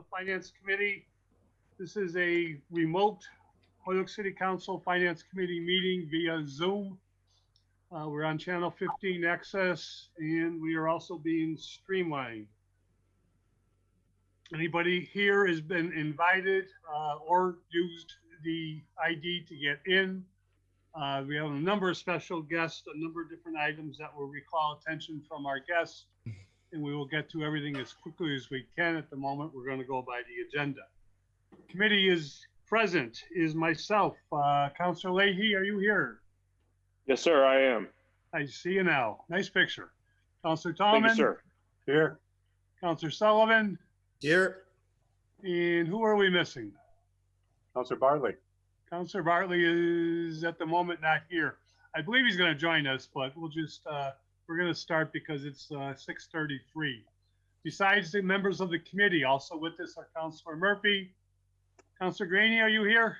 the Finance Committee. This is a remote Holyoke City Council Finance Committee meeting via Zoom. We're on channel 15 access, and we are also being streamlined. Anybody here has been invited or used the ID to get in. We have a number of special guests, a number of different items that will recall attention from our guests, and we will get to everything as quickly as we can. At the moment, we're going to go by the agenda. Committee is present, is myself. Councilor Leahy, are you here? Yes, sir, I am. I see you now. Nice picture. Councilor Tallman? Thank you, sir. Here. Councilor Sullivan? Here. And who are we missing? Councilor Bartley. Councilor Bartley is at the moment not here. I believe he's going to join us, but we'll just, we're going to start because it's 6:33. Besides the members of the committee, also with us are Councilor Murphy. Councilor Graney, are you here?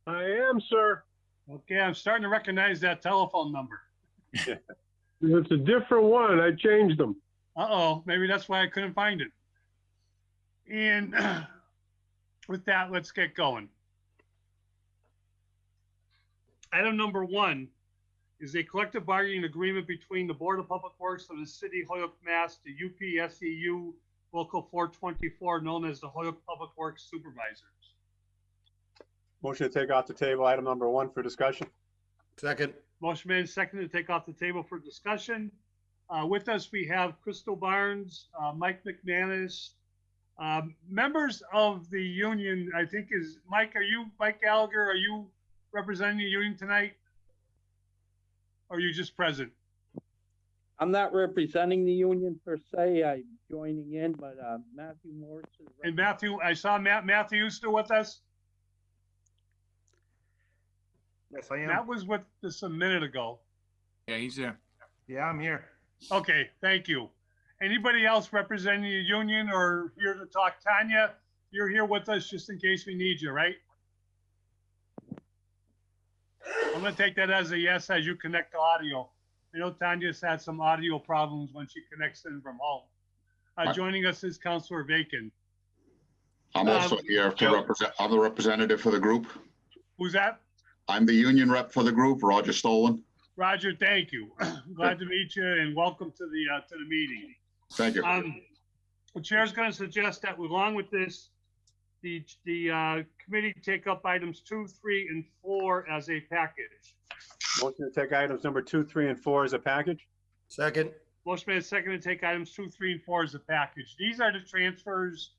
I am, sir. Okay, I'm starting to recognize that telephone number. It's a different one. I changed them. Uh-oh, maybe that's why I couldn't find it. And with that, let's get going. Item number 1 is a collective bargaining agreement between the Board of Public Works of the City of Holyoke, Mass, the UPSEU Local 424, known as the Holyoke Public Works Supervisors. Motion to take off the table item number 1 for discussion. Second. Motion made, seconded to take off the table for discussion. With us, we have Crystal Barnes, Mike McManus, members of the union. I think is Mike. Are you Mike Gallagher? Are you representing the union tonight? Or are you just present? I'm not representing the union per se. I'm joining in, but Matthew Morris is. And Matthew, I saw Matthew still with us. Yes, I am. That was with us a minute ago. Yeah, he's there. Yeah, I'm here. Okay, thank you. Anybody else representing the union or here to talk? Tanya, you're here with us just in case we need you, right? I'm gonna take that as a yes as you connect to audio. I know Tanya's had some audio problems when she connects in from home. Joining us is Councilor Vaca. I'm also here to represent, I'm the representative for the group. Who's that? I'm the union rep for the group, Roger Stolen. Roger, thank you. Glad to meet you and welcome to the meeting. Thank you. The chair's going to suggest that along with this, the committee take up items 2, 3, and 4 as a package. Motion to take items number 2, 3, and 4 as a package. Second. Motion made second to take items 2, 3, and 4 as a package. These are the transfers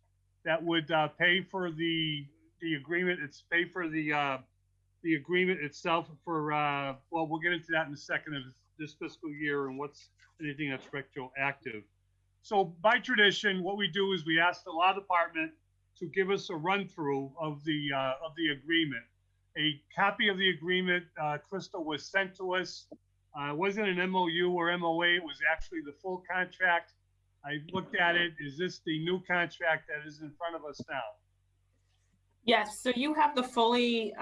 that would pay for the agreement. It's pay for the agreement itself for, well, we'll get into that in a second of this fiscal year and what's anything that's retroactive. So by tradition, what we do is we ask the law department to give us a run through of the agreement. A copy of the agreement, Crystal, was sent to us. It wasn't an MOU or MOA, it was actually the full contract. I looked at it. Is this the new contract that is in front of us now? Yes, so you have the fully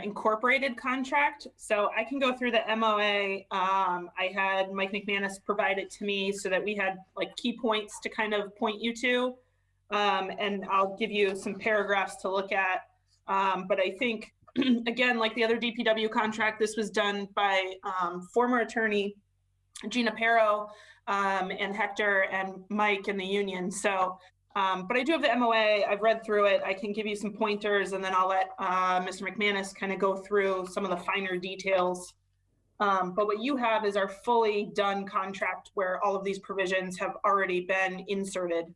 incorporated contract. So I can go through the MOA. I had Mike McManus provide it to me so that we had like key points to kind of point you to. And I'll give you some paragraphs to look at. But I think, again, like the other DPW contract, this was done by former attorney Gina Perro and Hector and Mike and the union. So but I do have the MOA. I've read through it. I can give you some pointers, and then I'll let Mr. McManus kind of go through some of the finer details. But what you have is our fully done contract where all of these provisions have already been inserted.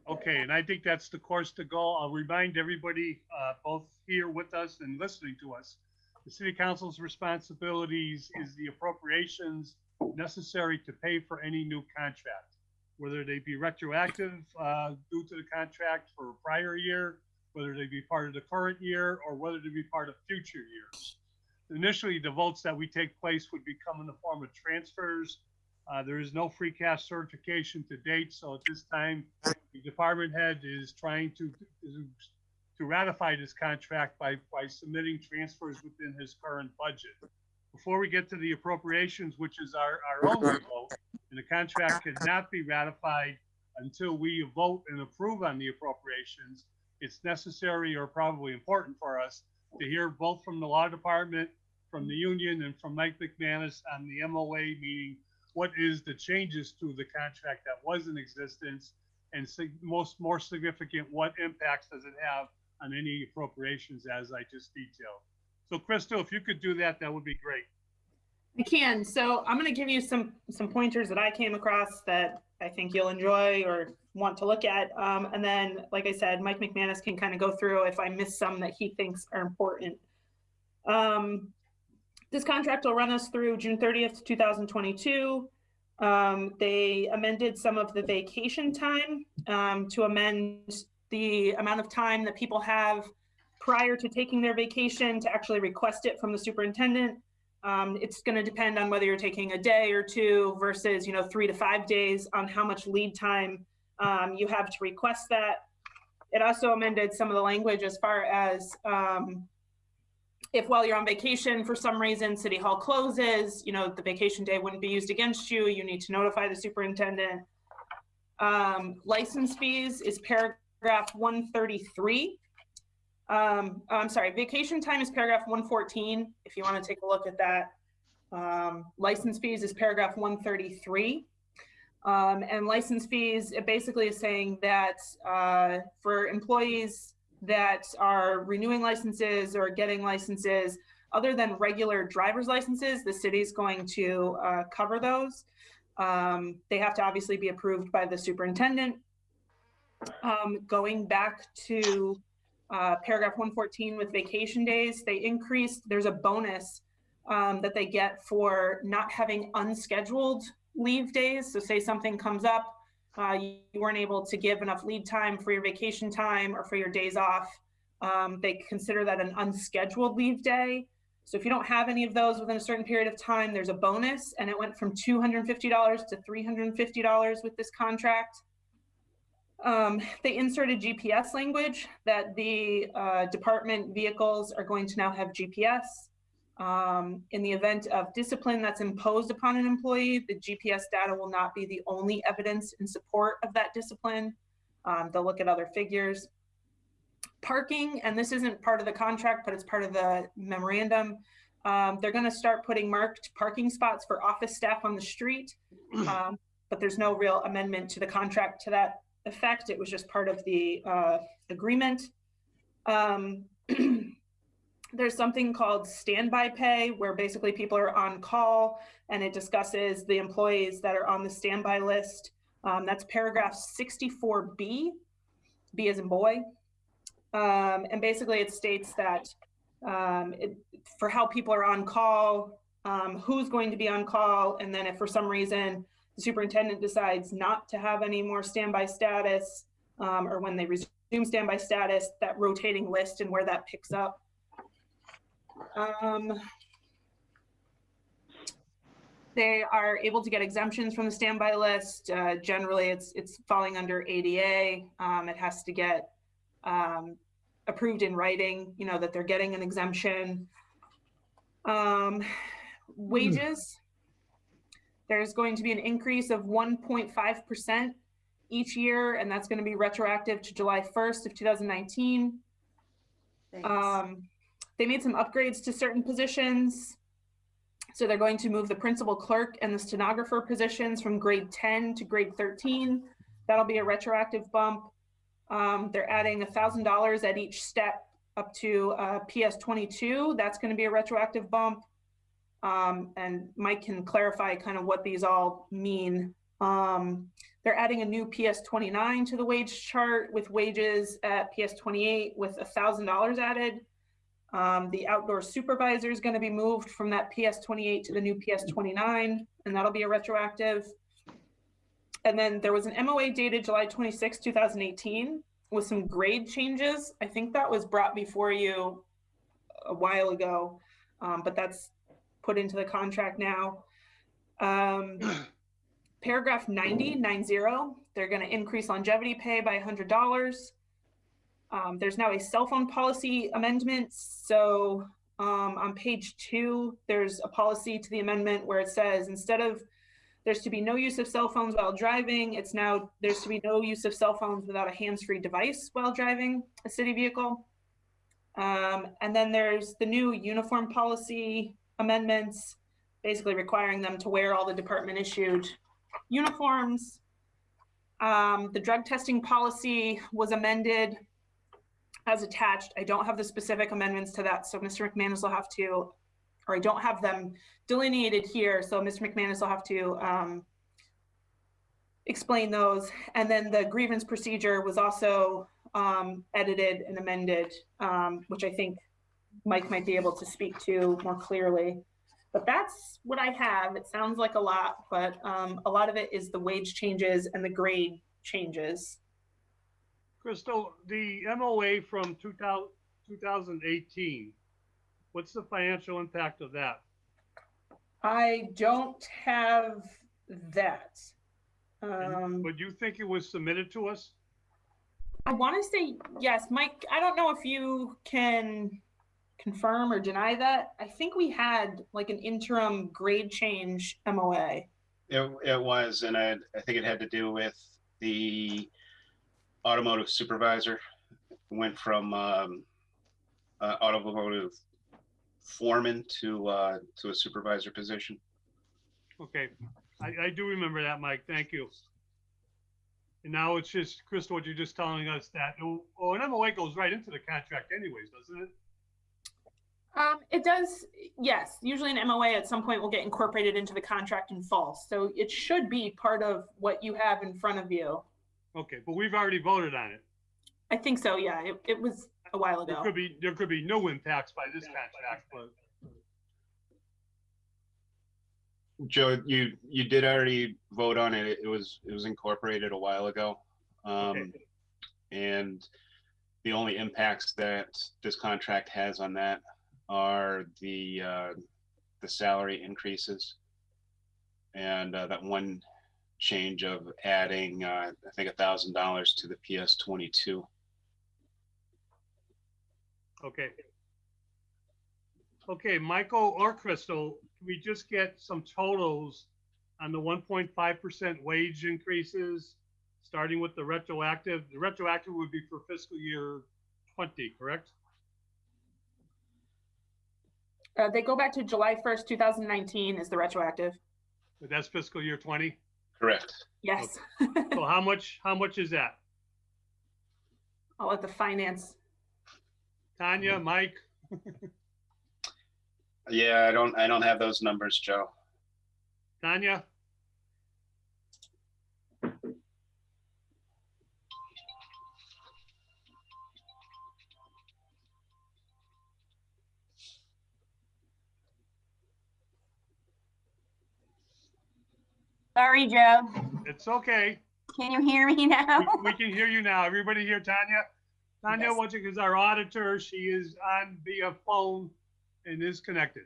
Okay, and I think that's the course to go. I'll remind everybody, both here with us and listening to us, the City Council's responsibilities is the appropriations necessary to pay for any new contract, whether they be retroactive due to the contract for a prior year, whether they be part of the current year, or whether they be part of future years. Initially, the votes that we take place would become in the form of transfers. There is no free cash certification to date, so at this time, the department head is trying to ratify this contract by submitting transfers within his current budget. Before we get to the appropriations, which is our own vote, and the contract cannot be ratified until we vote and approve on the appropriations, it's necessary or probably important for us to hear both from the law department, from the union, and from Mike McManus on the MOA, meaning what is the changes to the contract that was in existence, and more significant, what impacts does it have on any appropriations as I just detailed. So Crystal, if you could do that, that would be great. I can. So I'm going to give you some pointers that I came across that I think you'll enjoy or want to look at. And then, like I said, Mike McManus can kind of go through if I miss some that he thinks are important. This contract will run us through June 30th, 2022. They amended some of the vacation time to amend the amount of time that people have prior to taking their vacation to actually request it from the superintendent. It's going to depend on whether you're taking a day or two versus, 3 to 5 days on how much lead time you have to request that. It also amended some of the language as far as if while you're on vacation, for some reason, City Hall closes, the vacation day wouldn't be used against you. You need to notify the superintendent. License fees is paragraph 133. I'm sorry, vacation time is paragraph 114, if you want to take a look at that. License fees is paragraph 133. And license fees, it basically is saying that for employees that are renewing licenses or getting licenses, other than regular driver's licenses, the city's going to cover those. They have to obviously be approved by the superintendent. Going back to paragraph 114 with vacation days, they increased, there's a bonus that they get for not having unscheduled leave days. So say something comes up, you weren't able to give enough lead time for your vacation time or for your days off. They consider that an unscheduled leave day. So if you don't have any of those within a certain period of time, there's a bonus, and it went from $250 to $350 with this contract. They inserted GPS language that the department vehicles are going to now have GPS. In the event of discipline that's imposed upon an employee, the GPS data will not be the only evidence in support of that discipline. They'll look at other figures. Parking, and this isn't part of the contract, but it's part of the memorandum. They're going to start putting marked parking spots for office staff on the street, but there's no real amendment to the contract to that effect. It was just part of the agreement. There's something called standby pay, where basically people are on call, and it discusses the employees that are on the standby list. That's paragraph 64B, B as in boy. And basically it states that for how people are on call, who's going to be on call, and then if for some reason the superintendent decides not to have any more standby status, or when they resume standby status, that rotating list and where that picks up. They are able to get exemptions from the standby list. Generally, it's falling under ADA. It has to get approved in writing, that they're getting an exemption. Wages, there's going to be an increase of 1.5% each year, and that's going to be retroactive to July 1st of 2019. They made some upgrades to certain positions. So they're going to move the principal clerk and the stenographer positions from grade 10 to grade 13. That'll be a retroactive bump. They're adding $1,000 at each step up to PS 22. That's going to be a retroactive bump. And Mike can clarify kind of what these all mean. They're adding a new PS 29 to the wage chart with wages at PS 28 with $1,000 added. The outdoor supervisor is going to be moved from that PS 28 to the new PS 29, and that'll be a retroactive. And then there was an MOA dated July 26, 2018 with some grade changes. I think that was brought before you a while ago, but that's put into the contract now. Paragraph 90, they're going to increase longevity pay by $100. There's now a cell phone policy amendment. So on page 2, there's a policy to the amendment where it says instead of There's to be no use of cell phones while driving. It's now, there's to be no use of cell phones without a hands-free device while driving a city vehicle. And then there's the new uniform policy amendments, basically requiring them to wear all the department issued uniforms. The drug testing policy was amended as attached. I don't have the specific amendments to that, so Mr. McManus will have to, or I don't have them delineated here, so Mr. McManus will have to explain those. And then the grievance procedure was also edited and amended, which I think Mike might be able to speak to more clearly. But that's what I have. It sounds like a lot, but a lot of it is the wage changes and the grade changes. Crystal, the MOA from 2018, what's the financial impact of that? I don't have that. But you think it was submitted to us? I want to say yes. Mike, I don't know if you can confirm or deny that. I think we had like an interim grade change MOA. It was, and I think it had to do with the automotive supervisor. Went from automotive foreman to a supervisor position. Okay, I do remember that, Mike. Thank you. And now it's just, Crystal, what you're just telling us that, an MOA goes right into the contract anyways, doesn't it? It does, yes. Usually an MOA at some point will get incorporated into the contract in full. So it should be part of what you have in front of you. Okay, but we've already voted on it. I think so, yeah. It was a while ago. There could be no impacts by this contract, but Joe, you did already vote on it. It was incorporated a while ago. okay. And the only impacts that this contract has on that are the salary increases and that one change of adding I think $1,000 to the PS 22. Okay. Okay, Michael or Crystal, can we just get some totals on the 1.5% wage increases, starting with the retroactive? The retroactive would be for fiscal year 20, correct? They go back to July 1st, 2019 is the retroactive. But that's fiscal year 20? Correct. Yes. So how much is that? I'll let the finance. Tanya, Mike? Yeah, I don't have those numbers, Joe. Tanya? Sorry, Joe. It's okay. Can you hear me now? We can hear you now. Everybody hear Tanya? Tanya, Yes. watching is our auditor. She is on via phone and is connected.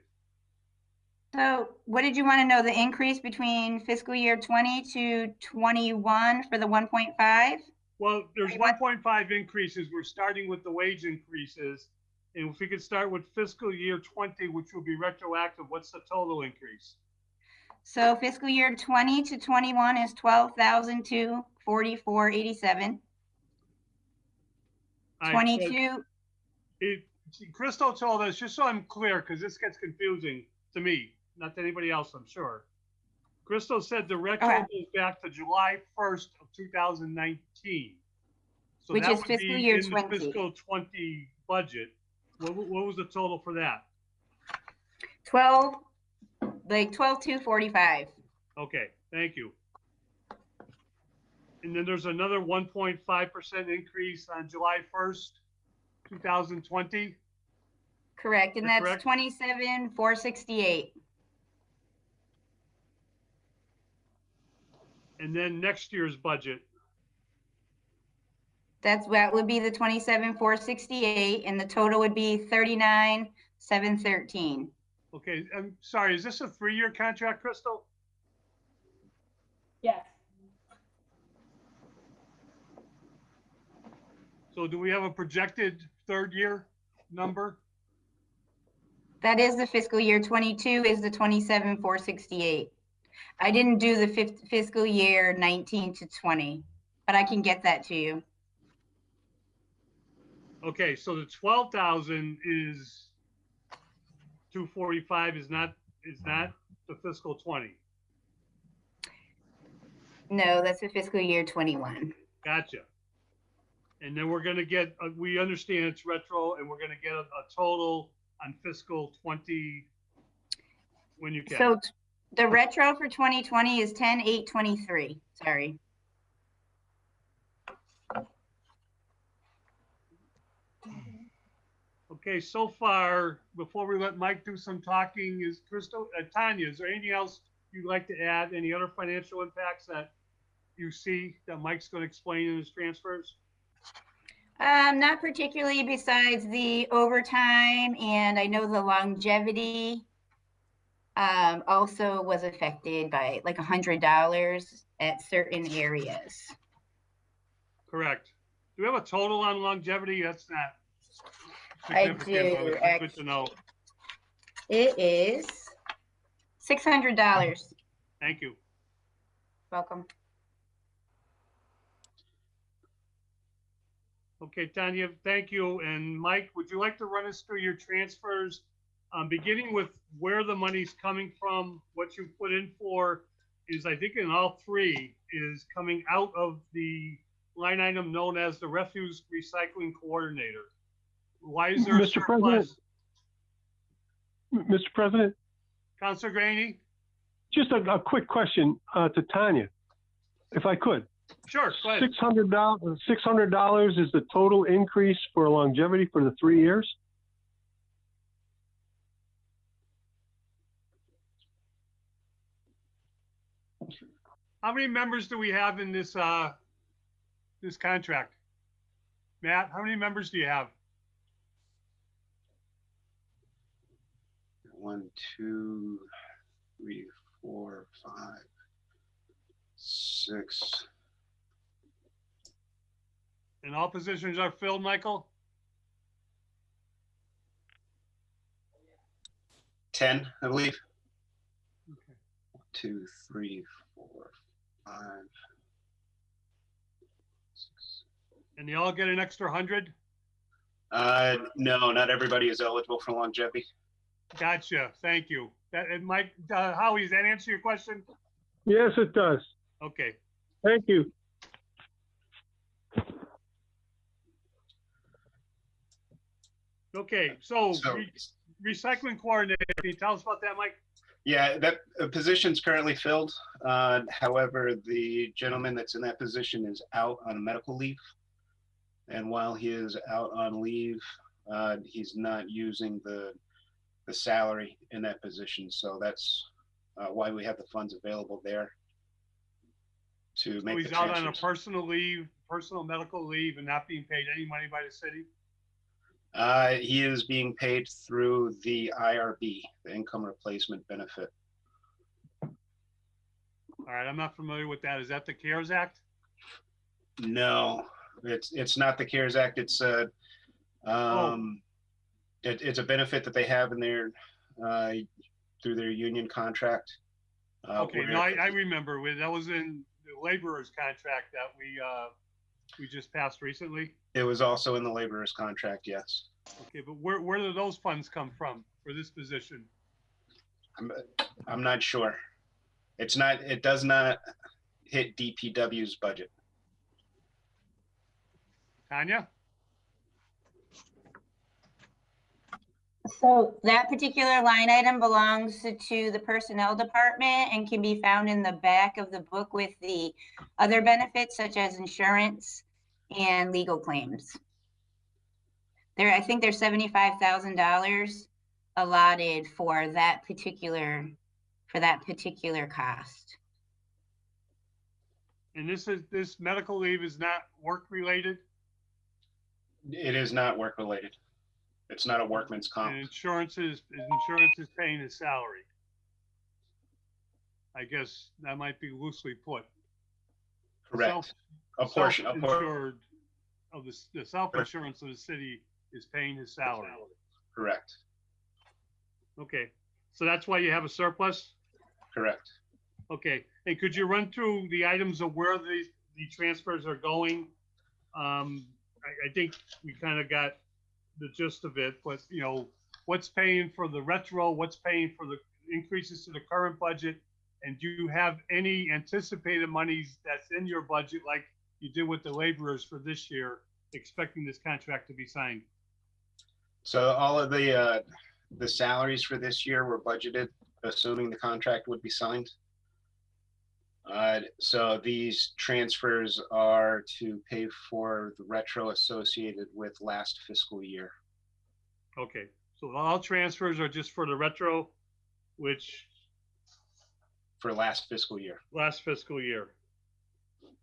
So what did you want to know? The increase between fiscal year 20 to 21 for the 1.5? Well, there's 1.5 increases. We're starting with the wage increases. And if we could start with fiscal year 20, which will be retroactive, what's the total increase? So fiscal year 20 to 21 is 12,244.87. 22. Crystal told us, just so I'm clear, because this gets confusing to me, not to anybody else, I'm sure. Crystal said the retro goes back to July 1st of 2019. So Which that is would fiscal be year in the 20. fiscal 20 budget. What was the total for that? 12,245. Okay, thank you. And then there's another 1.5% increase on July 1st, 2020. Correct, and Is that that's correct? 27,468. And then next year's budget. That would be the 27,468, and the total would be 39,713. Okay, I'm sorry, is this a 3-year contract, Crystal? Yes. So do we have a projected 3rd year number? That is the fiscal year 22 is the 27,468. I didn't do the fiscal year 19 to 20, but I can get that to you. Okay, so the 12,000 is 245 is not the fiscal 20. No, that's the fiscal year 21. Gotcha. And then we're gonna get, we understand it's retro, and we're gonna get a total on fiscal 20 when you can. So the retro for 2020 is 10/8/23. Sorry. Okay, so far, before we let Mike do some talking, is Tanya, is there anything else you'd like to add? Any other financial impacts that you see that Mike's going to explain in his transfers? Not particularly, besides the overtime, and I know the longevity also was affected by like $100 at certain areas. Correct. Do we have a total on longevity? That's not I significant, but do. it's good to know. It is $600. Thank you. Welcome. Okay, Tanya, thank you. And Mike, would you like to run us through your transfers, beginning with where the money's coming from? What you put in for is, I think in all three, is coming out of the line item known as the refuse recycling coordinator. Why is there a Mr. President? surplus? Mr. President, Councilor Graney? just a quick question to Tanya, if I could. Sure, go ahead. $600 is the total increase for longevity for the 3 years? How many members do we have in this this contract? Matt, how many members do you have? 1, 2, 3, 4, 5, 6. And all positions are filled, Michael? 10, I believe. Okay. 1, 2, 3, 4, 5, 6. And they all get an extra 100? No, not everybody is eligible for longevity. Gotcha, thank you. And Mike, Howie, does that answer your question? Yes, it does. Okay, Thank you. okay, so So- recycling coordinator, can you tell us about that, Mike? Yeah, that position's currently filled. However, the gentleman that's in that position is out on medical leave. And while he is out on leave, he's not using the salary in that position. So that's why we have the funds available there to So make the he's out on a transfers. personal medical leave, and not being paid any money by the city? He is being paid through the IRB, the income replacement benefit. All right, I'm not familiar with that. Is that the CARES Act? No, it's not the CARES Act. It's it's a benefit that they have in their through their union contract. Okay, no, I remember. That was in the laborer's contract that we just passed recently. It was also in the laborer's contract, yes. Okay, but where do those funds come from for this position? I'm not sure. It does not hit DPW's budget. Tanya? So that particular line item belongs to the personnel department and can be found in the back of the book with the other benefits such as insurance and legal claims. I think there's $75,000 allotted for that particular cost. And this medical leave is not work related? It is not work related. It's not a workman's comp. And insurance is paying his salary. I guess that might be loosely put. Correct. A portion. Self-insured of the self-insurance of the city is paying his salary. Correct. Okay, so that's why you have a surplus? Correct. Okay, and could you run through the items of where the transfers are going? I think we kind of got the gist of it, but you know, what's paying for the retro, what's paying for the increases to the current budget, and do you have any anticipated monies that's in your budget like you did with the laborers for this year, expecting this contract to be signed? So all of the salaries for this year were budgeted, assuming the contract would be signed. So these transfers are to pay for the retro associated with last fiscal year. Okay, so all transfers are just for the retro, which For last fiscal year. last fiscal year.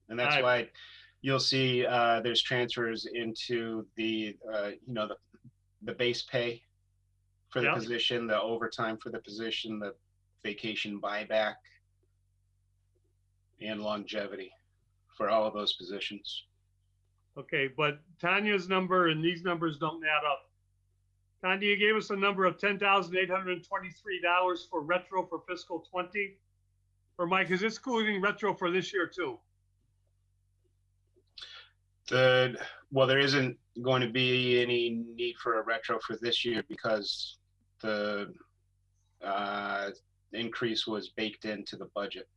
And that's Alright. why you'll see there's transfers into the, the base pay for the Yep. position, the overtime for the position, the vacation buyback, and longevity for all of those positions. Okay, but Tanya's number and these numbers don't add up. Tanya, you gave us a number of $10,823 for retro for fiscal 20. Or Mike, is this including retro for this year too? Well, there isn't going to be any need for a retro for this year because the increase was baked into the budget.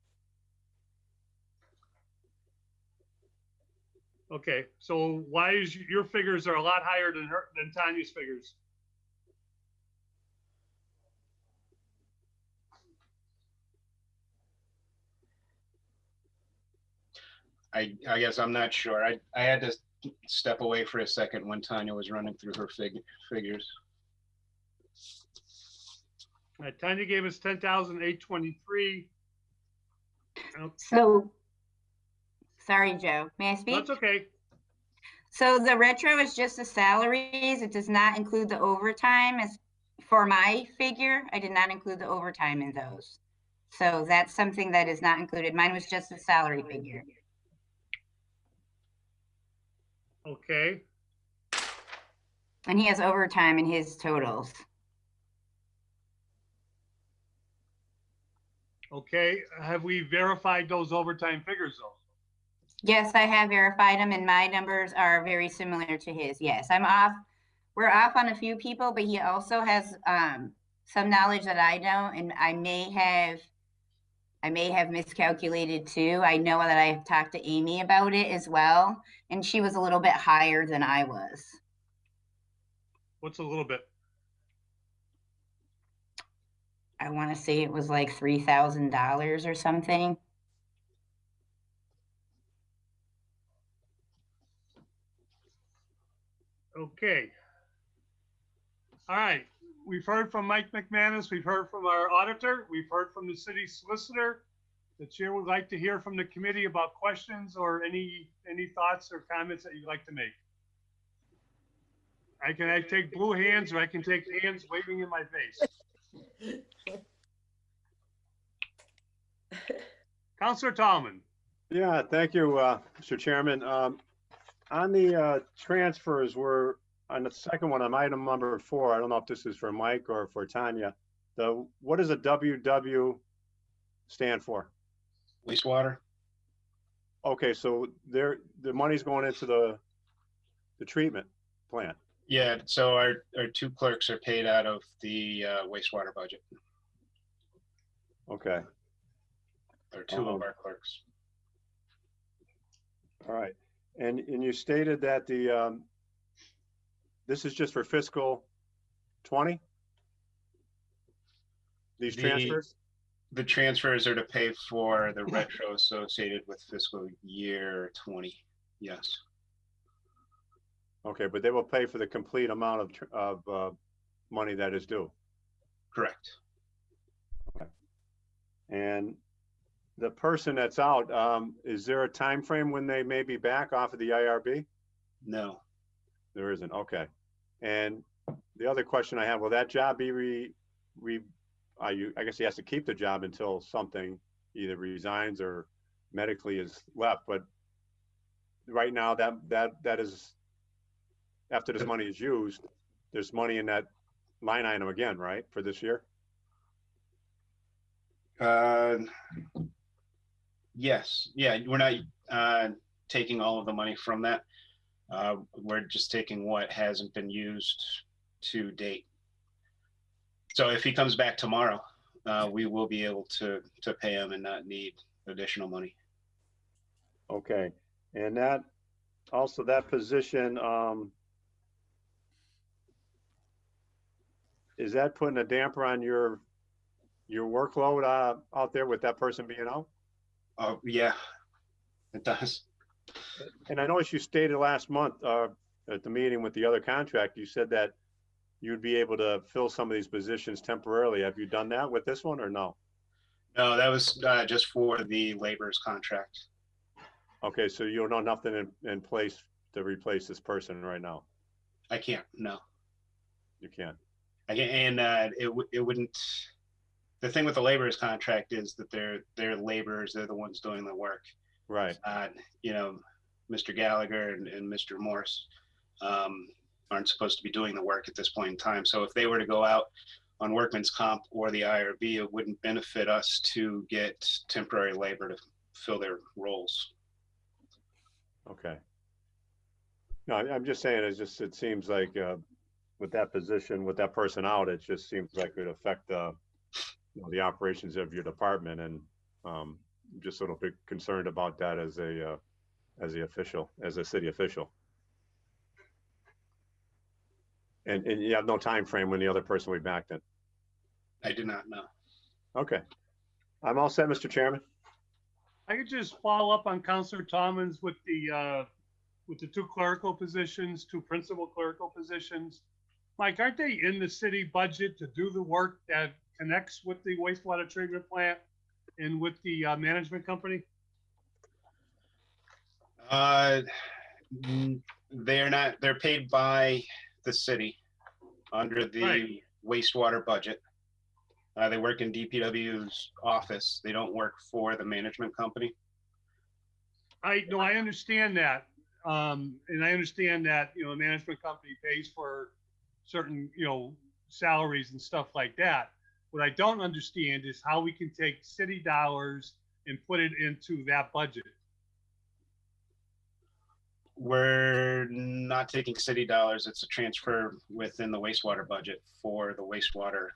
Okay, so why is your figures are a lot higher than Tanya's figures? I guess I'm not sure. I had to step away for a second when Tanya was running through her figures. Tanya gave us 10,823. So, sorry, Joe, may I speak? That's okay. So the retro is just the salaries. It does not include the overtime. As for my figure, I did not include the overtime in those. So that's something that is not included. Mine was just the salary figure. Okay, And he has overtime in his totals. okay. Have we verified those overtime figures though? Yes, I have verified them and my numbers are very similar to his. Yes, I'm off. We're off on a few people, but he also has some knowledge that I don't, and I may have miscalculated too. I know that I've talked to Amy about it as well, and she was a little bit higher than I was. What's a little bit? I want to say it was like $3,000 or something. Okay. All right. We've heard from Mike McManus. We've heard from our auditor. We've heard from the city solicitor. The chair would like to hear from the committee about questions or any thoughts or comments that you'd like to make. I take blue hands or I can take hands waving in my face. Councilor Tallman. Yeah, thank you, Mr. Chairman. On the transfers, we're on the second one, on item number 4. I don't know if this is for Mike or for Tanya. What does a WW stand for? Wastewater. Okay, so the money's going into the treatment plant. Yeah, so our 2 clerks are paid out of the wastewater budget. Okay, Or 2 of our clerks. all right. And you stated that this is just for fiscal 20? These transfers? The transfers are to pay for the retro associated with fiscal year 20. Yes. Okay, but they will pay for the complete amount of money that is due. Correct. And the person that's out, is there a time frame when they may be back off of the IRB? No. There isn't. Okay. And the other question I have, will that job be I guess he has to keep the job until something either resigns or medically is left. But right now, that is, after this money is used, there's money in that line item again, right, for this year? Yes, yeah, we're not taking all of the money from that. We're just taking what hasn't been used to date. So if he comes back tomorrow, we will be able to pay him and not need additional money. Okay, and that, also that position, is that putting a damper on your workload out there with that person being out? Yeah, it does. And I noticed you stated last month at the meeting with the other contract, you said that you'd be able to fill some of these positions temporarily. Have you done that with this one or no? No, that was just for the laborer's contract. Okay, so you don't know nothing in place to replace this person right now? I can't, no. You can't? I can't, and it wouldn't, the thing with the laborer's contract is that they're laborers, they're the ones doing the work. Right. You know, Mr. Gallagher and Mr. Morse aren't supposed to be doing the work at this point in time. So if they were to go out on workman's comp or the IRB, it wouldn't benefit us to get temporary labor to fill their roles. Okay. No, I'm just saying, it seems like with that position, with that person out, it just seems like it would affect the operations of your department, and just a little bit concerned about that as a city official. And you have no time frame when the other person will be back then? I do not know. Okay. I'm all set, Mr. Chairman. I could just follow up on Councilor Tomlins with the two clerical positions, two principal clerical positions. Mike, aren't they in the city budget to do the work that connects with the wastewater treatment plant and with the management company? They're not, they're paid by the city under the wastewater budget. They work in DPW's office. They don't work for the management company. I understand that. And I understand that, the management company pays for certain, salaries and stuff like that. What I don't understand is how we can take city dollars and put it into that budget. We're not taking city dollars. It's a transfer within the wastewater budget for the wastewater.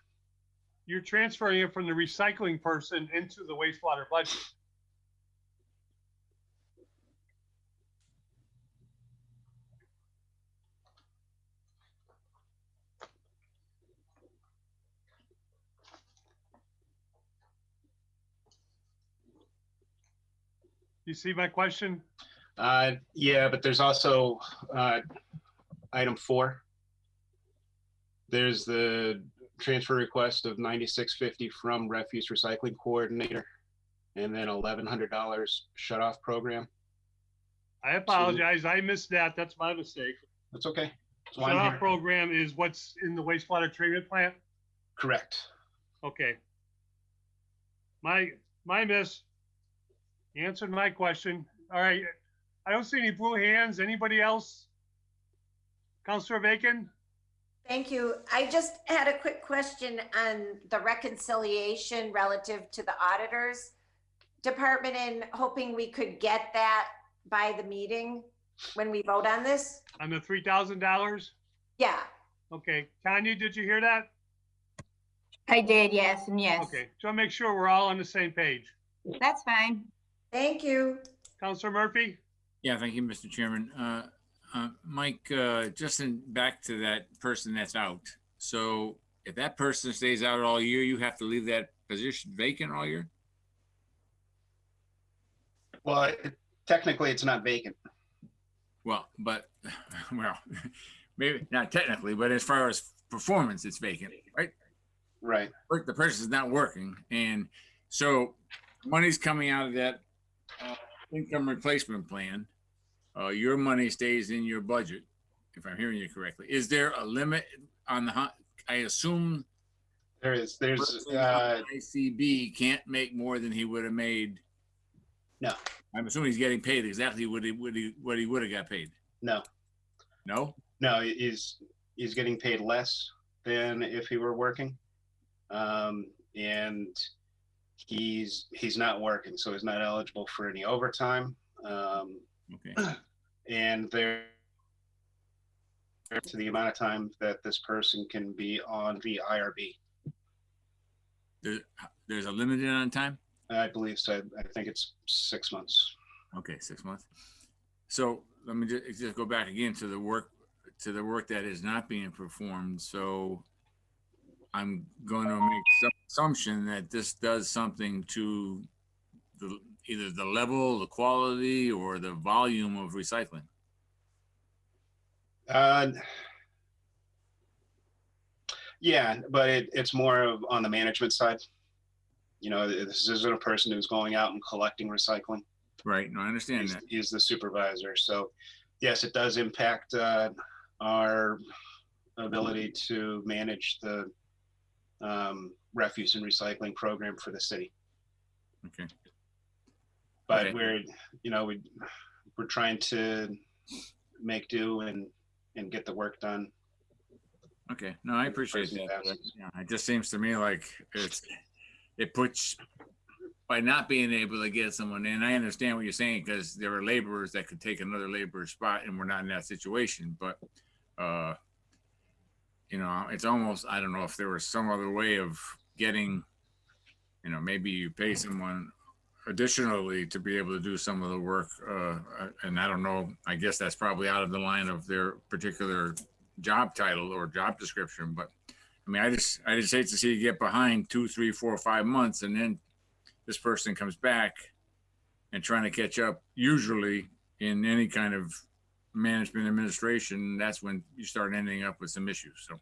You're transferring it from the recycling person into the wastewater budget. You see my question? Yeah, but there's also item 4. There's the transfer request of $96.50 from refuse recycling coordinator, and then $1,100 shut off program. I apologize. I missed that. That's my mistake. That's okay. Shut off program is what's in the wastewater treatment plant? Correct. Okay. My miss. You answered my question. All right. I don't see any blue hands. Anybody else? Councilor Bacon? Thank you. I just had a quick question on the reconciliation relative to the auditor's department, and hoping we could get that by the meeting when we vote on this. On the $3,000? Yeah. Okay. Tanya, did you hear that? I did, yes, and yes. Okay. So I make sure we're all on the same page. That's fine. Thank you. Councilor Murphy? Yeah, thank you, Mr. Chairman. Mike, just back to that person that's out. So if that person stays out all year, you have to leave that position vacant all year? Well, technically it's not vacant. Well, maybe not technically, but as far as performance, it's vacant, right? Right. The person's not working. And so money's coming out of that income replacement plan. Your money stays in your budget, if I'm hearing you correctly. Is there a limit on the, I assume there is, there's ICB can't make more than he would have made. No. I'm assuming he's getting paid exactly what he would have got paid. No. No? No, he's getting paid less than if he were working. And he's not working, so he's not eligible for any overtime. Okay. And there to the amount of time that this person can be on the IRB. There's a limit on time? I believe so. I think it's 6 months. Okay, 6 months. So let me just go back again to the work that is not being performed. So I'm going to make some assumption that this does something to either the level, the quality, or the volume of recycling. Yeah, but it's more of on the management side. You know, this isn't a person who's going out and collecting recycling. Right. No, I understand that. He's the supervisor. So yes, it does impact our ability to manage the refuse and recycling program for the city. Okay. But okay. we're trying to make do and get the work done. Okay. No, I appreciate that. Yeah, it just seems to me like it puts, by not being able to get someone in, I understand what you're saying, because there are laborers that could take another laborer's spot, and we're not in that situation. But, it's almost, I don't know if there was some other way of getting, maybe you pay someone additionally to be able to do some of the work. And I don't know, I guess that's probably out of the line of their particular job title or job description. But I mean, I just hate to see you get behind 2, 3, 4, 5 months, and then this person comes back and trying to catch up. Usually in any kind of management administration, that's when you start ending up with some issues. So,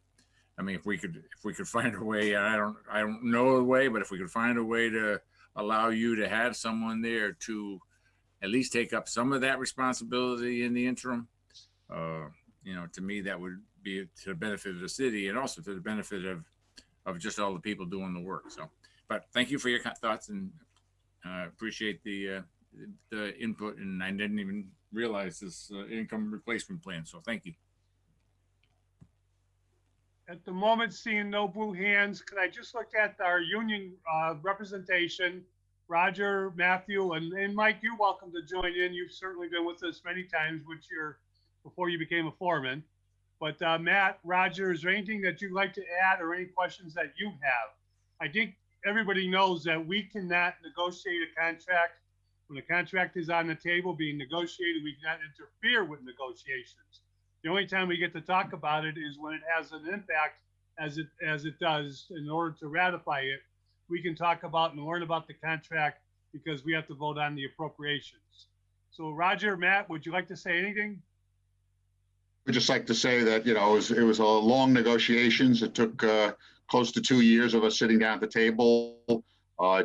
I mean, if we could find a way, I don't know a way, but if we could find a way to allow you to have someone there to at least take up some of that responsibility in the interim, to me, that would be to the benefit of the city and also to the benefit of just all the people doing the work. So, but thank you for your thoughts, and appreciate the input. And I didn't even realize this income replacement plan. So thank you. At the moment, seeing no blue hands, can I just look at our union representation? Roger, Matthew, and Mike, you're welcome to join in. You've certainly been with us many times before you became a foreman. But Matt, Roger, is there anything that you'd like to add or any questions that you have? I think everybody knows that we cannot negotiate a contract. When a contract is on the table being negotiated, we cannot interfere with negotiations. The only time we get to talk about it is when it has an impact, as it does. In order to ratify it, we can talk about and learn about the contract because we have to vote on the appropriations. So Roger, Matt, would you like to say anything? I'd just like to say that, it was a long negotiations. It took close to 2 years of us sitting down at the table,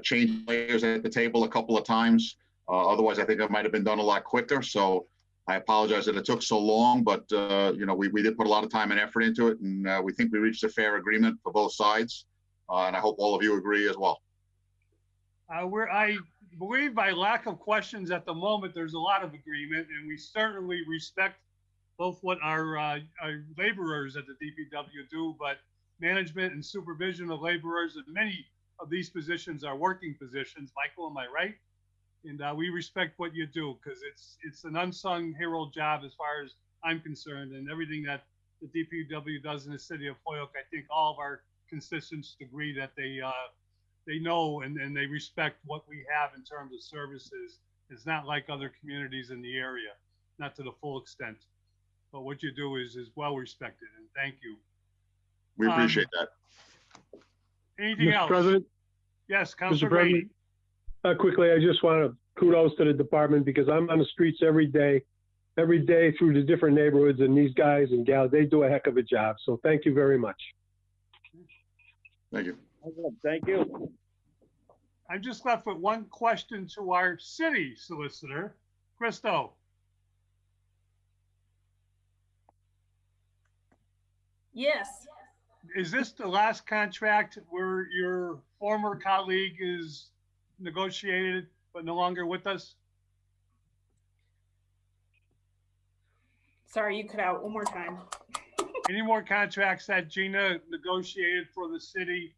changing players at the table a couple of times. Otherwise, I think it might have been done a lot quicker. So I apologize that it took so long, but we did put a lot of time and effort into it, and we think we reached a fair agreement for both sides. And I hope all of you agree as well. I believe by lack of questions at the moment, there's a lot of agreement, and we certainly respect both what our laborers at the DPW do, but management and supervision of laborers, and many of these positions are working positions. Michael, am I right? And we respect what you do, because it's an unsung hero job as far as I'm concerned, and everything that the DPW does in the city of Holyoke, I think all of our constituents agree that they know and they respect what we have in terms of services. It's not like other communities in the area, not to the full extent. But what you do is well respected, and thank you. We appreciate that. Anything else? Mr. President? Yes, Councilor Mr. President, quickly, I just want to kudos to the department, because I'm on the streets every day through the different neighborhoods, and these guys and gals, they do a heck of a job. So thank you very much. Thank you. Thank you. I'm just left with one question to our city solicitor, Christo. Yes. Is this the last contract where your former colleague is negotiated but no longer with us? Sorry, you cut out one more time. Any more contracts that Gina negotiated for the city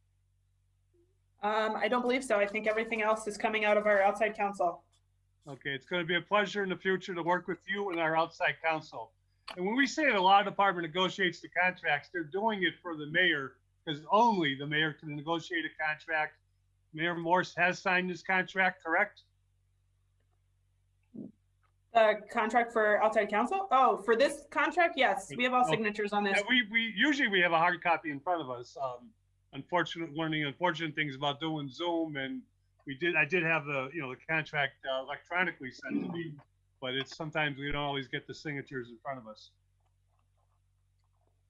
I don't believe so. I think everything else is coming out of our outside counsel. Okay, it's going to be a pleasure in the future to work with you and our outside counsel. And when we say the law department negotiates the contracts, they're doing it for the mayor, because only the mayor can negotiate a contract. Mayor Morse has signed this contract, correct? The contract for outside counsel? Oh, for this contract? Yes, we have all signatures on this. Yeah, we usually have a hard copy in front of us. One of the unfortunate things about doing Zoom, and I did have the contract electronically sent to me, but it's sometimes we don't always get the signatures in front of us.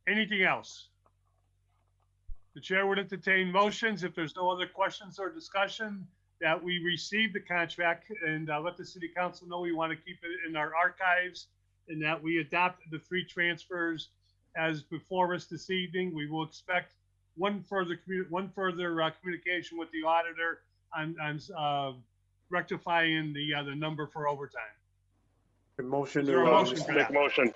Anything else? The chair would entertain motions if there's no other questions or discussion that we receive the contract and let the city council know we want to keep it in our archives and that we adopt the 3 transfers as before us this evening. We will expect one further communication with the auditor on rectifying the number for overtime. The motion Is there a to motion for that? motion.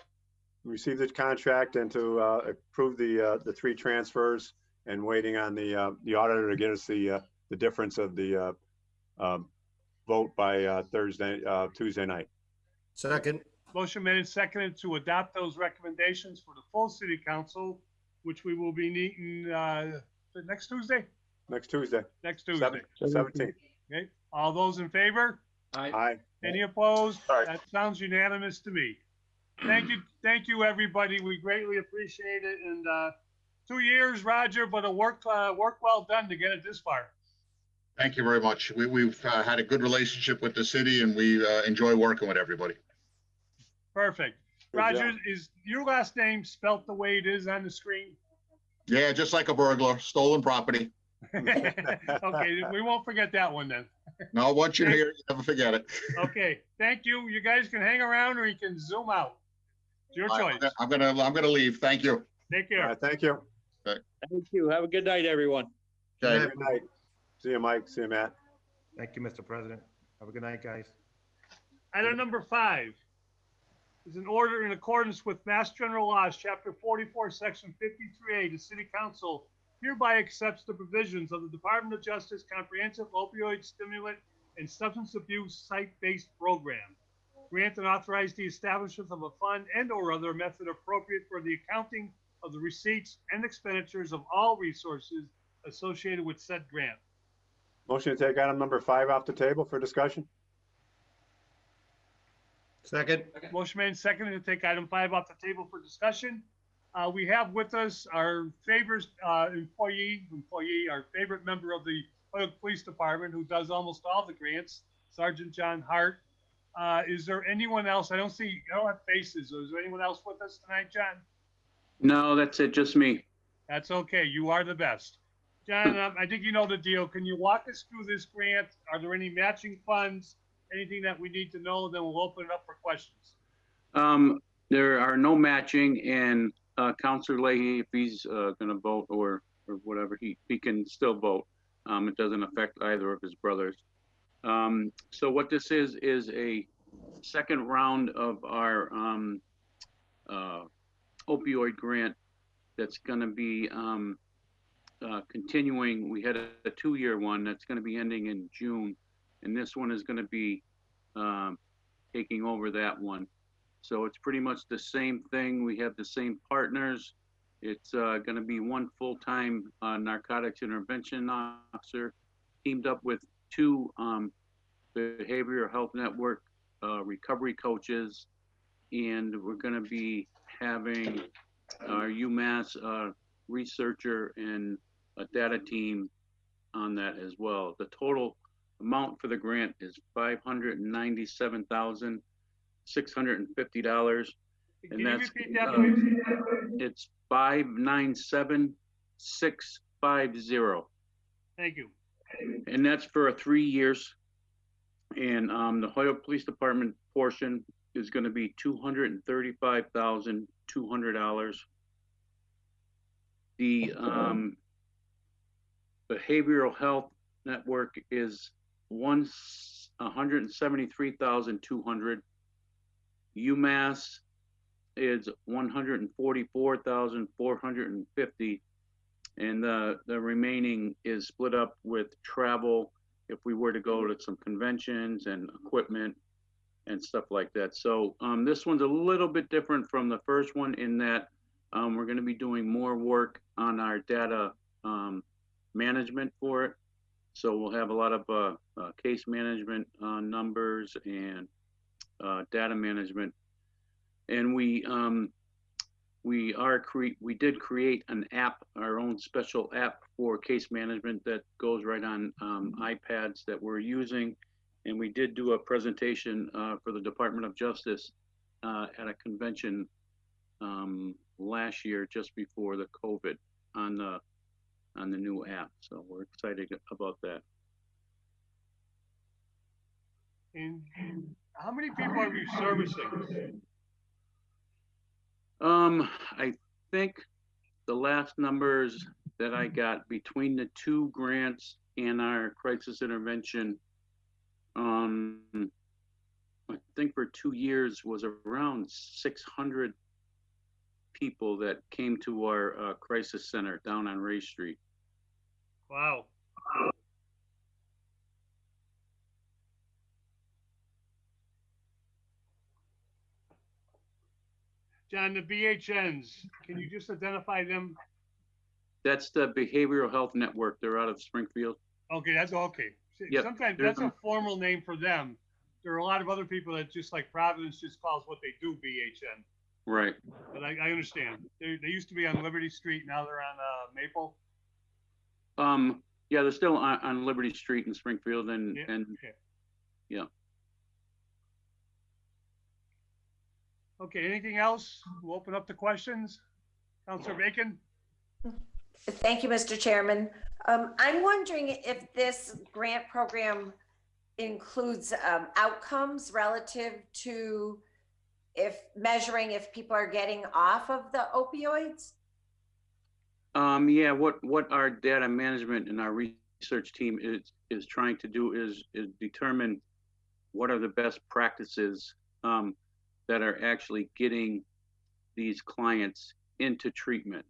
receive the contract and to approve the 3 transfers and waiting on the auditor to get us the difference of the vote by Tuesday night. Second. Motion made and seconded to adopt those recommendations for the full city council, which we will be meeting next Tuesday? Next Tuesday. Next Tuesday. 17th. Okay, all those in favor? Aye. Any opposed? Aye. That sounds unanimous to me. Thank you, everybody. We greatly appreciate it. And 2 years, Roger, but a work well done to get it this far. Thank you very much. We've had a good relationship with the city, and we enjoy working with everybody. Perfect. Good Roger, job. is your last name spelt the way it is on the screen? Yeah, just like a burglar, stolen property. Okay, we won't forget that one then. No, once you're here, you never forget it. Okay, thank you. You guys can hang around or you can zoom out. It's your choice. I'm gonna leave. Thank you. Take All care. right, thank you. Thank you. Have a good night, everyone. Okay. Good night. See you, Mike. See you, Matt. Thank you, Mr. President. Have a good night, guys. Item number 5 is an order in accordance with Mass General Laws, Chapter 44, Section 53A. The City Council hereby accepts the provisions of the Department of Justice Comprehensive Opioid Stimulant and Substance Abuse Site-Based Program. Grant and authorize the establishment of a fund and/or other method appropriate for the accounting of the receipts and expenditures of all resources associated with said grant. Motion to take item number 5 off the table for discussion. Second. Motion made and seconded to take item 5 off the table for discussion. We have with us our favorite our favorite member of the Holyoke Police Department who does almost all the grants, Sergeant John Hart. Is there anyone else? I don't have faces. Is there anyone else with us tonight, John? No, that's it, just me. That's okay. You are the best. John, I think you know the deal. Can you walk us through this grant? Are there any matching funds? Anything that we need to know? Then we'll open it up for questions. There are no matching, and Councilor Leahy, if he's gonna vote or whatever, he can still vote. It doesn't affect either of his brothers. So what this is a second round of our opioid grant that's gonna be continuing. We had a 2-year one that's gonna be ending in June, and this one is gonna be taking over that one. So it's pretty much the same thing. We have the same partners. It's gonna be one full-time narcotics intervention officer teamed up with 2 behavioral health network recovery coaches, and we're gonna be having our UMass researcher and a data team on that as well. The total amount for the grant is $597,650, and that's repeat that, please? it's 597,650, Thank you. and that's for 3 years. And the Holyoke Police Department portion is going to be $235,200. The behavioral health network is $173,200. UMass is $144,450, And the remaining is split up with travel if we were to go to some conventions and equipment and stuff like that. So this one's a little bit different from the first one in that we're going to be doing more work on our data management for it. So we'll have a lot of case management numbers and data management. And we did create an app, our own special app for case management that goes right on iPads that we're using. And we did do a presentation for the Department of Justice at a convention last year, just before the COVID, on the new app. So we're excited about that. And how many people are you servicing? I think the last numbers that I got between the two grants and our crisis intervention, I think for 2 years was around 600 people that came to our crisis center down on Ray Street. Wow. John, the BHNs, can you just identify them? That's the Behavioral Health Network. They're out of Springfield. Okay, that's okay. Yep. Sometimes that's a formal name for them. There are a lot of other people that just like Providence just calls what they do BHN. Right. But I understand. They used to be on Liberty Street. Now they're on Maple. Yeah, they're still on Liberty Street in Springfield and Okay. Yeah. Okay, anything else? We'll open up to questions. Councilor Bacon? Thank you, Mr. Chairman. I'm wondering if this grant program includes outcomes relative to measuring if people are getting off of the opioids? Yeah, what our data management and our research team is trying to do is determine what are the best practices that are actually getting these clients into treatment.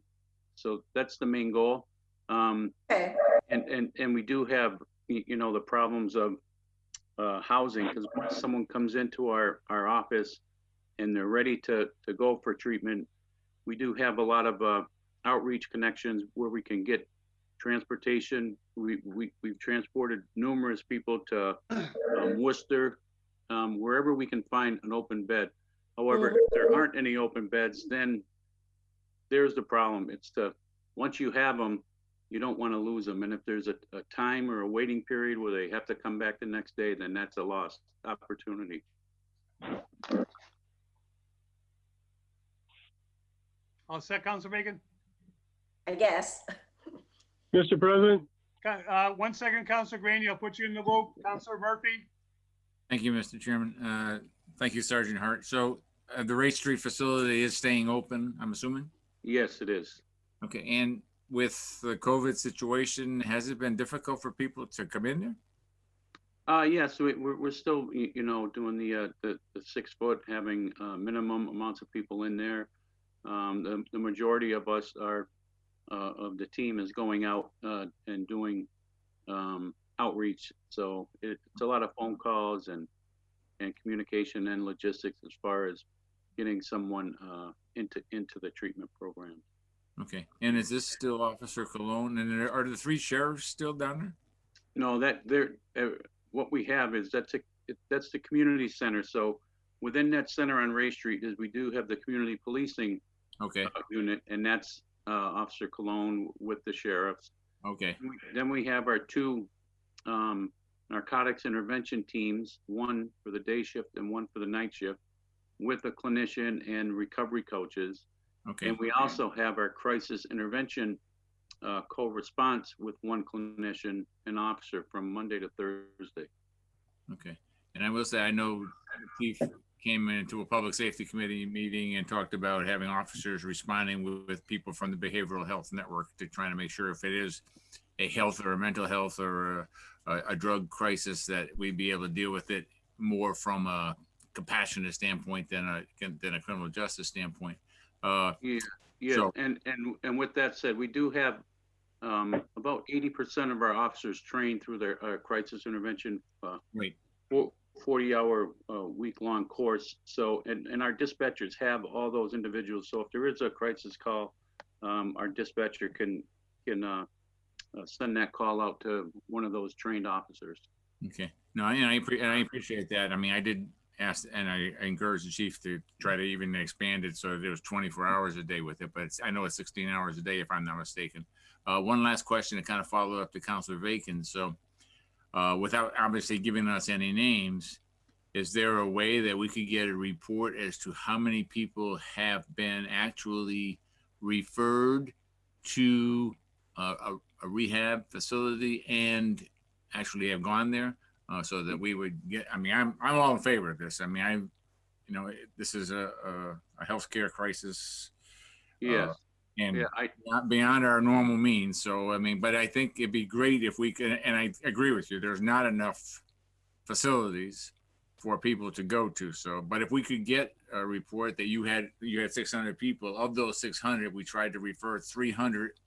So that's the main goal. Okay. And we do have, the problems of housing, because once someone comes into our office and they're ready to go for treatment, we do have a lot of outreach connections where we can get transportation. We've transported numerous people to Worcester, wherever we can find an open bed. However, if there aren't any open beds, then there's the problem. Once you have them, you don't want to lose them. And if there's a time or a waiting period where they have to come back the next day, then that's a lost opportunity. All set, Councilor Bacon? I guess. Mr. President? 1 second, Councilor Graney, I'll put you in the loop. Councilor Murphy? Thank you, Mr. Chairman. Thank you, Sergeant Hart. So the Ray Street facility is staying open, I'm assuming? Yes, it is. Okay, and with the COVID situation, has it been difficult for people to come in there? Yeah, so we're still, doing the 6 foot, having minimum amounts of people in there. The majority of us of the team is going out and doing outreach. So it's a lot of phone calls and communication and logistics as far as getting someone into the treatment program. Okay, and is this still Officer Cologne? And are the 3 sheriffs still down there? No, what we have is that's the community center. So within that center on Ray Street is we do have the community policing unit, and that's Officer Cologne with the sheriffs. Okay. Then we have our 2 narcotics intervention teams, one for the day shift and one for the night shift, with a clinician and recovery coaches. Okay. And we also have our crisis intervention co-response with 1 clinician and officer from Monday to Thursday. Okay. And I will say, I know Chief came into a public safety committee meeting and talked about having officers responding with people from the behavioral health network to try to make sure if it is a health or a mental health or a drug crisis, that we'd be able to deal with it more from a compassionate standpoint than a criminal justice standpoint. Yeah. So, and with that said, we do have about 80% of our officers train through their crisis intervention Right. 40-hour week-long course. So, and our dispatchers have all those individuals. So if there is a crisis call, our dispatcher can send that call out to one of those trained officers. Okay. No, and I appreciate that. I mean, I did ask, and I encouraged the chief to try to even expand it so there was 24 hours a day with it, but I know it's 16 hours a day if I'm not mistaken. One last question to kind of follow up to Councilor Vacan. So without obviously giving us any names, is there a way that we could get a report as to how many people have been actually referred to a rehab facility and actually have gone there, so that we would get, I mean, I'm all in favor of this. I mean, this is a healthcare crisis. Yes. And Yeah, not beyond our normal means. So, I mean, but I think it'd be great if we could, and I agree with you, there's not enough facilities for people to go to. So, but if we could get a report that you had 600 people, of those 600, we tried to refer 300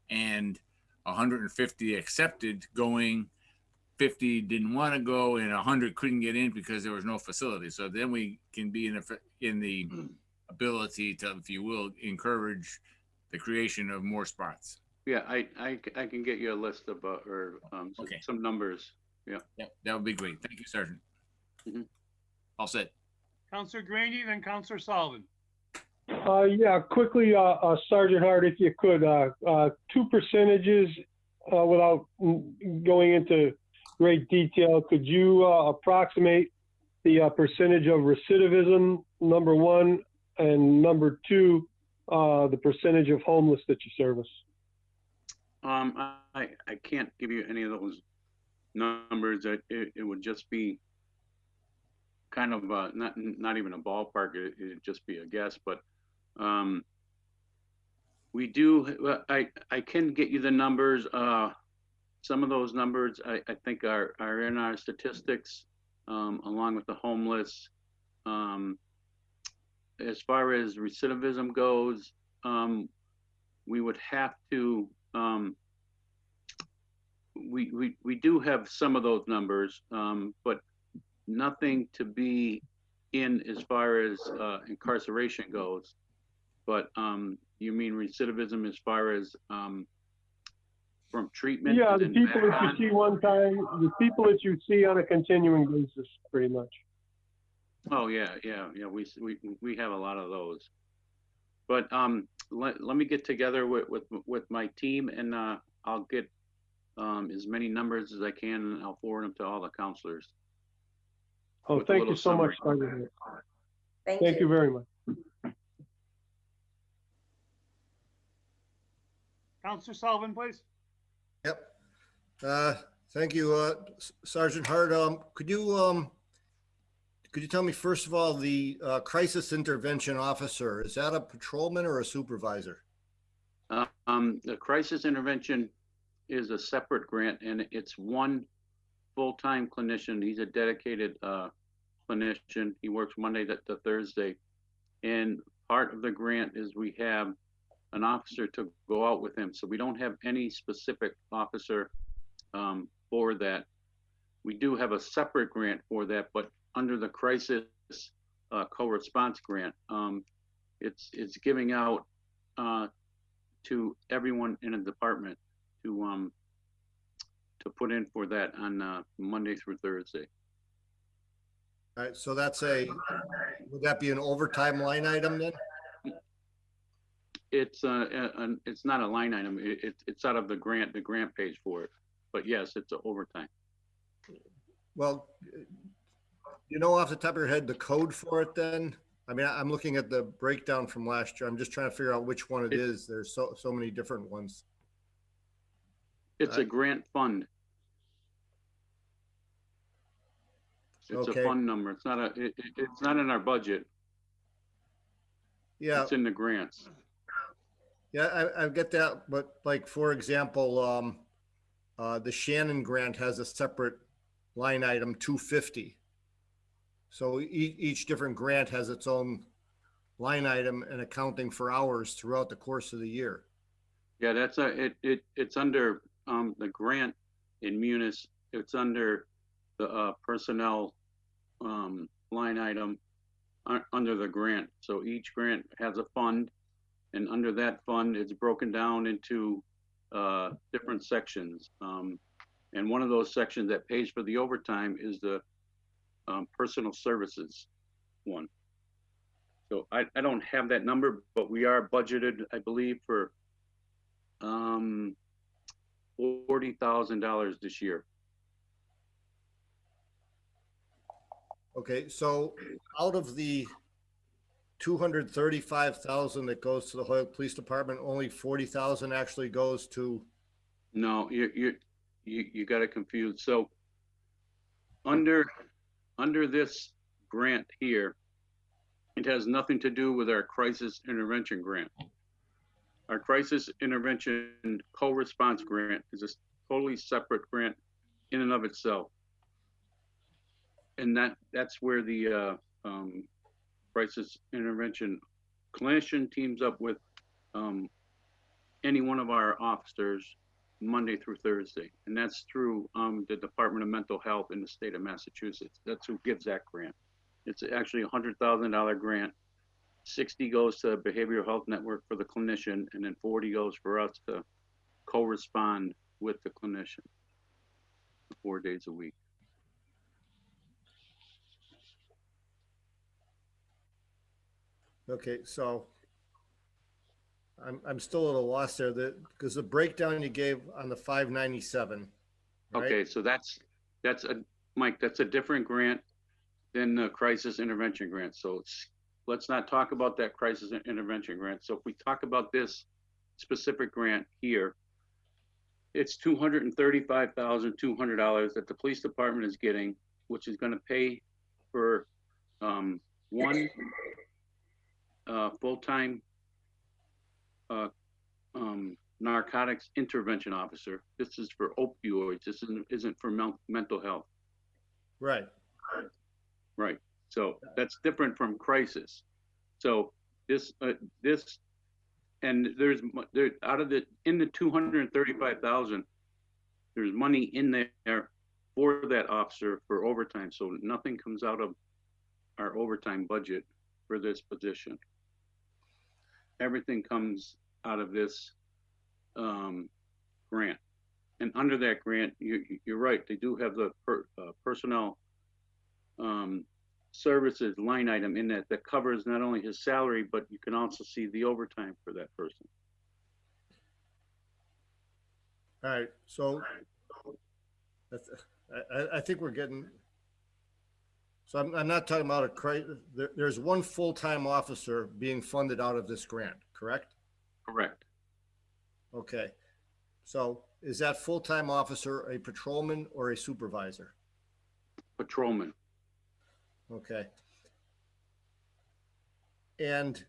and 150 accepted going, 50 didn't want to go, and 100 couldn't get in because there was no facility. So then we can be in the ability to, if you will, encourage the creation of more spots. Yeah, I can get you a list of Okay. some numbers. Yeah. Yeah, that would be great. Thank you, Sergeant. All set. Counselor Graney, then Counselor Sullivan. Yeah, quickly, Sergeant Hart, if you could, 2 percentages, without going into great detail, could you approximate the percentage of recidivism, number one, and number two, the percentage of homeless that you service? I can't give you any of those numbers. It would just be kind of not even a ballpark. It'd just be a guess. But we do. I can get you the numbers. Some of those numbers I think are in our statistics, along with the homeless. As far as recidivism goes, we would have to. We do have some of those numbers, but nothing to be in as far as incarceration goes. But you mean recidivism as far as from treatment? Yeah, the people that you see one time, the people that you see on a continuing basis, pretty much. Oh yeah. We have a lot of those. But let me get together with my team, and I'll get as many numbers as I can, and I'll forward them to all the counselors. Oh, thank you so much, Sergeant. Thank you very much. Counselor Sullivan, please. Yep. Thank you, Sergeant Hart. Could you tell me, first of all, the crisis intervention officer, is that a patrolman or a supervisor? The crisis intervention is a separate grant, and it's one full-time clinician. He's a dedicated clinician. He works Monday to Thursday. And part of the grant is we have an officer to go out with him. So we don't have any specific officer for that. We do have a separate grant for that, but under the crisis co-response grant, it's giving out to everyone in a department to put in for that on Monday through Thursday. All right, so would that be an overtime line item then? It's not a line item. It's out of the grant page for it. But yes, it's an overtime. Well, you know off the top of your head the code for it then? I mean, I'm looking at the breakdown from last year. I'm just trying to figure out which one it is. There's so many different ones. It's a grant fund. It's a fund number. It's not it's not in our budget. Yeah. It's in the grants. Yeah, I get that. But like, for example, the Shannon grant has a separate line item, 250. So each different grant has its own line item and accounting for hours throughout the course of the year. Yeah, that's it's under, the grant in Munis. It's under the, personnel, line item under the grant. So each grant has a fund, and under that fund, it's broken down into, different sections. And one of those sections that pays for the overtime is the, personal services one. So I don't have that number, but we are budgeted, I believe, for $40,000 this year. Okay, so out of the 235,000 that goes to the Holyoke Police Department, only 40,000 actually goes to. No, you got it confused. So under this grant here, it has nothing to do with our crisis intervention grant. Our crisis intervention co-response grant is a totally separate grant in and of itself. And that's where the crisis intervention clinician teams up with any one of our officers Monday through Thursday. And that's through the Department of Mental Health in the state of Massachusetts. That's who gives that grant. It's actually a $100,000 grant. 60 goes to Behavioral Health Network for the clinician, and then 40 goes for us to co-respond with the clinician 4 days a week. Okay, so I'm still a little lost there, because the breakdown you gave on the 597. Right? Okay, so that's Mike, that's a different grant than the crisis intervention grant. So let's not talk about that crisis intervention grant. So if we talk about this specific grant here, it's $235,200 that the police department is getting, which is going to pay for one full-time narcotics intervention officer. This is for opioids. This isn't for mental health. Right. Right. So that's different from crisis. So this and there's out of in the 235,000, there's money in there for that officer for overtime. So nothing comes out of our overtime budget for this position. Everything comes out of this grant. And under that grant, you're right, they do have the personnel services line item in that covers not only his salary, but you can also see the overtime for that person. All right, so that's, I think we're getting, so I'm not talking about a crisis. There's one full-time officer being funded out of this grant, correct? Correct. Okay, so is that full-time officer a patrolman or a supervisor? Patrolman. Okay. And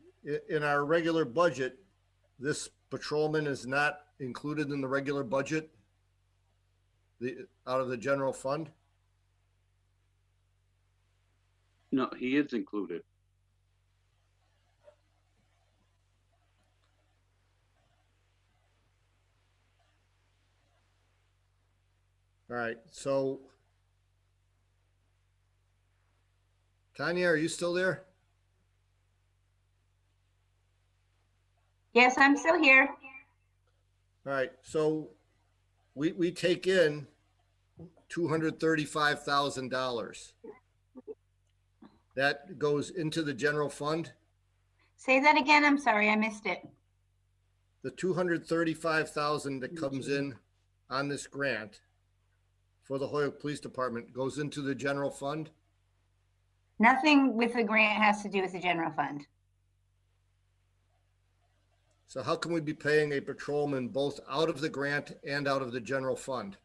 in our regular budget, this patrolman is not included in the regular budget, out of the general fund? No, he is included. All right, so Tanya, are you still there? Yes, I'm still here. All right, so we take in $235,000. That goes into the general fund. Say that again. I'm sorry, I missed it. The $235,000 that comes in on this grant for the Holyoke Police Department goes into the general fund? Nothing with the grant has to do with the general fund. So how can we be paying a patrolman both out of the grant and out of the general fund?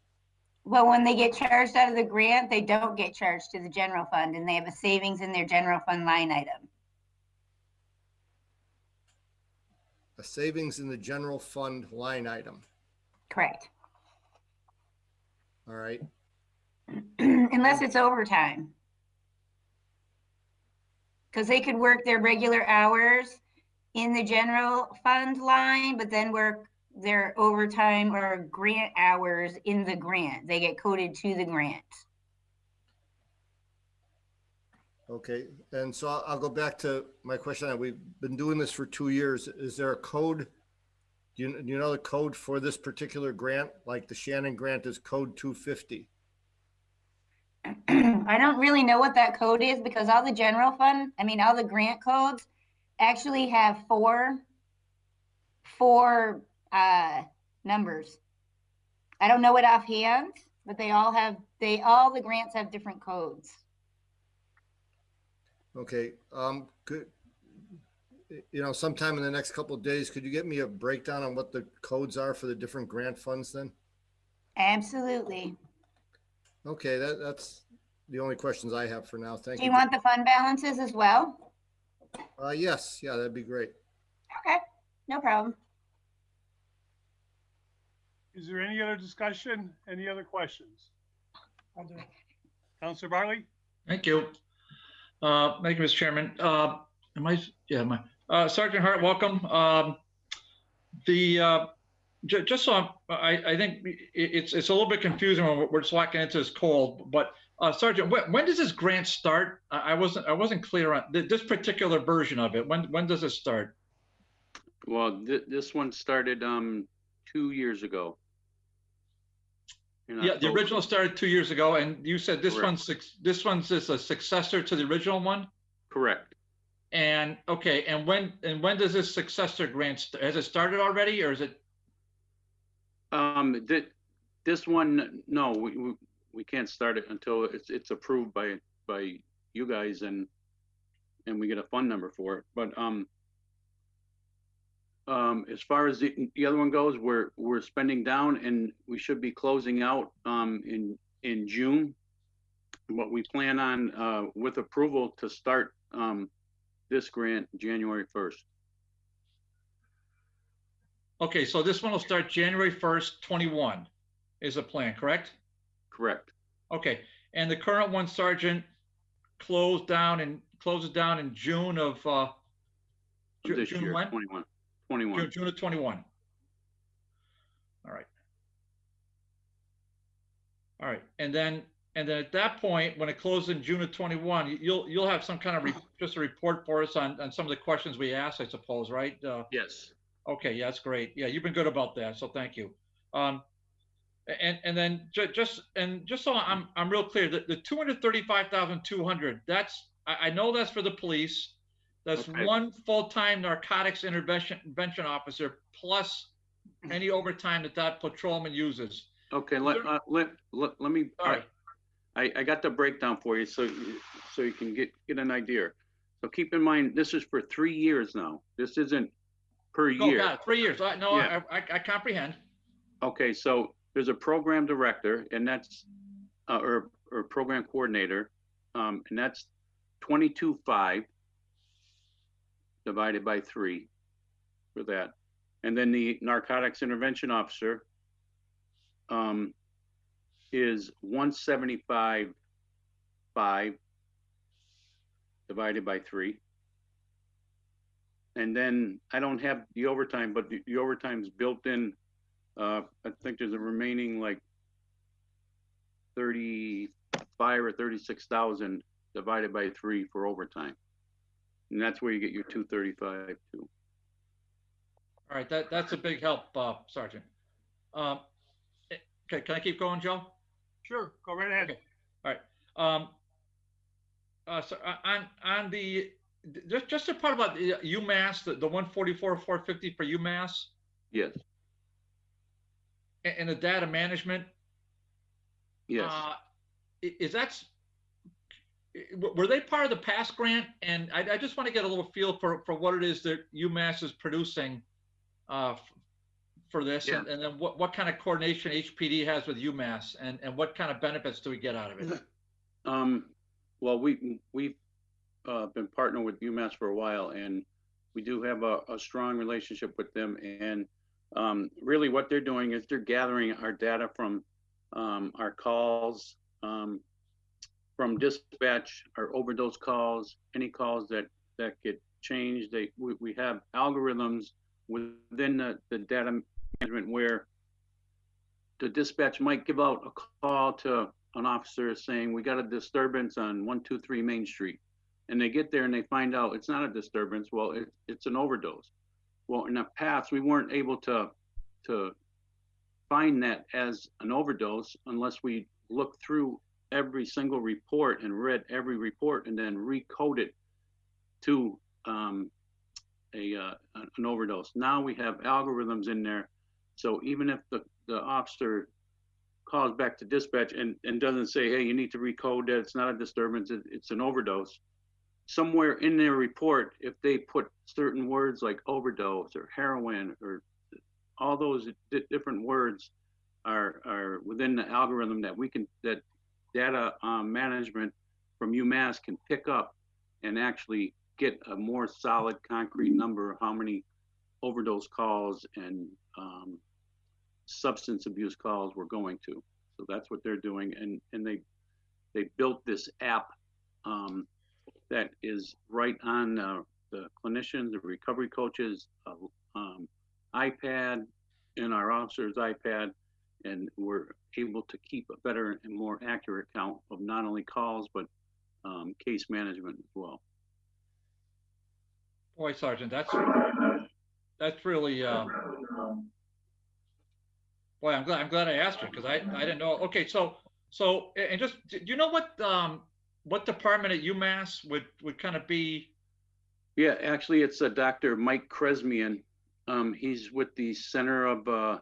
Well, when they get charged out of the grant, they don't get charged to the general fund, and they have a savings in their general fund line item. A savings in the general fund line item. Correct. All right. Unless it's overtime. Because they could work their regular hours in the general fund line, but then work their overtime or grant hours in the grant. They get coded to the grant. Okay, and so I'll go back to my question. We've been doing this for 2 years. Is there a code? Do you know the code for this particular grant? Like the Shannon grant is code 250. I don't really know what that code is because all the general fund, I mean, all the grant codes actually have four numbers. I don't know it offhand, but all the grants have different codes. Okay, could, sometime in the next couple of days, could you get me a breakdown on what the codes are for the different grant funds then? Absolutely. Okay, that's the only questions I have for now. Thank you. Do you want the fund balances as well? Yes, yeah, that'd be great. Okay, no problem. Is there any other discussion? Any other questions? Councilor Bartley? Thank you. Thank you, Mr. Chairman. Sergeant Hart, welcome. Just so I think it's a little bit confusing when we're just walking into this cold, but Sergeant, when does this grant start? I wasn't clear on this particular version of it. When does it start? Well, this one started 2 years ago. Yeah, the original started 2 years ago, and you said this Correct. one's a successor to the original one. Correct. And okay, and when does this successor grant has it started already, or is it? This one, no, we can't start it until it's approved by you guys and we get a fund number for it. But as far as the other one goes, we're spending down and we should be closing out in June. But we plan on with approval to start this grant January 1st. Okay, so this one will start January 1st, 21 is the plan, correct? Correct. Okay, and the current one, Sergeant, closes down in June of This June year, when? 21. June of 21. All right. All right, and then at that point, when it closes in June of 21, you'll have some kind of just a report for us on some of the questions we asked, I suppose, right? Yes. Okay, yeah, that's great. Yeah, you've been good about that, so thank you. And then just so I'm real clear, the 235,200, I know that's for the police. That's Okay. one full-time narcotics intervention officer plus any overtime that patrolman uses. Okay, let me. Sorry. I got the breakdown for you, so you can get an idea. So keep in mind, this is for 3 years now. This isn't per year. Oh, God, 3 years. No, Yeah. I comprehend. Okay, so there's a program director, and that's or program coordinator, and that's 22.5 divided by 3 for that, and then the narcotics intervention officer is 175.5 divided by 3. And then I don't have the overtime, but the overtime's built in. I think there's a remaining like 35 or 36,000 divided by 3 for overtime. And that's where you get your 235 to. All right, that's a big help, Sergeant. Okay, can I keep going, Joe? Sure, go right ahead. Okay. All right. So on the just a part about the UMass, the 144,450 for UMass. Yes. And the data management. Yes. Were they part of the past grant? And I just want to get a little feel for what it is that UMass is producing for this, Yeah. and then what kind of coordination HPD has with UMass, and what kind of benefits do we get out of it? Well, we've been partnered with UMass for a while, and we do have a strong relationship with them. And really what they're doing is they're gathering our data from our calls, from dispatch, our overdose calls, any calls that get changed. We have algorithms within the data management where the dispatch might give out a call to an officer saying, we got a disturbance on 123 Main Street. And they get there and they find out it's not a disturbance. Well, it's an overdose. Well, in the past, we weren't able to find that as an overdose unless we looked through every single report and read every report and then recode it to an overdose. Now we have algorithms in there. So even if the officer calls back to dispatch and doesn't say, hey, you need to recode that, it's not a disturbance, it's an overdose. Somewhere in their report, if they put certain words like overdose or heroin or all those different words are within the algorithm that data management from UMass can pick up and actually get a more solid concrete number of how many overdose calls and substance abuse calls we're going to. So that's what they're doing. And they built this app that is right on the clinicians, the recovery coaches, iPad, and our officer's iPad. And we're able to keep a better and more accurate count of not only calls, but case management as well. Boy, Sergeant, that's really, boy, I'm glad I asked you because I didn't know. Okay, so and just, do you know what department at UMass would kind of be? Yeah, actually, it's Dr. Mike Kresmian. He's with the Center of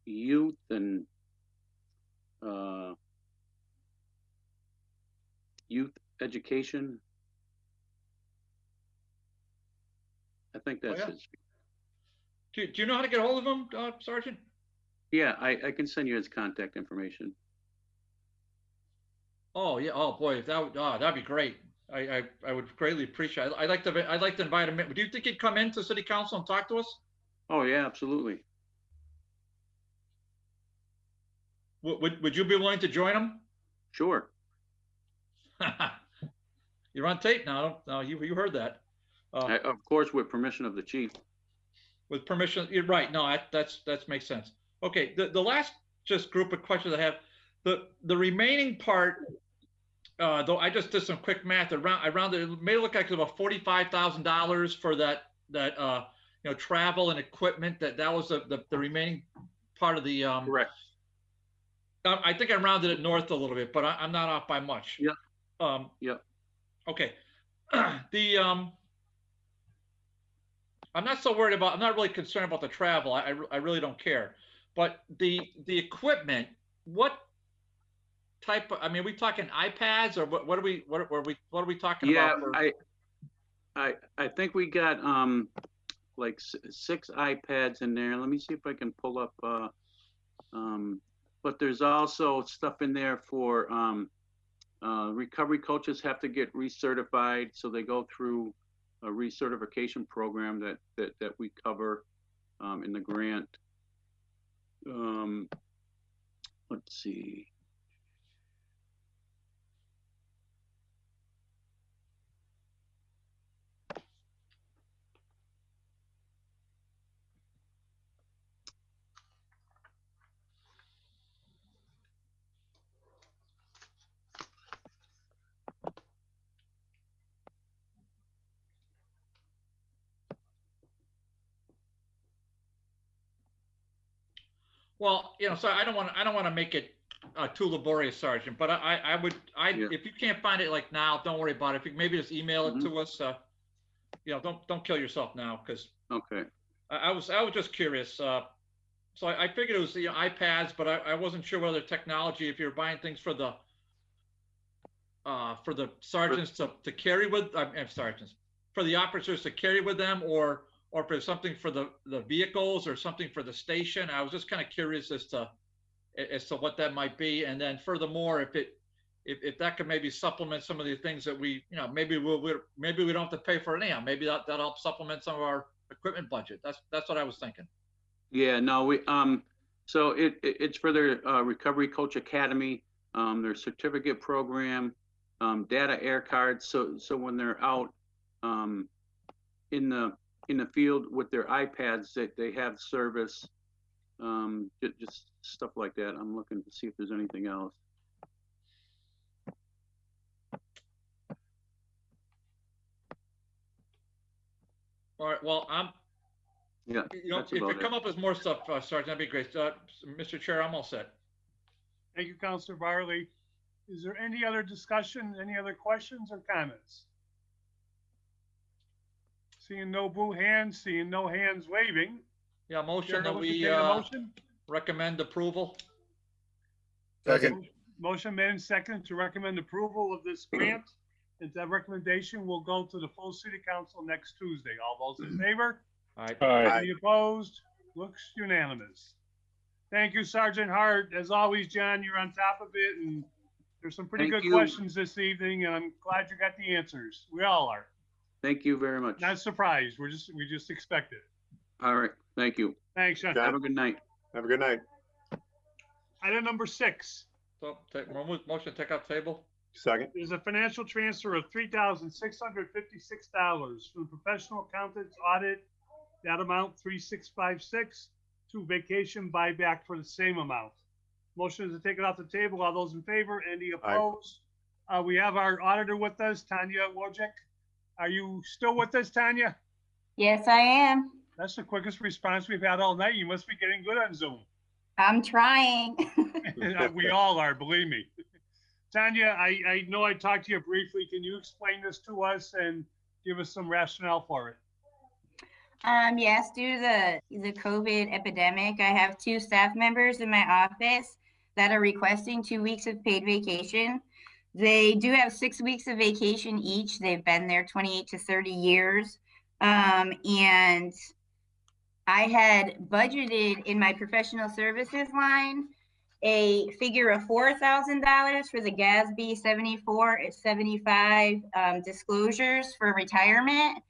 Youth and Youth Education. I think that's his. Do you know how to get a hold of him, Sergeant? Yeah, I can send you his contact information. Oh yeah. Oh boy, that'd be great. I would greatly appreciate it. I'd like to invite him in. Do you think he'd come into City Council and talk to us? Oh yeah, absolutely. Would you be willing to join him? Sure. You're on tape now. No, you heard that. Of course, with permission of the chief. With permission, you're right. No, that makes sense. Okay, the last just group of questions I have, the remaining part, though I just did some quick math around it made it look like it was about $45,000 for that travel and equipment. That was the remaining part of the correct. I think I rounded it north a little bit, but I'm not off by much. Yeah. Yeah. Okay. I'm not so worried about. I'm not really concerned about the travel. I really don't care. But the equipment, what type of? I mean, are we talking iPads or what are we talking about? Yeah, I think we got like 6 iPads in there. Let me see if I can pull up. But there's also stuff in there for recovery coaches have to get recertified, so they go through a recertification program that we cover in the grant. Let's see. Well, so I don't want to make it too laborious, Sergeant. But if you can't find it like now, don't worry about it. If you maybe just email it to us. Don't kill yourself now, because okay. I was just curious. So I figured it was the iPads, but I wasn't sure whether technology, if you're buying things for the sergeants to carry with, sergeants, for the officers to carry with them, or for something for the vehicles or something for the station. I was just kind of curious as to what that might be. And then furthermore, if that could maybe supplement some of the things that we, maybe we don't have to pay for it anyhow. Maybe that'll help supplement some of our equipment budget. That's what I was thinking. Yeah, no, we so it's for their Recovery Coach Academy, their certificate program, data air cards. So when they're out in the field with their iPads, that they have service Just stuff like that. I'm looking to see if there's anything else. All right, well, Yeah, you know, that's if you about it. come up with more stuff, Sergeant, that'd be great. Mr. Chair, I'm all set. Thank you, Councilor Barley. Is there any other discussion, any other questions or comments? Seeing no blue hands, seeing no hands waving. Yeah, motion Chair that will we, entertain a motion. recommend approval. Second. Motion made and seconded to recommend approval of this grant. And that recommendation will go to the full city council next Tuesday. All those in favor? All right. Any opposed? Looks unanimous. Thank you, Sergeant Hart. As always, John, you're on top of it, and there's some pretty Thank good you. questions this evening, and I'm glad you got the answers. We all are. Thank you very much. Not surprised. We just expect it. All right, thank you. Thanks, John. Have a good night. Have a good night. Item number 6 So, motion to take off table. Second. is a financial transfer of $3,656 from professional accountants audit, that amount 3656, to vacation buyback for the same amount. Motion is to take it off the table. All those in favor? Any opposed? We have our auditor with us, Tanya Wojcik. Are you still with us, Tanya? Yes, I am. That's the quickest response we've had all night. You must be getting good on Zoom. I'm trying. We all are, believe me. Tanya, I know I talked to you briefly. Can you explain this to us and give us some rationale for it? Yes, due to the COVID epidemic, I have 2 staff members in my office that are requesting 2 weeks of paid vacation. They do have 6 weeks of vacation each. They've been there 28 to 30 years. And I had budgeted in my professional services line a figure of $4,000 for the GASB 74-75 disclosures for retirement.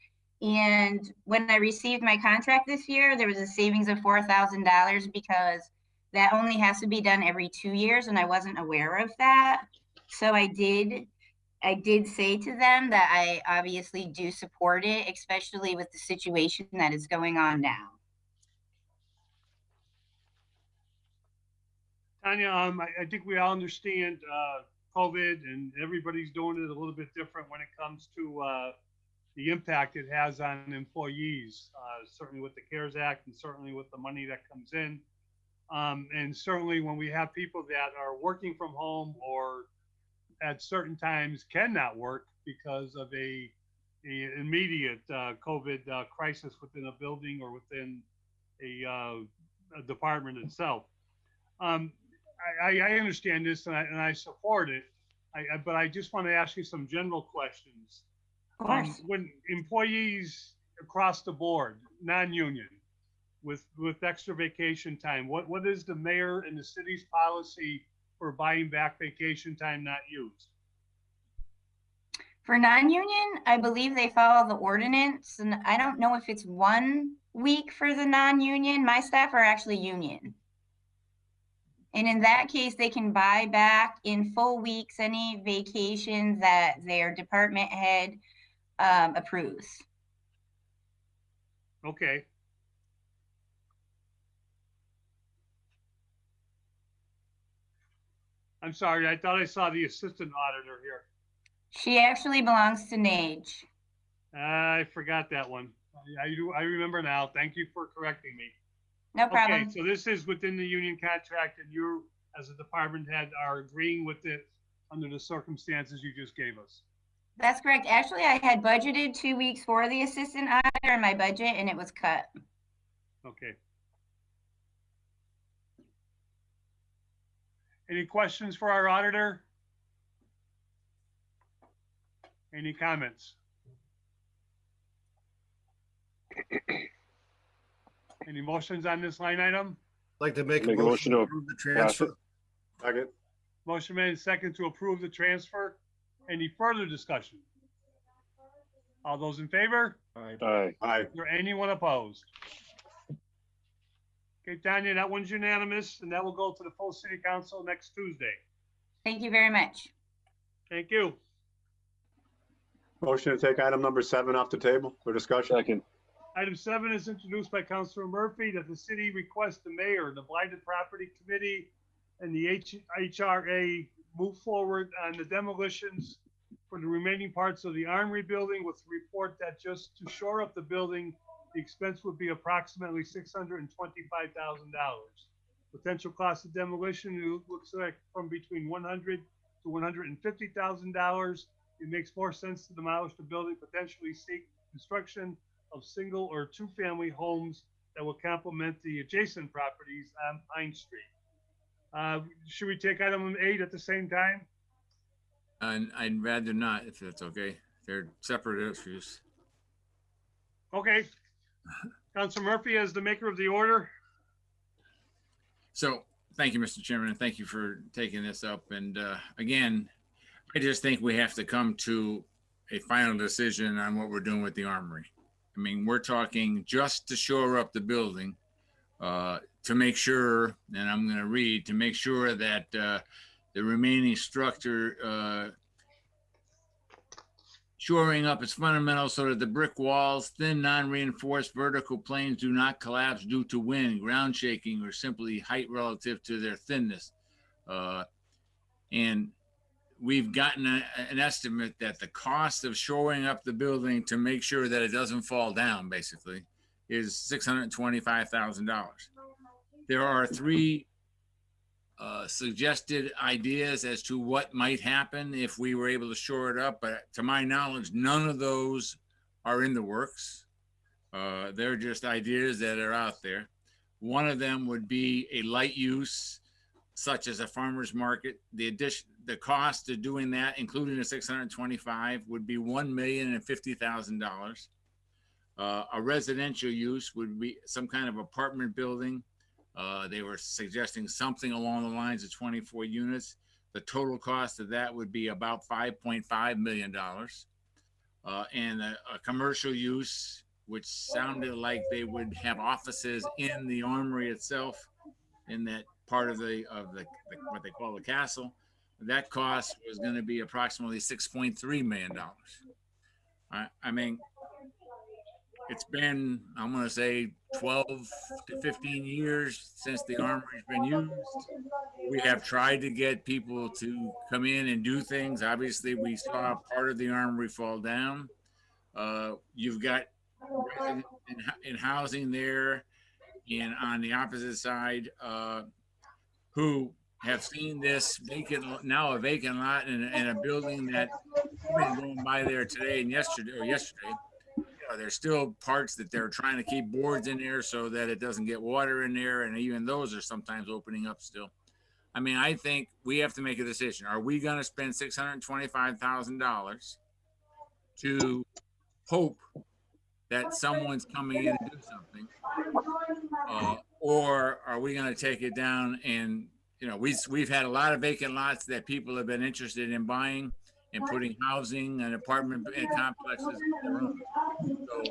And when I received my contract this year, there was a savings of $4,000 because that only has to be done every 2 years, and I wasn't aware of that. So I did say to them that I obviously do support it, especially with the situation that is going on now. Tanya, I think we all understand COVID, and everybody's doing it a little bit different when it comes to the impact it has on employees, certainly with the CARES Act and certainly with the money that comes in. And certainly when we have people that are working from home or at certain times cannot work because of a immediate COVID crisis within a building or within a department itself. I understand this and I support it, but I just want to ask you some general questions. Of course. When employees across the board, non-union, with extra vacation time, what is the mayor and the city's policy for buying back vacation time not used? For non-union, I believe they follow the ordinance, and I don't know if it's 1 week for the non-union. My staff are actually union. And in that case, they can buy back in full weeks any vacation that their department head approves. Okay. I'm sorry, I thought I saw the assistant auditor here. She actually belongs to NAGE. I forgot that one. I remember now. Thank you for correcting me. No problem. Okay, so this is within the union contract, and you, as a department head, are agreeing with it under the circumstances you just gave us. That's correct. Actually, I had budgeted 2 weeks for the assistant auditor in my budget, and it was cut. Okay. Any questions for our auditor? Any comments? Any motions on this line item? I'd like to make a motion to approve the transfer. Second. Motion made second to approve the transfer. Any further discussion? All those in favor? Aye. Aye. Is there anyone opposed? Okay, Tanya, that one's unanimous, and that will go to the full city council next Tuesday. Thank you very much. Thank you. Motion to take item number 7 off the table for discussion. Second. Item 7 is introduced by Councilor Murphy that the city requests the mayor, the Blighted Property Committee, and the HRA move forward on the demolitions for the remaining parts of the Armory building, with the report that just to shore up the building, the expense would be approximately $625,000. Potential cost of demolition looks like from between $100,000 to $150,000. It makes more sense to demolish the building, potentially seek construction of single or two-family homes that will complement the adjacent properties on Pine Street. Should we take item 8 at the same time? And I'd rather not, if that's okay. They're separate issues. Okay. Councilor Murphy, as the maker of the order. So thank you, Mr. Chairman, and thank you for taking this up. And again, I just think we have to come to a final decision on what we're doing with the Armory. I mean, we're talking just to shore up the building, to make sure, and I'm going to read, to make sure that the remaining structure shoring up its fundamentals so that the brick walls, thin, non-reinforced vertical planes do not collapse due to wind, ground shaking, or simply height relative to their thinness. And we've gotten an estimate that the cost of shoring up the building to make sure that it doesn't fall down, basically, is $625,000. There are 3 suggested ideas as to what might happen if we were able to shore it up, but to my knowledge, none of those are in the works. They're just ideas that are out there. One of them would be a light use, such as a farmer's market. The cost of doing that, including the $625,000, would be $1,050,000. A residential use would be some kind of apartment building. They were suggesting something along the lines of 24 units. The total cost of that would be about $5.5 million. And a commercial use, which sounded like they would have offices in the Armory itself, in that part of the what they call the castle. That cost was going to be approximately $6.3 million. I mean, it's been, I'm going to say, 12 to 15 years since the Armory's been used. We have tried to get people to come in and do things. Obviously, we saw part of the Armory fall down. You've got residents in housing there, and on the opposite side, who have seen this vacant, now a vacant lot in a building that I've been going by there today and yesterday. There's still parts that they're trying to keep boards in there so that it doesn't get water in there. And even those are sometimes opening up still. I mean, I think we have to make a decision. Are we going to spend $625,000 to hope that someone's coming in and do something? Or are we going to take it down and, we've had a lot of vacant lots that people have been interested in buying and putting housing and apartment complexes of their own. So,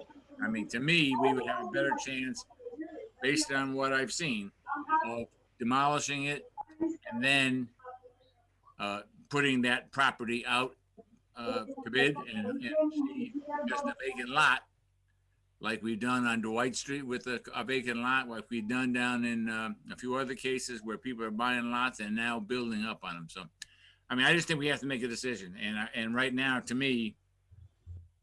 I mean, to me, we would have a better chance, based on what I've seen, of demolishing it and then putting that property out to bid and see just a vacant lot, like we've done on Dwight Street with a vacant lot, like we've done down in a few other cases where people are buying lots and now building up on them. So, I mean, I just think we have to make a decision. And right now, to me,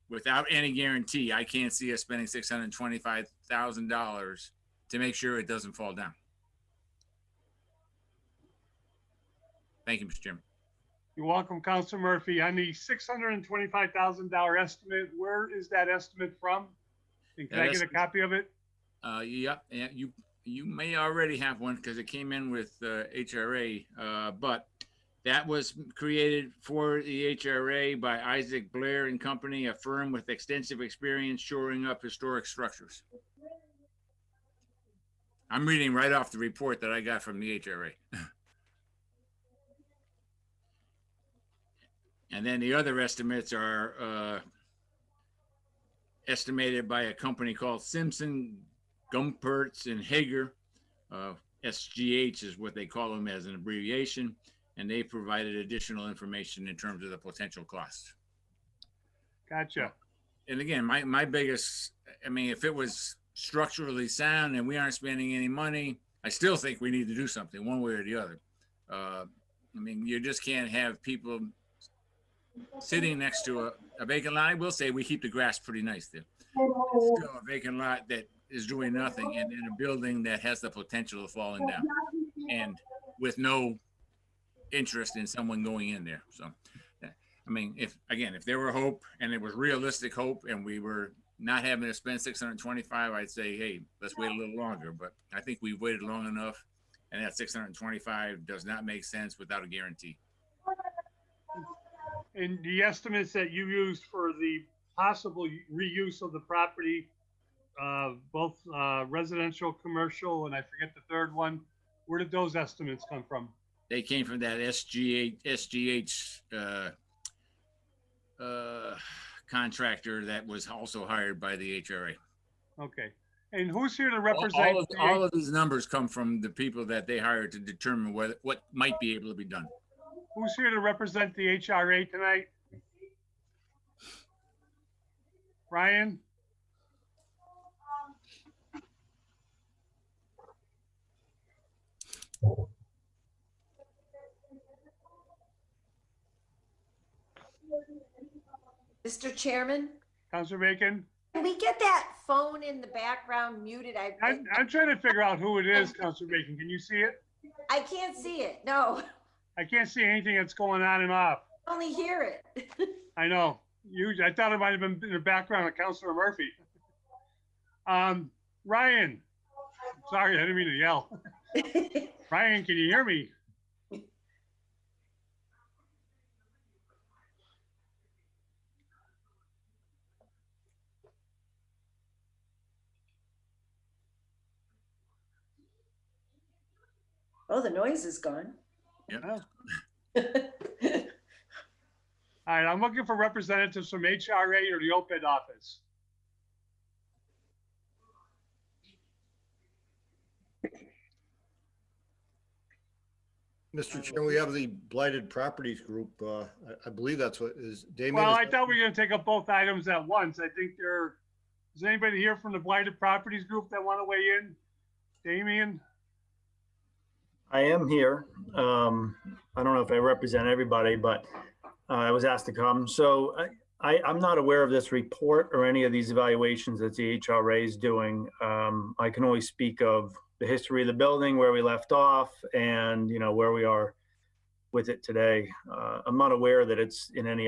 without any guarantee, I can't see us spending $625,000 to make sure it doesn't fall down. Thank you, Mr. Chairman. You're welcome, Councilor Murphy. On the $625,000 estimate, where is that estimate from? And can I get a copy of it? Yeah, you may already have one because it came in with HRA, but that was created for the HRA by Isaac Blair and Company, a firm with extensive experience shoring up historic structures. I'm reading right off the report that I got from the HRA. And then the other estimates are estimated by a company called Simpson, Gumpertz, and Hager. SGH is what they call them as an abbreviation. And they provided additional information in terms of the potential costs. Gotcha. and again, my biggest, I mean, if it was structurally sound and we aren't spending any money, I still think we need to do something one way or the other. I mean, you just can't have people sitting next to a vacant lot. I will say we keep the grass pretty nice there. It's still a vacant lot that is doing nothing, and in a building that has the potential of falling down, and with no interest in someone going in there. So, I mean, if there were hope and it was realistic hope and we were not having to spend 625, I'd say, hey, let's wait a little longer. But I think we've waited long enough, and that 625 does not make sense without a guarantee. And the estimates that you used for the possible reuse of the property, both residential, commercial, and I forget the third one, where did those estimates come from? They came from that SGH contractor that was also hired by the HRA. Okay. And who's here to represent? All of these numbers come from the people that they hired to determine what might be able to be done. Who's here to represent the HRA tonight? Ryan? Mr. Chairman, Councilor Bacon? can we get that phone in the background muted? I'm trying to figure out who it is, Councilor Bacon. Can you see it? I can't see it, no. I can't see anything that's going on and off. Only hear it. I know. I thought it might have been in the background of Councilor Murphy. Ryan, sorry, I didn't mean to yell. Ryan, can you hear me? Oh, the noise is gone. Yeah. All right, I'm looking for representatives from HRA or the OPED office. Mr. Chair, we have the Blighted Properties Group. I believe that's what is Damien. Well, I thought we were going to take up both items at once. I think is anybody here from the Blighted Properties Group that want to weigh in? Damien? I am here. I don't know if I represent everybody, but I was asked to come. So I'm not aware of this report or any of these evaluations that the HRA is doing. I can only speak of the history of the building, where we left off, and where we are with it today. I'm not aware that it's in any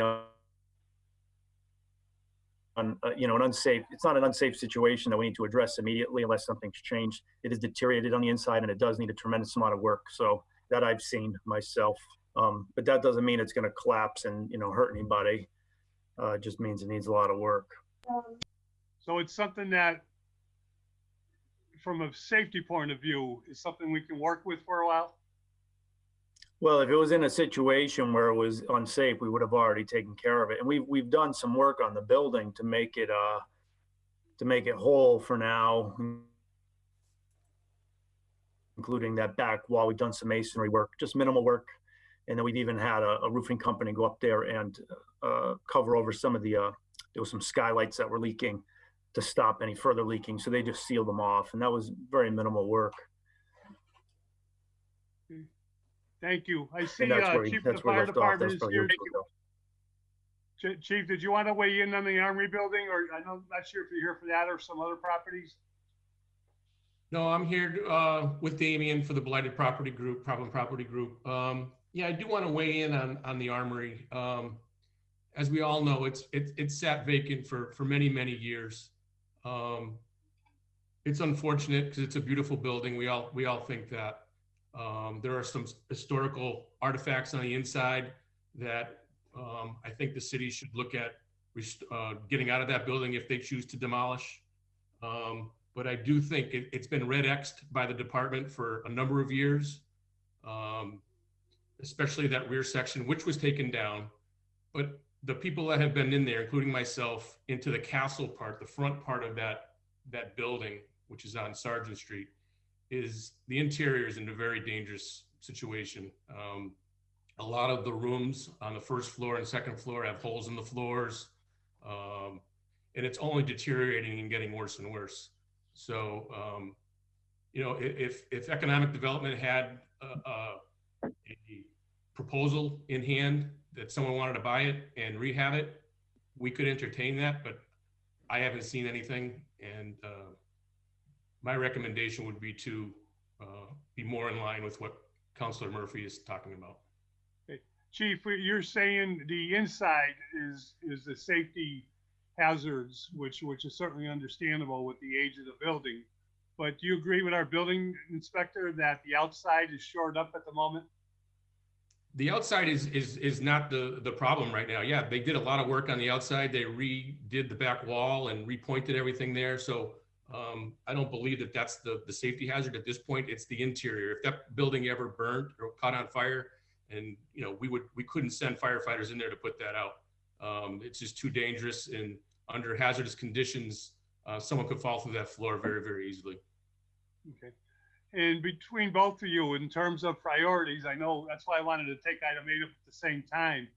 an unsafe. It's not an unsafe situation that we need to address immediately unless something's changed. It is deteriorated on the inside, and it does need a tremendous amount of work. So that I've seen myself, but that doesn't mean it's going to collapse and hurt anybody. It just means it needs a lot of work. So it's something that, from a safety point of view, is something we can work with for a while? Well, if it was in a situation where it was unsafe, we would have already taken care of it. And we've done some work on the building to make it whole for now, including that back wall. We've done some masonry work, just minimal work. And then we've even had a roofing company go up there and cover over some of the, there was some skylights that were leaking to stop any further leaking. So they just sealed them off, and that was very minimal work. Thank you. I see Chief of the Fire Department is here. Chief, did you want to weigh in on the Armory building, or I'm not sure if you're here for that or some other properties? No, I'm here with Damien for the Blighted Property Group, Problem Property Group. Yeah, I do want to weigh in on the Armory. As we all know, it's sat vacant for many, many years. It's unfortunate because it's a beautiful building. We all think that. There are some historical artifacts on the inside that I think the city should look at getting out of that building if they choose to demolish. But I do think it's been red X'd by the department for a number of years, especially that rear section, which was taken down. But the people that have been in there, including myself, into the castle part, the front part of that building, which is on Sargent Street, is the interior is in a very dangerous situation. A lot of the rooms on the first floor and second floor have holes in the floors. and it's only deteriorating and getting worse and worse. So, you know, if economic development had a proposal in hand that someone wanted to buy it and rehab it, we could entertain that, but I haven't seen anything. And my recommendation would be to be more in line with what Councilor Murphy is talking about. Okay. Chief, you're saying the inside is the safety hazards, which is certainly understandable with the age of the building. But do you agree with our building inspector that the outside is shored up at the moment? The outside is not the problem right now. Yeah, they did a lot of work on the outside. They redid the back wall and repointed everything there. So I don't believe that that's the safety hazard at this point. It's the interior. If that building ever burned or caught on fire, and you know, we couldn't send firefighters in there to put that out. It's just too dangerous, and under hazardous conditions, someone could fall through that floor very, very easily. Okay. And between both of you, in terms of priorities, I know that's why I wanted to take item 8 up at the same time.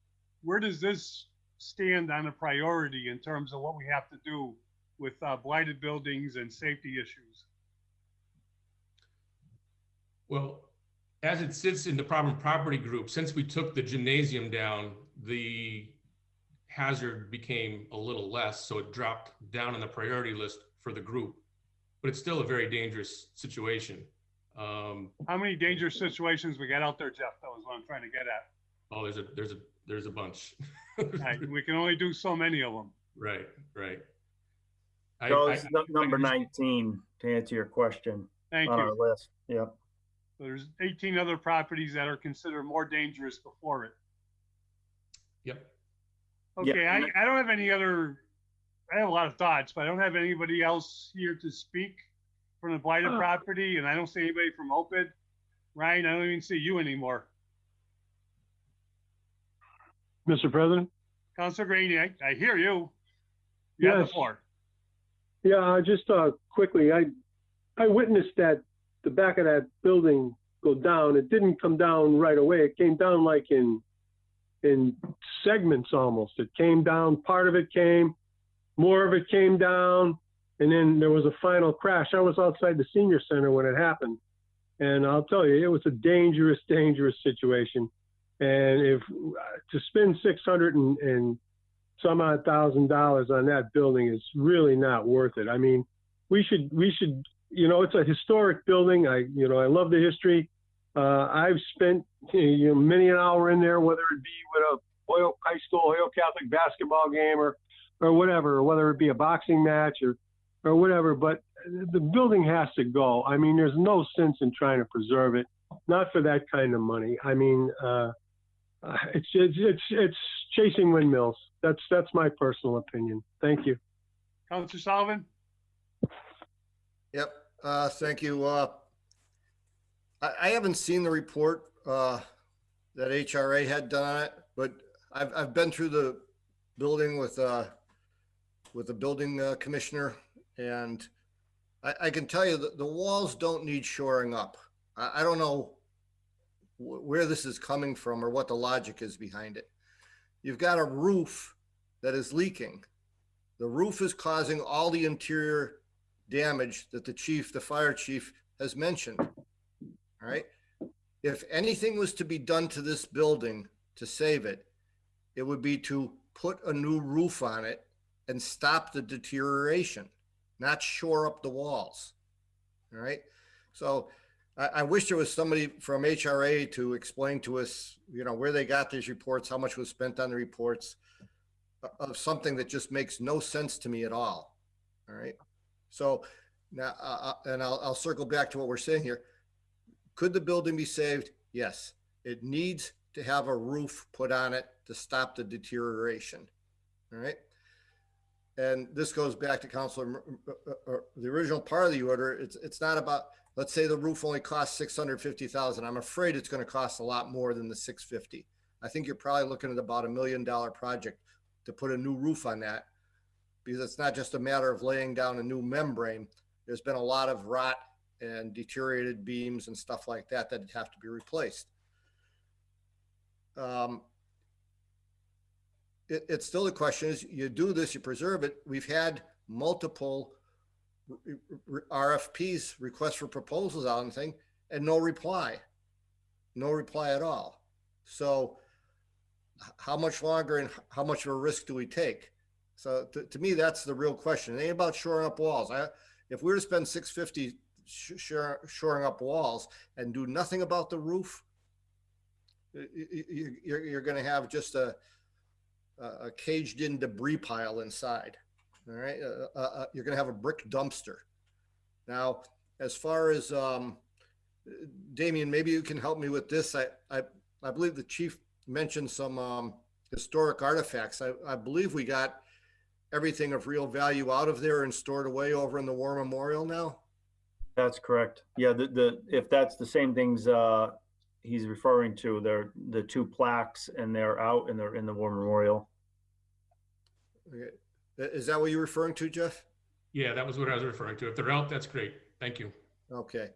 Where does this stand on a priority in terms of what we have to do with blighted buildings and safety issues? Well, as it sits in the problem property group, since we took the gymnasium down, the hazard became a little less, so it dropped down on the priority list for the group. But it's still a very dangerous situation. How many dangerous situations we got out there, Jeff? That was what I'm trying to get at. Oh, there's a bunch. Right. We can only do so many of them. Right. So it's number 19 to answer your question. Thank on you. our list. Yep. So there's 18 other properties that are considered more dangerous before it. Yep. Okay, Yeah. I don't have any other, I have a lot of thoughts, but I don't have anybody else here to speak from the blighted property, and I don't see anybody from OPID. Ryan, I don't even see you anymore. Mr. President? Councilor Graney, I hear you. You have the Yes. floor. Yeah, just quickly, I witnessed that the back of that building go down. It didn't come down right away. It came down like in segments almost. It came down, part of it came, more of it came down, and then there was a final crash. I was outside the senior center when it happened. And I'll tell you, it was a dangerous, dangerous situation. And if to spend $600 and some odd $1,000 on that building is really not worth it. I mean, we should, you know, it's a historic building. I love the history. I've spent many an hour in there, whether it be with a Holyoke High School, Holyoke Catholic basketball game or whatever, or whether it be a boxing match or whatever. But the building has to go. I mean, there's no sense in trying to preserve it, not for that kind of money. I mean, it's chasing windmills. That's my personal opinion. Thank you. Councilor Sullivan? Yep, thank you. I haven't seen the report that HRA had done on it, but I've been through the building with the building commissioner, and I can tell you that the walls don't need shoring up. I don't know where this is coming from or what the logic is behind it. You've got a roof that is leaking. The roof is causing all the interior damage that the fire chief has mentioned. All right. If anything was to be done to this building to save it, it would be to put a new roof on it and stop the deterioration, not shore up the walls. All right. So I wish there was somebody from HRA to explain to us, where they got these reports, how much was spent on the reports of something that just makes no sense to me at all. All right. So now, and I'll circle back to what we're saying here. Could the building be saved? Yes. It needs to have a roof put on it to stop the deterioration. All right. And this goes back to Councilor, the original part of the order. It's not about, let's say the roof only costs $650,000. I'm afraid it's going to cost a lot more than the $650,000. I think you're probably looking at about $1 million project to put a new roof on that, because it's not just a matter of laying down a new membrane. There's been a lot of rot and deteriorated beams and stuff like that that have to be replaced. it's still the question is, you do this, you preserve it. We've had multiple RFPs, requests for proposals out and thing, and no reply at all. So how much longer and how much of a risk do we take? So to me, that's the real question. It ain't about shoring up walls. If we were to spend $650 shoring up walls and do nothing about the roof, you're going to have just a caged in debris pile inside. All right. You're going to have a brick dumpster. Now, as far as Damien, maybe you can help me with this. I believe the chief mentioned some historic artifacts. I believe we got everything of real value out of there and stored away over in the War Memorial now. That's correct. Yeah, if that's the same things he's referring to, they're the 2 plaques, and they're out and they're in the War Memorial. Okay. Is that what you're referring to, Jeff? Yeah, that was what I was referring to. If they're out, that's great. Thank you. Okay.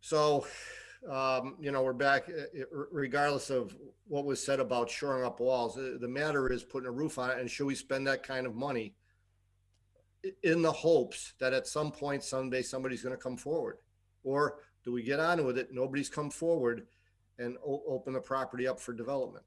So, we're back, regardless of what was said about shoring up walls. The matter is putting a roof on it, and should we spend that kind of money in the hopes that at some point someday somebody's going to come forward? Or do we get on with it, nobody's come forward, and open the property up for development?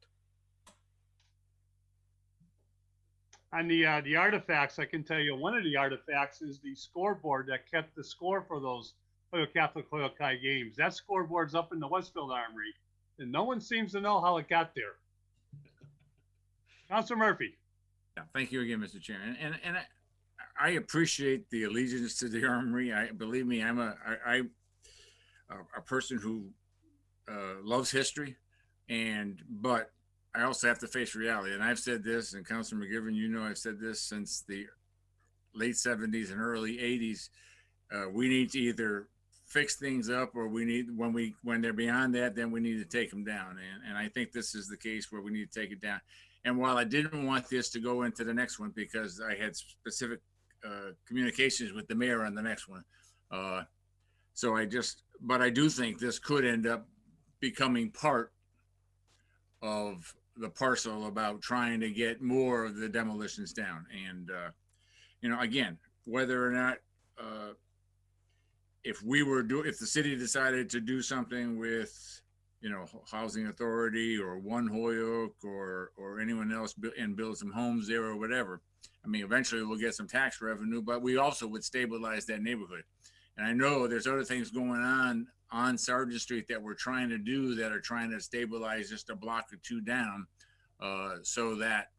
On the artifacts, I can tell you one of the artifacts is the scoreboard that kept the score for those Holyoke Catholic Holyoke High games. That scoreboard's up in the Westfield Armory, and no one seems to know how it got there. Councilor Murphy. Yeah, thank you again, Mr. Chairman. And I appreciate the allegiance to the Armory. Believe me, I'm a person who loves history, but I also have to face reality. And I've said this, and Councilor McGiverin, I've said this since the late 70s and early 80s. We need to either fix things up, or when they're beyond that, then we need to take them down. And I think this is the case where we need to take it down. And while I didn't want this to go into the next one because I had specific communications with the mayor on the next one, but I do think this could end up becoming part of the parcel about trying to get more of the demolitions down. And again, whether or not if the city decided to do something with Housing Authority or One Holyoke or anyone else and build some homes there or whatever, I mean, eventually we'll get some tax revenue, but we also would stabilize that neighborhood. And I know there's other things going on Sargent Street that we're trying to do that are trying to stabilize just a block or 2 down, so that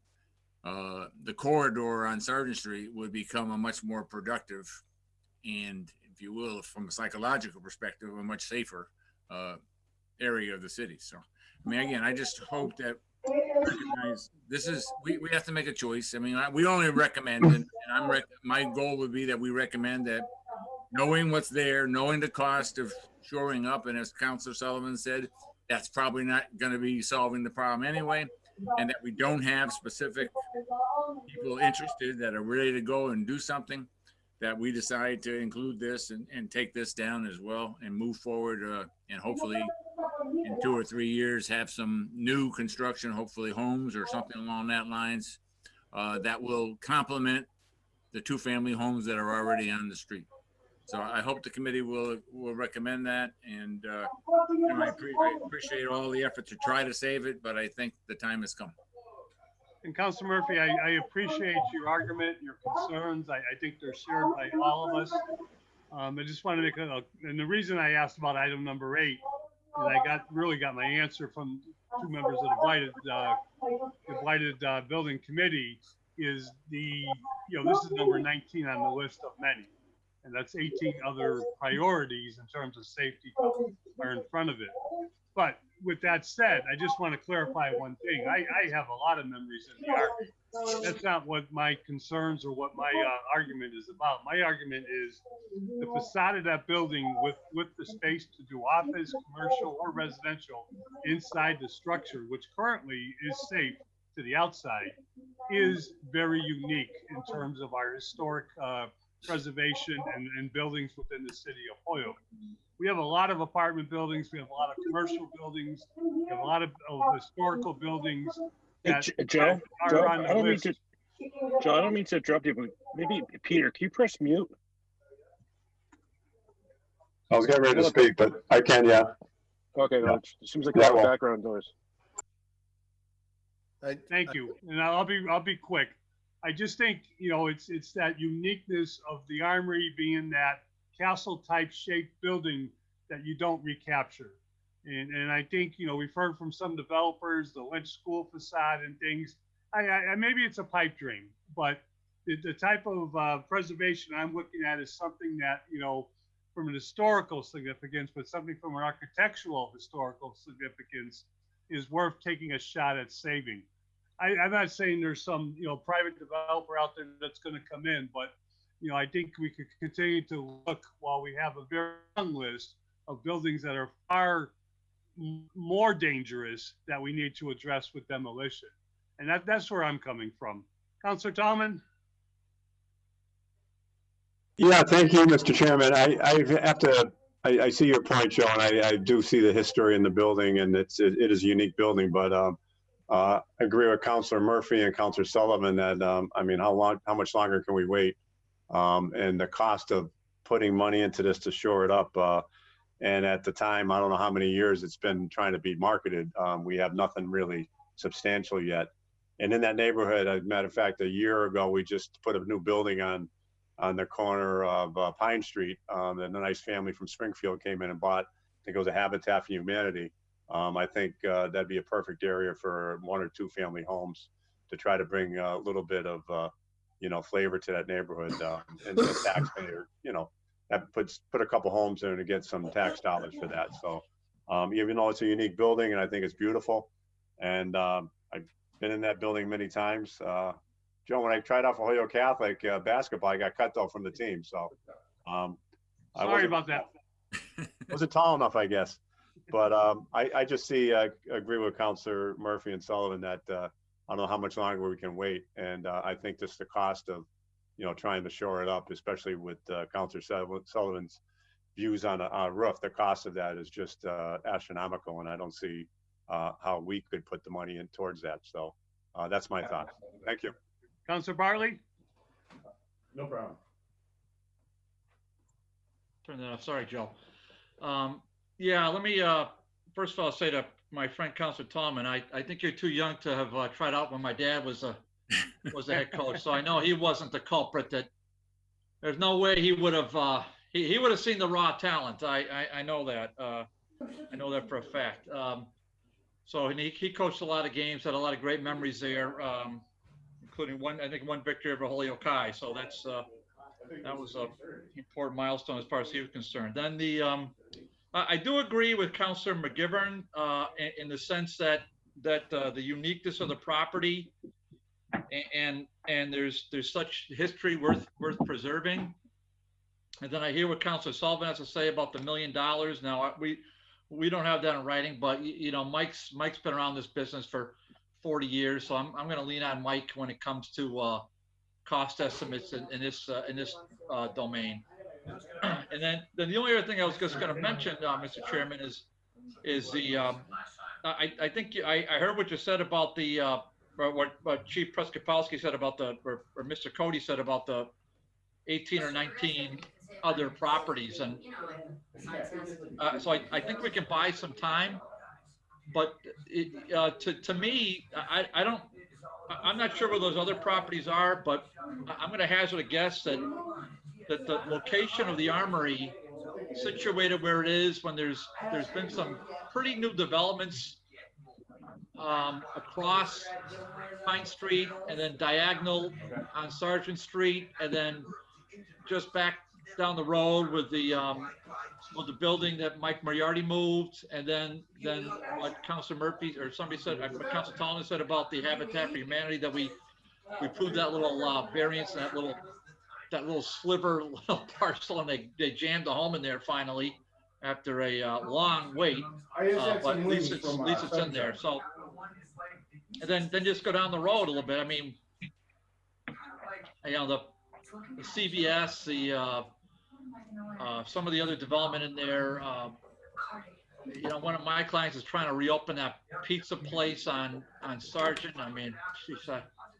the corridor on Sargent Street would become a much more productive and, if you will, from a psychological perspective, a much safer area of the city. So, I mean, again, I just hope that recognize this is, we have to make a choice. I mean, we only recommend, and my goal would be that we recommend that, knowing what's there, knowing the cost of shoring up, and as Councilor Sullivan said, that's probably not going to be solving the problem anyway, and that we don't have specific people interested that are ready to go and do something, that we decide to include this and take this down as well and move forward, and hopefully in 2 or 3 years have some new construction, hopefully homes or something along that lines, that will complement the 2-family homes that are already on the street. So I hope the committee will recommend that, and I appreciate all the effort to try to save it, but I think the time has come. And Councilor Murphy, I appreciate your argument, your concerns. I think they're shared by all of us. I just wanted to make and the reason I asked about item number 8, and I really got my answer from 2 members of the blighted building committee, is this is number 19 on the list of many. And that's 18 other priorities in terms of safety are in front of it. But with that said, I just want to clarify one thing. I have a lot of memories in the Army. That's not what my concerns or what my argument is about. My argument is the facade of that building with the space to do office, commercial, or residential inside the structure, which currently is safe to the outside, is very unique in terms of our historic preservation and buildings within the city of Holyoke. We have a lot of apartment buildings. We have a lot of commercial buildings. We have a lot of historical buildings. that Joe, are on I the don't mean list. to, Joe, I don't mean to interrupt you, but maybe Peter, can you press mute? I was getting ready to speak, but I can, yeah. Okay, well, Yeah. it seems like a Yeah, lot of well. background noise. Thank you, and I'll be quick. I just think, you know, it's that uniqueness of the Armory being that castle-type shaped building that you don't recapture. And I think, you know, we've heard from some developers, the Lynch School facade and things. I maybe it's a pipe dream, but the type of preservation I'm looking at is something that, you know, from an historical significance, but something from an architectural historical significance is worth taking a shot at saving. I'm not saying there's some, you know, private developer out there that's going to come in, but, you know, I think we could continue to look while we have a very long list of buildings that are far more dangerous that we need to address with demolition. And that's where I'm coming from. Councilor Tallman? Yeah, thank you, Mr. Chairman. I see your point, Joe, and I do see the history in the building, and it is a unique building, but I agree with Councilor Murphy and Councilor Sullivan that, I mean, how much longer can we wait? And the cost of putting money into this to shore it up, and at the time, I don't know how many years it's been trying to be marketed. We have nothing really substantial yet. And in that neighborhood, as a matter of fact, a year ago, we just put a new building on the corner of Pine Street. And a nice family from Springfield came in and bought, I think it was a Habitat for Humanity. I think that'd be a perfect area for 1 or 2 family homes to try to bring a little bit of, you know, flavor to that neighborhood, and the taxpayer, you know, that put a couple homes there to get some tax dollars for that. So even though it's a unique building and I think it's beautiful, and I've been in that building many times. Joe, when I tried out for Holyoke Catholic basketball, I got cut though from the team. So Sorry about that. Wasn't tall enough, I guess. But I just agree with Councilor Murphy and Sullivan that I don't know how much longer we can wait. And I think just the cost of, you know, trying to shore it up, especially with Councilor Sullivan's views on a roof, the cost of that is just astronomical. And I don't see how we could put the money in towards that. So that's my thought. Thank you. Councilor Bartley? No problem. Turn that off. Sorry, Joe. Yeah, let me first of all say to my friend Councilor Tallman, I think you're too young to have tried out when my dad was the head coach. So I know he wasn't the culprit. That there's no way he would have he would have seen the raw talent. I know that. I know that for a fact. So and he coached a lot of games, had a lot of great memories there, including one victory over Holyoke High. So that's that was a important milestone as far as he was concerned. Then I do agree with Councilor McGiverin in the sense that the uniqueness of the property and there's such history worth preserving. And then I hear what Councilor Sullivan has to say about the $1 million. Now we don't have that in writing, but you know Mike's been around this business for 40 years, so I'm going to lean on Mike when it comes to cost estimates in this domain. And then the only other thing I was just going to mention, Mr. Chairman, is the I think I heard what you said about the what Chief Preskopowski said about or Mr. Cody said about the 18 or 19 other properties, and so I think we can buy some time, but to me I'm not sure where those other properties are, but I'm going to hazard a guess that the location of the Armory, situated where it is, when there's been some pretty new developments across Pine Street and then diagonal on Sargent Street, and then just back down the road with the building that Mike Moriarty moved, and then what Councilor Murphy or somebody said, Councilor Tallman said about the Habitat for Humanity, that we proved that little variance, that little sliver, little parcel, and they jammed a home in there finally after a long wait. But at least it's in there. So, and then just go down the road a little bit. I mean, you know, the CVS, some of the other development in there, you know, one of my clients is trying to reopen that pizza place on Sargent. I mean, she's,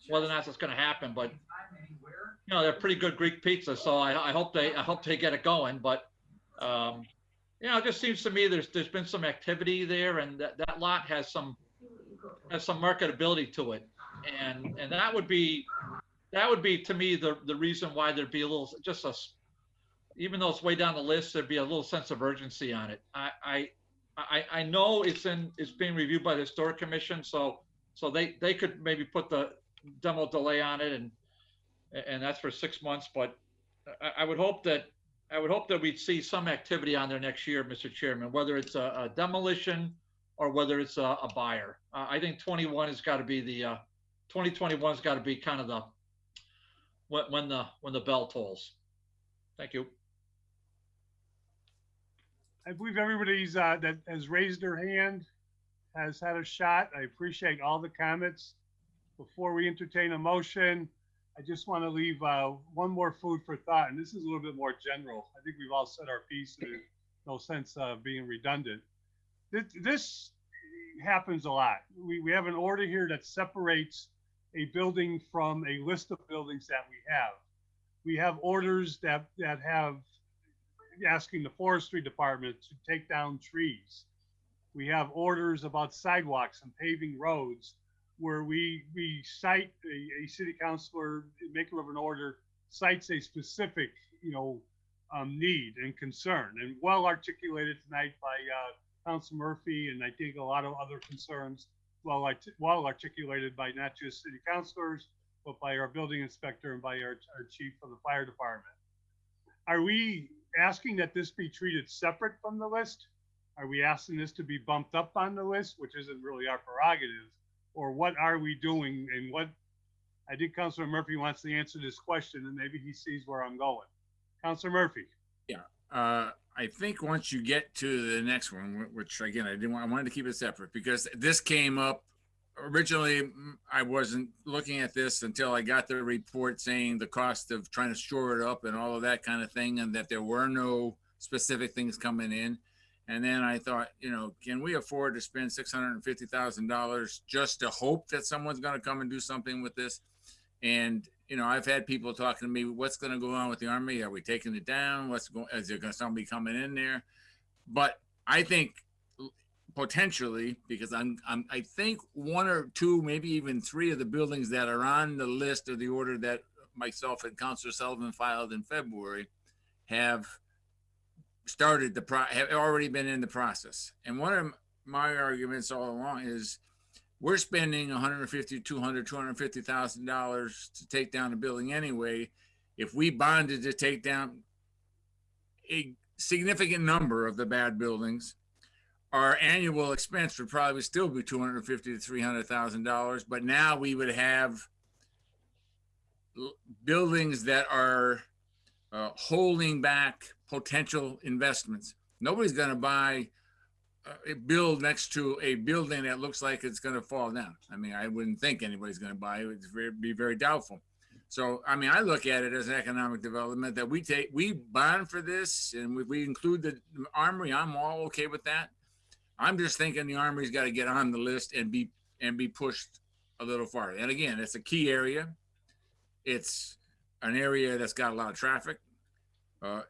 whether or not that's gonna happen, but, you know, they're pretty good Greek pizza, so I hope they get it going, but, you know, it just seems to me there's been some activity there, and that lot has some marketability to it. And that would be to me the reason why there'd be a little, just a, even though it's way down the list, there'd be a little sense of urgency on it. I know it's being reviewed by the Historic Commission, so they could maybe put the demo delay on it, and that's for 6 months. But I would hope that we'd see some activity on there next year, Mr. Chairman, whether it's a demolition or whether it's a buyer. I think 21 has got to be 2021's got to be kind of the when the bell tolls. Thank you. I believe everybody's that has raised their hand has had a shot. I appreciate all the comments. Before we entertain a motion, I just want to leave one more food for thought, and this is a little bit more general. I think we've all said our piece, and there's no sense of being redundant. This happens a lot. We have an order here that separates a building from a list of buildings that we have. We have orders that have asking the Forestry Department to take down trees. We have orders about sidewalks and paving roads where we cite a city councilor, maker of an order, cites a specific, need and concern, and well articulated tonight by Council Murphy, and I think a lot of other concerns well articulated by not just city councilors, but by our building inspector and by our chief of the fire department. Are we asking that this be treated separate from the list? Are we asking this to be bumped up on the list, which isn't really our prerogative? Or what are we doing? And what, I think Councilor Murphy wants to answer this question, and maybe he sees where I'm going. Councilor Murphy. Yeah, I think once you get to the next one, which again, I wanted to keep it separate because this came up originally. I wasn't looking at this until I got the report saying the cost of trying to shore it up and all of that kind of thing, and that there were no specific things coming in. And then I thought, can we afford to spend $650,000 just to hope that someone's going to come and do something with this? And, I've had people talking to me, what's going to go on with the Army? Are we taking it down? Is there going to somebody coming in there? But I think potentially, because I think one or two, maybe even three of the buildings that are on the list of the order that myself and Councilor Sullivan filed in February have started have already been in the process. And one of my arguments all along is we're spending $150,000, $200,000, $250,000 to take down a building anyway. If we bonded to take down a significant number of the bad buildings, our annual expense would probably still be $250,000 to $300,000. But now we would have buildings that are holding back potential investments. Nobody's going to buy build next to a building that looks like it's going to fall down. I mean, I wouldn't think anybody's going to buy it. It'd be very doubtful. So, I mean, I look at it as an economic development that we bond for this, and we include the Armory. I'm all okay with that. I'm just thinking the Armory's got to get on the list and be pushed a little farther. And again, it's a key area. It's an area that's got a lot of traffic.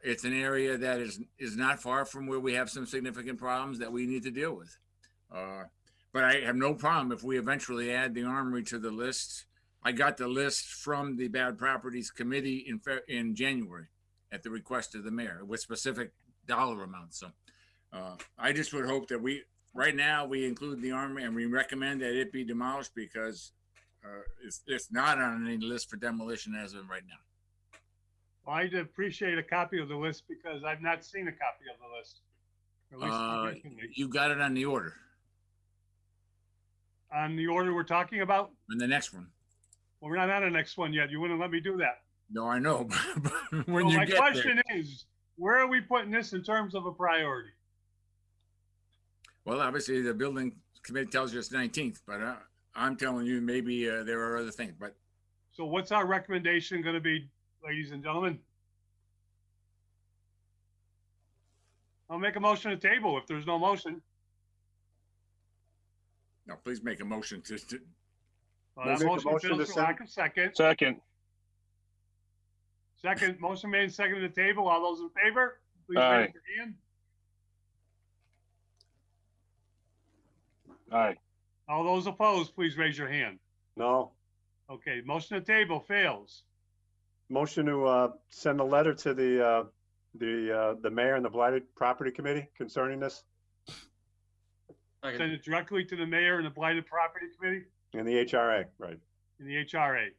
It's an area that is not far from where we have some significant problems that we need to deal with. But I have no problem if we eventually add the Armory to the list. I got the list from the Bad Properties Committee in January at the request of the mayor with specific dollar amounts. So I just would hope that right now we include the Armory and we recommend that it be demolished because it's not on any list for demolition as of right now. Well, I'd appreciate a copy of the list because I've not seen a copy of the list. At least you got it on the order. On the order we're talking about? On the next one. Well, we're not on the next one yet. You wouldn't let me do that. No, I know. But when you my get question there, is, where are we putting this in terms of a priority? Well, obviously the building committee tells you it's 19th, but I'm telling you maybe there are other things. But so what's our recommendation going to be, ladies and gentlemen? I'll make a motion to table if there's no motion. No, please make a motion to Well, that Make a motion motion fails to for lack of second. Second. Second, motion made and seconded to table. All those in favor, please Aye. raise your hand. Aye. All those opposed, please raise your hand. No. Okay, motion to table fails. Motion to send a letter to the mayor and the blighted property committee concerning this Send it directly to the mayor and the blighted property committee and the HRA, right? and the HRA,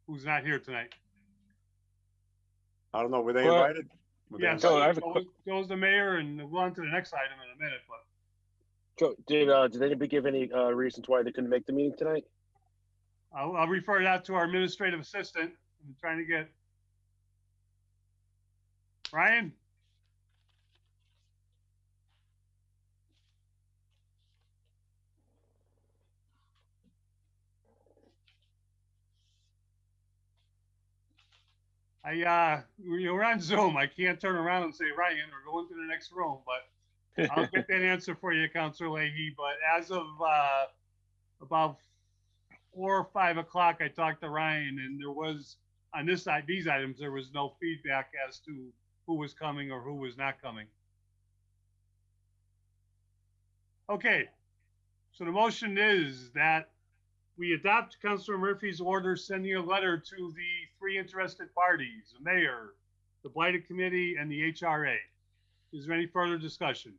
who's not here tonight. I don't know, were they Well, invited? Were they Yes, Joe, I invited? have a quick- goes the mayor, and we'll go on to the next item in a minute, but Joe, did anybody give any reasons why they couldn't make the meeting tonight? I'll refer that to our administrative assistant. I'm trying to get Ryan. We're on Zoom. I can't turn around and say, Ryan, or go into the next room, but I'll get that answer for you, Councilor Leahy. But as of about 4 or 5 o'clock, I talked to Ryan, and there was, on these items, there was no feedback as to who was coming or who was not coming. Okay, so the motion is that we adopt Councilor Murphy's order sending a letter to the 3 interested parties, the mayor, the blighted committee, and the HRA. Is there any further discussion?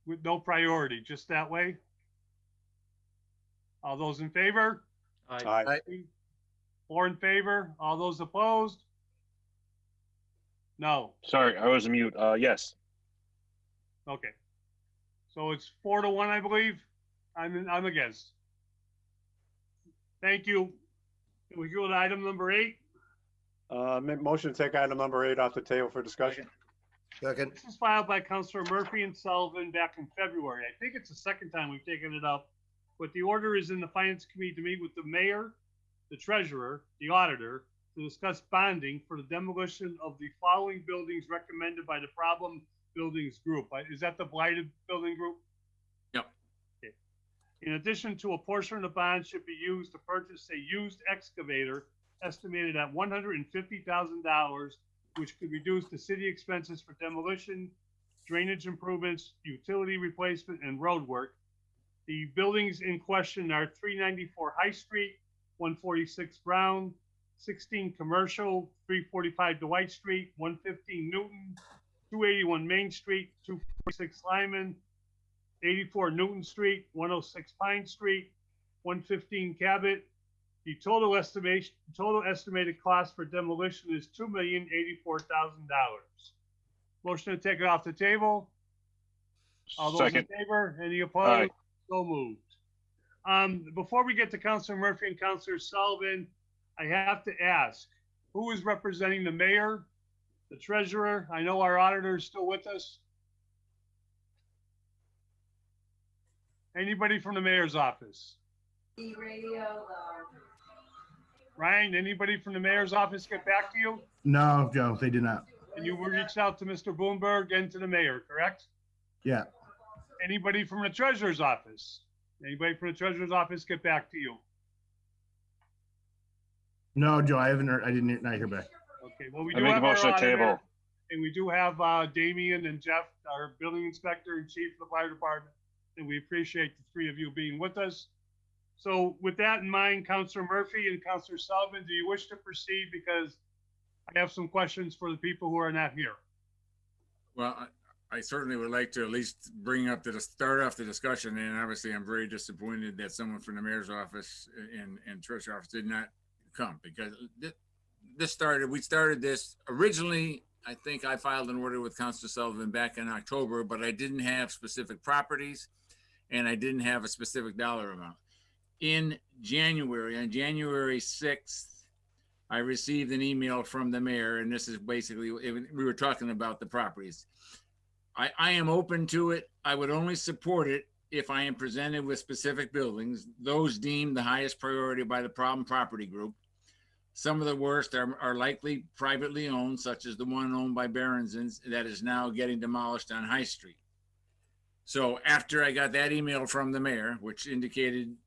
With no priority, just that way? All those in favor? Aye. 4 in favor? All those opposed? No. Sorry, I was on mute. Yes. Okay. So it's 4-1, I believe. I'm against. Thank you. Can we go to item number 8? Motion to take item number 8 off the table for discussion. Second. This was filed by Councilor Murphy and Sullivan back in February. I think it's the second time we've taken it up, but the order is in the Finance Committee to meet with the mayor, the treasurer, the auditor, to discuss bonding for the demolition of the following buildings recommended by the Problem Buildings Group. Is that the blighted building group? Yep. Okay. In addition to a portion of the bond should be used to purchase a used excavator estimated at $150,000, which could reduce the city expenses for demolition, drainage improvements, utility replacement, and road work. The buildings in question are 394 High Street, 146 Brown, 16 Commercial, 345 Dwight Street, 115 Newton, 281 Main Street, 246 Lyman, 84 Newton Street, 106 Pine Street, 115 Cabot. The total estimated cost for demolition is $2,084,000. Motion to take it off the table. All those Second. in favor? Any opposed? Aye. So moved. Before we get to Councilor Murphy and Councilor Sullivan, I have to ask, who is representing the mayor, the treasurer? I know our auditor is still with us. Anybody from the mayor's office? Ryan, anybody from the mayor's office get back to you? No, Joe, they did not. And you reached out to Mr. Bloomberg and to the mayor, correct? Yeah. Anybody from the treasurer's office? Anybody from the treasurer's office get back to you? No, Joe, I haven't heard, I didn't not hear back. Okay, well, we I do make a have our motion to auditor, table. and we do have Damian and Jeff, our building inspector and chief of the fire department, and we appreciate the 3 of you being with us. So with that in mind, Councilor Murphy and Councilor Sullivan, do you wish to proceed? Because I have some questions for the people who are not here. Well, I certainly would like to at least bring up to start off the discussion, and obviously I'm very disappointed that someone from the mayor's office and treasurer's office did not come, because we started this originally. I think I filed an order with Councilor Sullivan back in October, but I didn't have specific properties and I didn't have a specific dollar amount. In January, on January 6th, I received an email from the mayor, and this is basically, we were talking about the properties. I am open to it. I would only support it if I am presented with specific buildings, those deemed the highest priority by the Problem Property Group. Some of the worst are likely privately owned, such as the one owned by Berenson that is now getting demolished on High Street. So after I got that email from the mayor, which indicated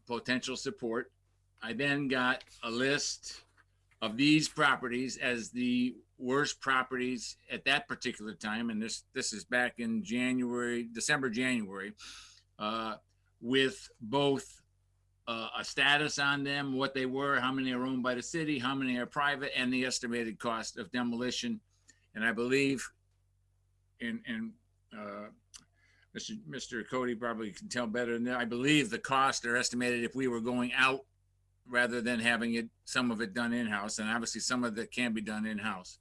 potential support, I then got a list of these properties as the worst properties at that particular time. And this is back in December, January, with both a status on them, what they were, how many are owned by the city, how many are private, and the estimated cost of demolition. And I believe, Mr. Cody probably can tell better than that. I believe the costs are estimated if we were going out rather than having some of it done in-house, and obviously some of it can be done in-house.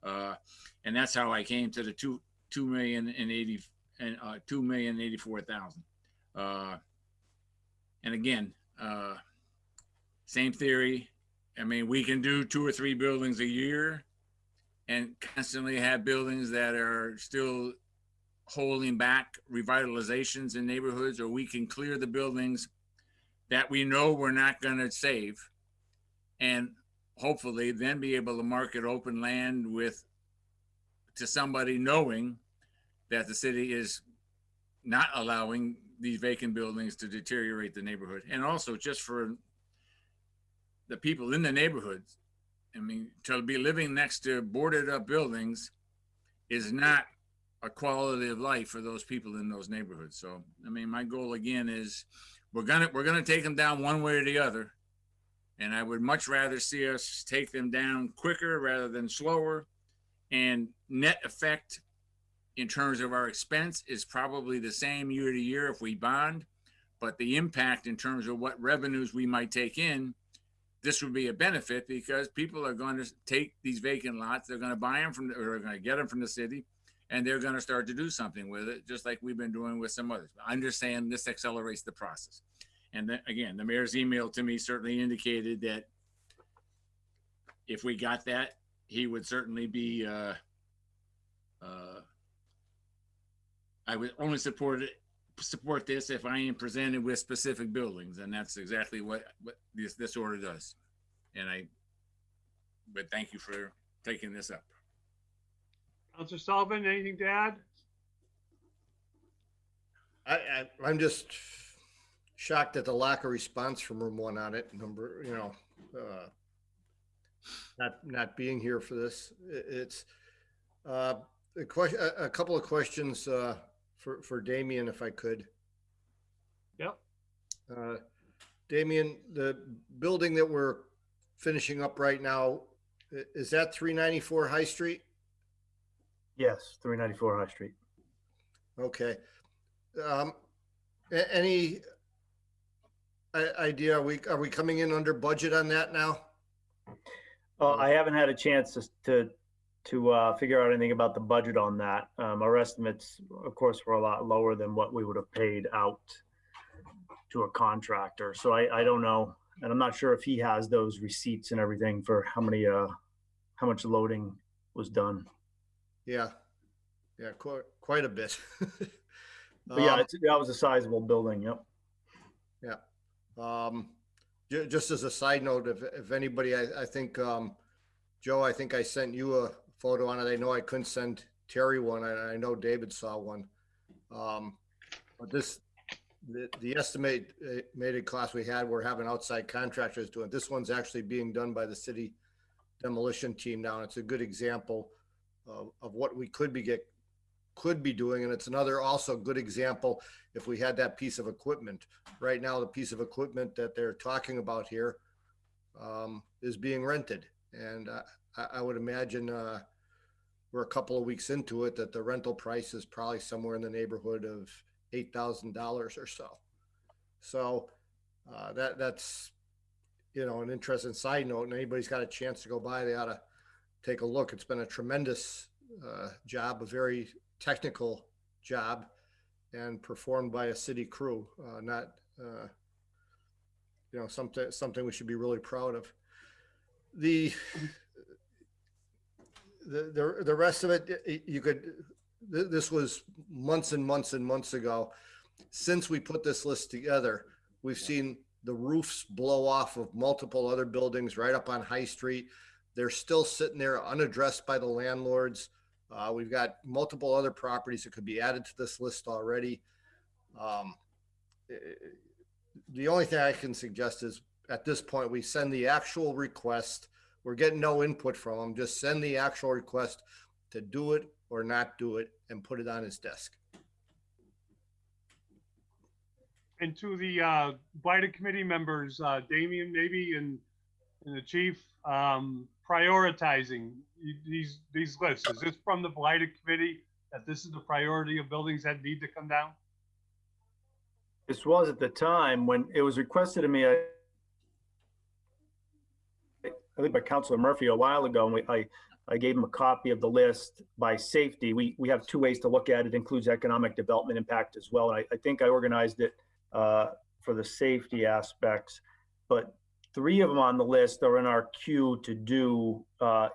And that's how I came to the $2,084,000. And again, same theory. I mean, we can do 2 or 3 buildings a year and constantly have buildings that are still holding back revitalizations in neighborhoods, or we can clear the buildings that we know we're not going to save, and hopefully then be able to market open land to somebody knowing that the city is not allowing these vacant buildings to deteriorate the neighborhood. And also just for the people in the neighborhoods, I mean, to be living next to boarded up buildings is not a quality of life for those people in those neighborhoods. So, I mean, my goal again is we're gonna take them down one way or the other. And I would much rather see us take them down quicker rather than slower. And net effect in terms of our expense is probably the same year to year if we bond, but the impact in terms of what revenues we might take in, this would be a benefit because people are going to take these vacant lots, they're going to buy them or they're going to get them from the city, and they're going to start to do something with it, just like we've been doing with some others. I understand this accelerates the process. And then, again, the mayor's email to me certainly indicated that if we got that, he would certainly be, I would only support this if I am presented with specific buildings, and that's exactly what this order does. But thank you for taking this up. Councilor Sullivan, anything to add? I'm just shocked at the lack of response from Room 1 on it. Not being here for this. It's a couple of questions for Damien, if I could. Yep. Damien, the building that we're finishing up right now, is that 394 High Street? Yes, 394 High Street. Okay. Any idea, are we coming in under budget on that now? I haven't had a chance to figure out anything about the budget on that. Our estimates, of course, were a lot lower than what we would have paid out to a contractor. So I don't know, and I'm not sure if he has those receipts and everything for how much loading was done. Yeah, quite a bit. But yeah, that was a sizable building. Yep. Yeah. Just as a side note, if anybody, I think, Joe, I think I sent you a photo on it. I know I couldn't send Terry one. I know David saw one. But the estimated cost we had, we're having outside contractors doing. This one's actually being done by the city demolition team now. And it's a good example of what we could be doing. And it's another also good example if we had that piece of equipment. Right now, the piece of equipment that they're talking about here is being rented. And I would imagine we're a couple of weeks into it that the rental price is probably somewhere in the neighborhood of $8,000 or so. So that's, an interesting side note, and anybody's got a chance to go by, they ought to take a look. It's been a tremendous job, a very technical job, and performed by a city crew, not, something we should be really proud of. The rest of it, this was months and months and months ago. Since we put this list together, we've seen the roofs blow off of multiple other buildings right up on High Street. They're still sitting there unaddressed by the landlords. We've got multiple other properties that could be added to this list already. The only thing I can suggest is at this point, we send the actual request. We're getting no input from them. Just send the actual request to do it or not do it and put it on his desk. And to the Buyback committee members, Damian maybe and the chief, prioritizing these lists. Is this from the Buyback committee that this is the priority of buildings that need to come down? This was at the time when it was requested of me, I think by Councilor Murphy a while ago, and I gave him a copy of the list by safety. We have two ways to look at it. It includes economic development impact as well. And I think I organized it for the safety aspects, but 3 of them on the list are in our queue to do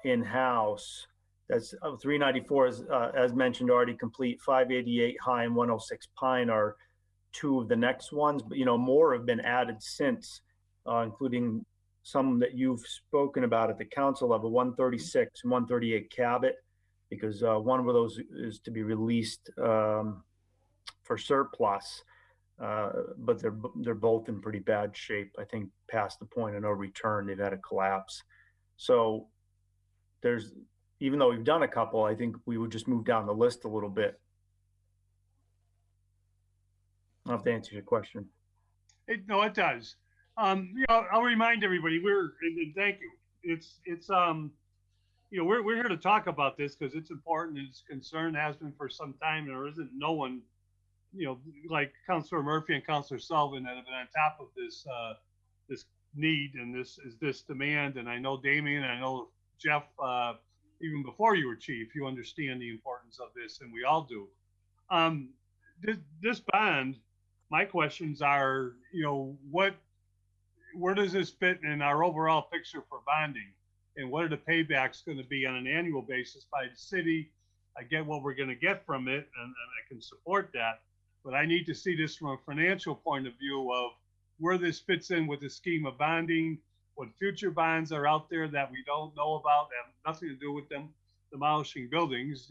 in-house. That's 394 is, as mentioned, already complete. 588 High and 106 Pine are 2 of the next ones, but more have been added since, including some that you've spoken about at the council level, 136 and 138 Cabot, because one of those is to be released for surplus. But they're both in pretty bad shape. I think past the point of no return, they've had a collapse. So even though we've done a couple, I think we would just move down the list a little bit. I'll have to answer your question. No, it does. I'll remind everybody, and thank you. It's we're here to talk about this because it's important. It's concern has been for some time. There isn't no one, like Councilor Murphy and Councilor Sullivan that have been on top of this this need and this demand. And I know Damian, and I know Jeff, even before you were chief, you understand the importance of this, and we all do. This bond, my questions are, where does this fit in our overall picture for bonding? And what are the paybacks going to be on an annual basis by the city? I get what we're going to get from it, and I can support that. But I need to see this from a financial point of view of where this fits in with the scheme of bonding, what future bonds are out there that we don't know about, that have nothing to do with them demolishing buildings,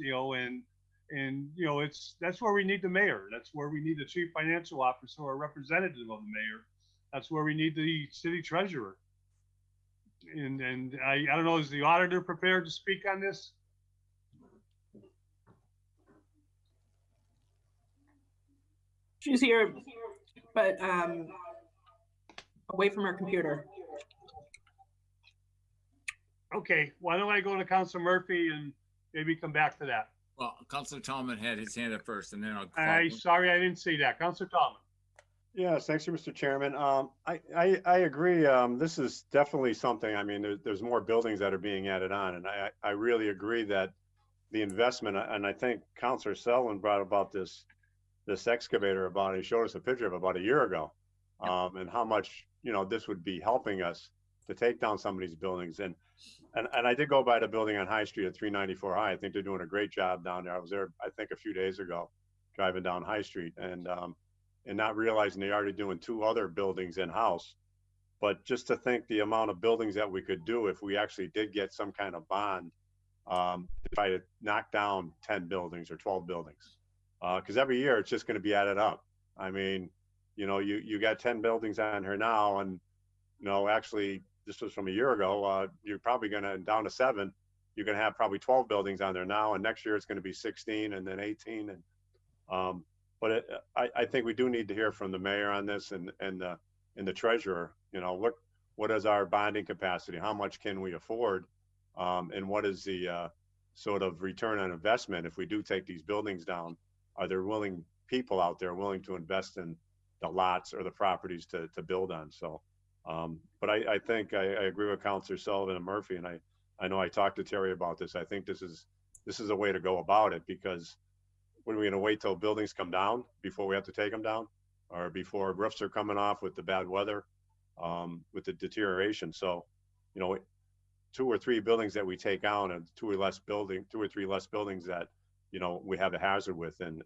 that's where we need the mayor. That's where we need the chief financial officer or representative of the mayor. That's where we need the city treasurer. And I don't know, is the auditor prepared to speak on this? She's here, but away from her computer. Okay, why don't I go to Councilor Murphy and maybe come back to that? Well, Councilor Tallman had his hand up first, and then I'll. Sorry, I didn't see that. Councilor Tallman. Yes, thanks, Mr. Chairman. I agree. This is definitely something. I mean, there's more buildings that are being added on, and I really agree that the investment. And I think Councilor Selwyn brought about this excavator about. He showed us a picture of about a year ago, and how much this would be helping us to take down some of these buildings. And I did go by the building on High Street at 394 High. I think they're doing a great job down there. I was there, I think, a few days ago, driving down High Street, and not realizing they're already doing 2 other buildings in-house. But just to think the amount of buildings that we could do if we actually did get some kind of bond to try to knock down 10 buildings or 12 buildings. Because every year it's just going to be added up. I mean, you got 10 buildings on here now, and actually this was from a year ago. You're probably going to down to 7. You're going to have probably 12 buildings on there now, and next year it's going to be 16 and then 18. And but I think we do need to hear from the mayor on this and the treasurer. What is our bonding capacity? How much can we afford? And what is the sort of return on investment if we do take these buildings down? Are there willing people out there willing to invest in the lots or the properties to build on? So, but I think I agree with Councilor Sullivan and Murphy, and I know I talked to Terry about this. I think this is a way to go about it, because when are we going to wait till buildings come down before we have to take them down, or before roofs are coming off with the bad weather, with the deterioration? So, 2 or 3 buildings that we take down, and 2 or 3 less buildings that we have a hazard with, and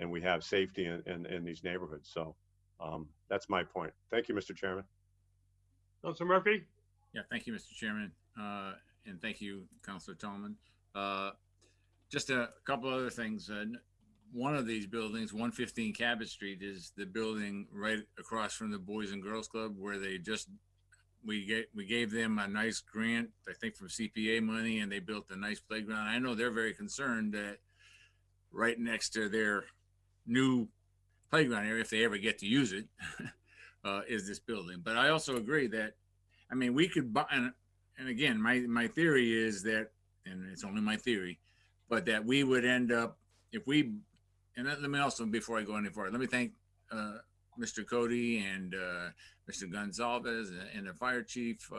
we have safety in these neighborhoods. So That's my point. Thank you, Mr. Chairman. Councilor Murphy? Yeah, thank you, Mr. Chairman. And thank you, Councilor Tolman. Just a couple other things. One of these buildings, 115 Cabot Street, is the building right across from the Boys and Girls Club where they just, we gave them a nice grant, I think from CPA money, and they built a nice playground. I know they're very concerned that right next to their new playground area, if they ever get to use it, is this building. But I also agree that, I mean, we could buy, and again, my theory is that, and it's only my theory, but that we would end up, if we, and let me also, before I go any further, let me thank Mr. Cody and Mr. Gonzalez and the fire chief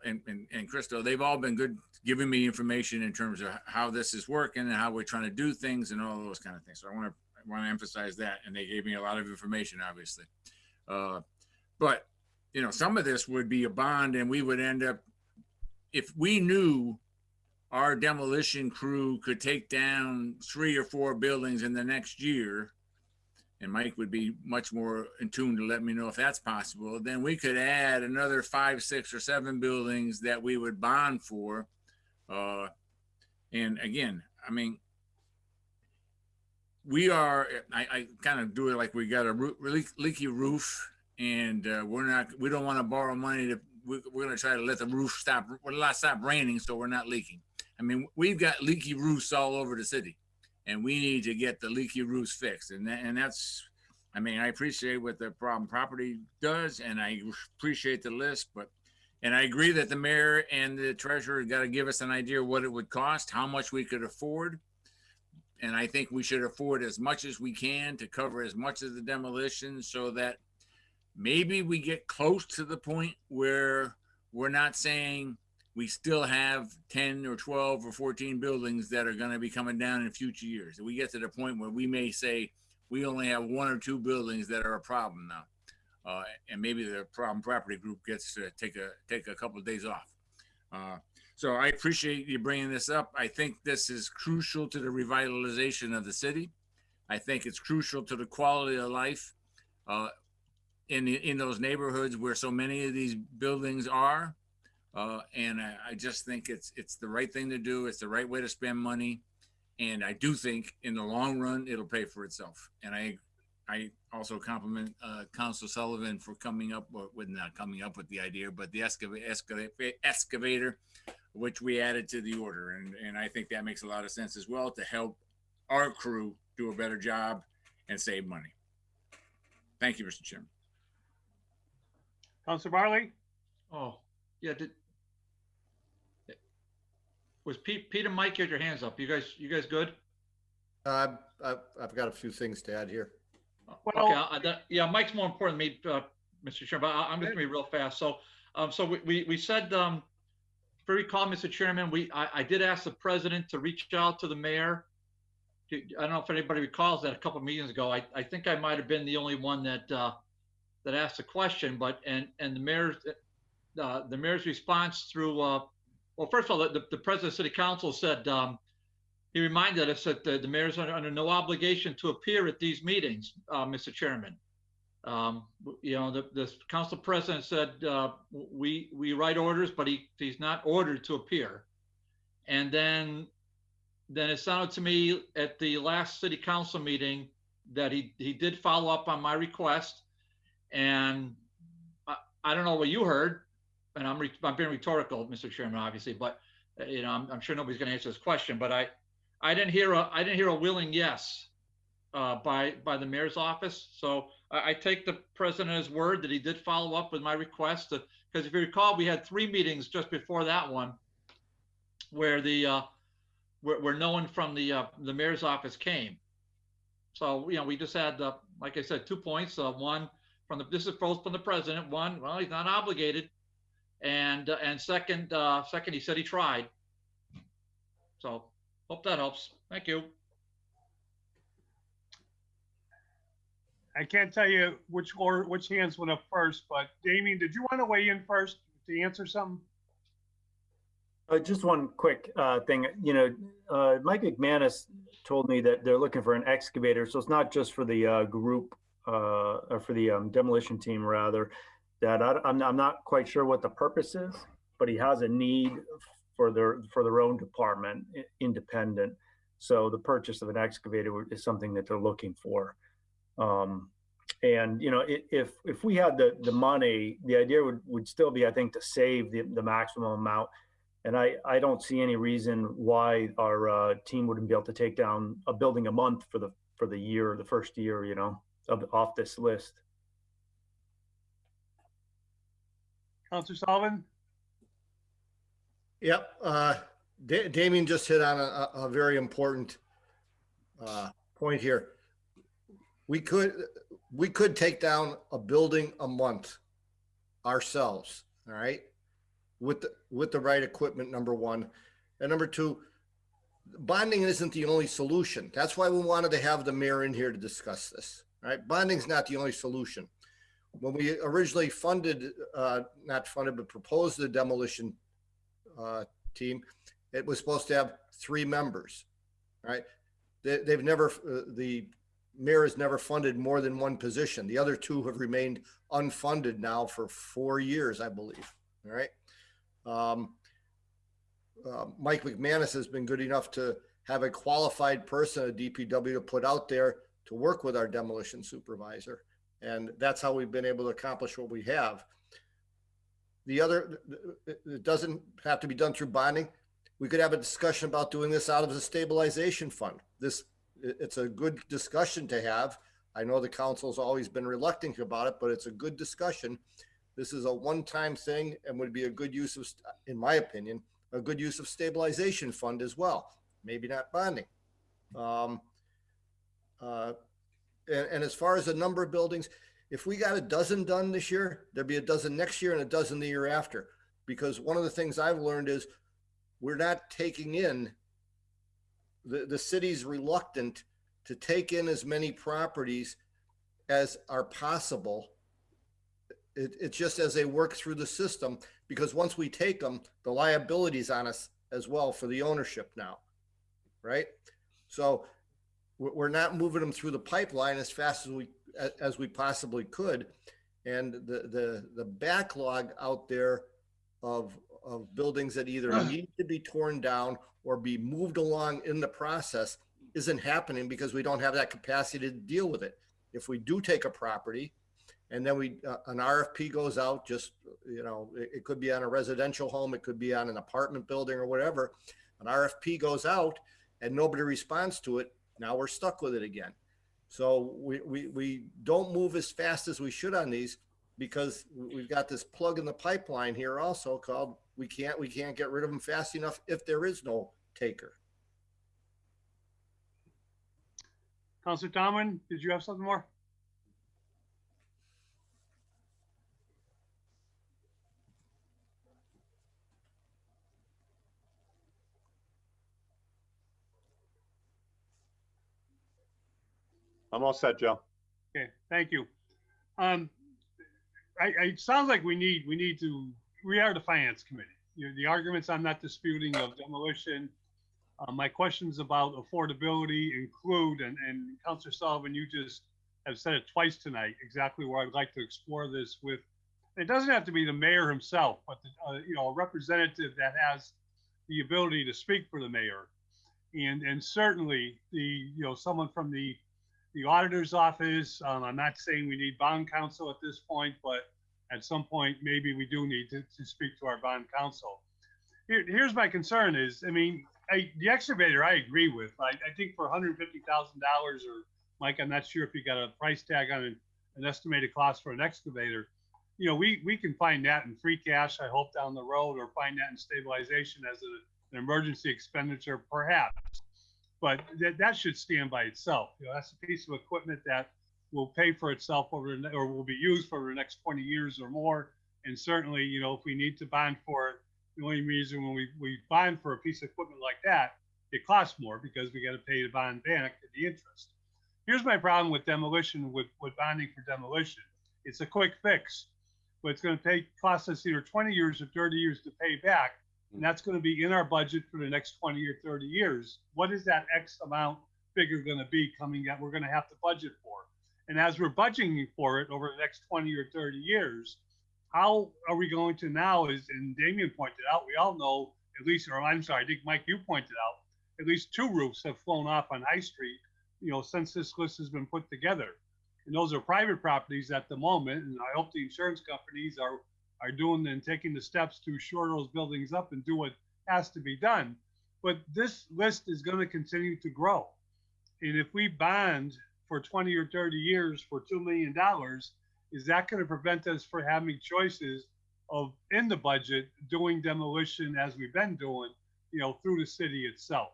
and Crystal. They've all been good giving me information in terms of how this is working and how we're trying to do things and all those kind of things. So I want to emphasize that, and they gave me a lot of information, obviously. But you know, some of this would be a bond, and we would end up, if we knew our demolition crew could take down 3 or 4 buildings in the next year, and Mike would be much more in tune to let me know if that's possible, then we could add another 5, 6, or 7 buildings that we would bond for. And again, I mean, we are, I kind of do it like we got a leaky roof, and we don't want to borrow money to, we're going to try to let the roof stop raining so we're not leaking. I mean, we've got leaky roofs all over the city, and we need to get the leaky roofs fixed. And that's, I mean, I appreciate what the problem property does, and I appreciate the list, and I agree that the mayor and the treasurer got to give us an idea of what it would cost, how much we could afford. And I think we should afford as much as we can to cover as much of the demolition, so that maybe we get close to the point where we're not saying we still have 10 or 12 or 14 buildings that are going to be coming down in future years. We get to the point where we may say we only have 1 or 2 buildings that are a problem now. And maybe the problem property group gets to take a couple of days off. So I appreciate you bringing this up. I think this is crucial to the revitalization of the city. I think it's crucial to the quality of life in those neighborhoods where so many of these buildings are. And I just think it's the right thing to do. It's the right way to spend money. And I do think in the long run, it'll pay for itself. And I also compliment Council Sullivan for coming up with, not coming up with the idea, but the excavator, which we added to the order. And I think that makes a lot of sense as well, to help our crew do a better job and save money. Thank you, Mr. Chairman. Councilor Barley? Oh, yeah. Was Pete and Mike, you had your hands up? You guys good? I've got a few things to add here. Well, okay, yeah, Mike's more important than me, Mr. Chairman, but I'm just gonna be real fast. So, we said, if you recall, Mr. Chairman, I did ask the president to reach out to the mayor. I don't know if anybody recalls that a couple of meetings ago. I think I might have been the only one that asked the question, but and the mayor's response through, well, first of all, the president of City Council said, he reminded us that the mayor's under no obligation to appear at these meetings, Mr. Chairman. You know, the council president said, we write orders, but he's not ordered to appear. And then it sounded to me at the last City Council meeting that he did follow up on my request. And I don't know what you heard, and I'm being rhetorical, Mr. Chairman, obviously, but you know, I'm sure nobody's going to answer this question. But I didn't hear a willing yes by the mayor's office. So I take the president at his word that he did follow up with my request. Because if you recall, we had 3 meetings just before that one, where where no one from the mayor's office came. So you know, we just had like I said, 2 points. One this is both from the president. One, well, he's not obligated. And second, he said he tried. So hope that helps. Thank you. I can't tell you which hands went up first, but Damien, did you want to weigh in first to answer something? Just one quick thing. You know, Mike McManus told me that they're looking for an excavator, so it's not just for the group or for the demolition team rather, that I'm not quite sure what the purpose is, but he has a need for their own department, independent. So the purchase of an excavator is something that they're looking for. And you know, if we had the money, the idea would still be, I think, to save the maximum amount. And I don't see any reason why our team wouldn't be able to take down a building a month for the year, the first year, you know, off this list. Counselor Sullivan? Yep. Damien just hit on a very important point here. We could take down a building a month ourselves, all right, with the right equipment, number one. And number two, bonding isn't the only solution. That's why we wanted to have the mayor in here to discuss this, right? Bonding's not the only solution. When we originally not funded, but proposed the demolition team, it was supposed to have 3 members, right? They've never, the mayor has never funded more than 1 position. The other 2 have remained unfunded now for 4 years, I believe, all right? Mike McManus has been good enough to have a qualified person at DPW to put out there to work with our demolition supervisor. And that's how we've been able to accomplish what we have. The other, it doesn't have to be done through bonding. We could have a discussion about doing this out of the stabilization fund. It's a good discussion to have. I know the council's always been reluctant about it, but it's a good discussion. This is a one-time thing and would be a good use of, in my opinion, a good use of stabilization fund as well. Maybe not bonding. And as far as the number of buildings, if we got a dozen done this year, there'd be a dozen next year and a dozen the year after. Because one of the things I've learned is we're not taking in, the city's reluctant to take in as many properties as are possible. It's just as they work through the system, because once we take them, the liability's on us as well for the ownership now, right? So we're not moving them through the pipeline as fast as we possibly could. And the backlog out there of buildings that either need to be torn down or be moved along in the process isn't happening because we don't have that capacity to deal with it. If we do take a property and then an RFP goes out, just, you know, it could be on a residential home, it could be on an apartment building or whatever, an RFP goes out and nobody responds to it, now we're stuck with it again. So we don't move as fast as we should on these because we've got this plug in the pipeline here also called we can't get rid of them fast enough if there is no taker. Councilor Tomlin, did you have something more? I'm all set, Joe. Okay, thank you. It sounds like we are the finance committee. You know, the arguments I'm not disputing of demolition. My questions about affordability include, and Councilor Sullivan, you just have said it twice tonight, exactly where I'd like to explore this with. It doesn't have to be the mayor himself, but you know, a representative that has the ability to speak for the mayor, and certainly someone from the auditor's office. I'm not saying we need bond counsel at this point, but at some point, maybe we do need to speak to our bond counsel. Here's my concern is, I mean, the excavator, I agree with. I think for $150,000, or Mike, I'm not sure if you got a price tag on an estimated cost for an excavator. You know, we can find that in free cash, I hope, down the road, or find that in stabilization as an emergency expenditure, perhaps. But that should stand by itself. You know, that's a piece of equipment that will pay for itself or will be used for the next 20 years or more. And certainly, you know, if we need to bond for it, the only reason when we bond for a piece of equipment like that, it costs more because we got to pay the bond back at the interest. Here's my problem with demolition, with bonding for demolition. It's a quick fix, but it's going to cost us either 20 years or 30 years to pay back. And that's going to be in our budget for the next 20 or 30 years. What is that X amount figure going to be coming out? We're going to have to budget for. And as we're budgeting for it over the next 20 or 30 years, how are we going to now, and Damien pointed out, we all know, at least, or I'm sorry, I think Mike, you pointed out, at least 2 roofs have flown off on High Street, since this list has been put together. And those are private properties at the moment. And I hope the insurance companies are doing and taking the steps to shore those buildings up and do what has to be done. But this list is going to continue to grow. And if we bond for 20 or 30 years for $2 million, is that going to prevent us from having choices of in the budget doing demolition as we've been doing, through the city itself?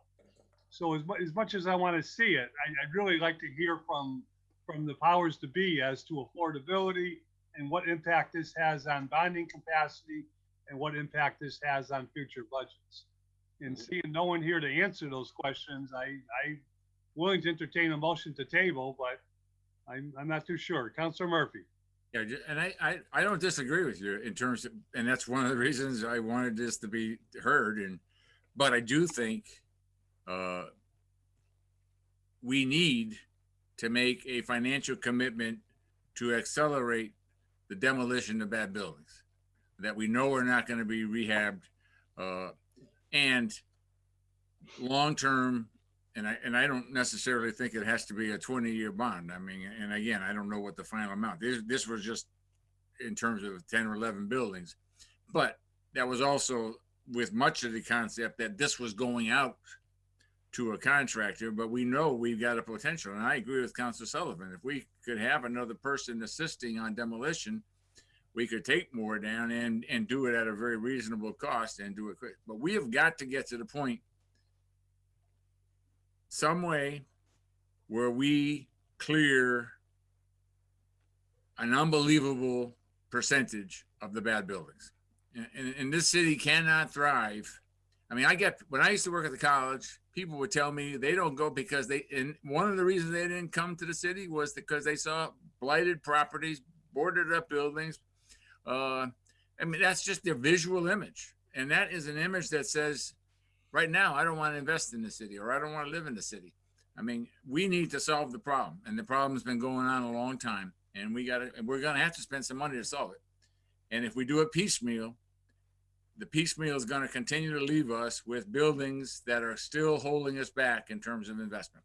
So as much as I want to see it, I'd really like to hear from the powers to be as to affordability and what impact this has on bonding capacity and what impact this has on future budgets. And seeing no one here to answer those questions, I'm willing to entertain a motion to table, but I'm not too sure. Councilor Murphy. Yeah, and I don't disagree with you in terms of, and that's one of the reasons I wanted this to be heard. But I do think we need to make a financial commitment to accelerate the demolition of bad buildings that we know are not going to be rehabbed, and long-term. And I don't necessarily think it has to be a 20-year bond. I mean, and again, I don't know what the final amount. This was just in terms of 10 or 11 buildings, but that was also with much of the concept that this was going out to a contractor, but we know we've got a potential. And I agree with Councilor Sullivan. If we could have another person assisting on demolition, we could take more down and do it at a very reasonable cost and do it quick. But we have got to get to the point some way where we clear an unbelievable percentage of the bad buildings. And this city cannot thrive. I mean, when I used to work at the college, people would tell me they don't go because and one of the reasons they didn't come to the city was because they saw blighted properties, boarded up buildings. I mean, that's just their visual image. And that is an image that says, right now, I don't want to invest in the city, or I don't want to live in the city. I mean, we need to solve the problem, and the problem's been going on a long time, and we're going to have to spend some money to solve it. And if we do it piecemeal, the piecemeal is going to continue to leave us with buildings that are still holding us back in terms of investment.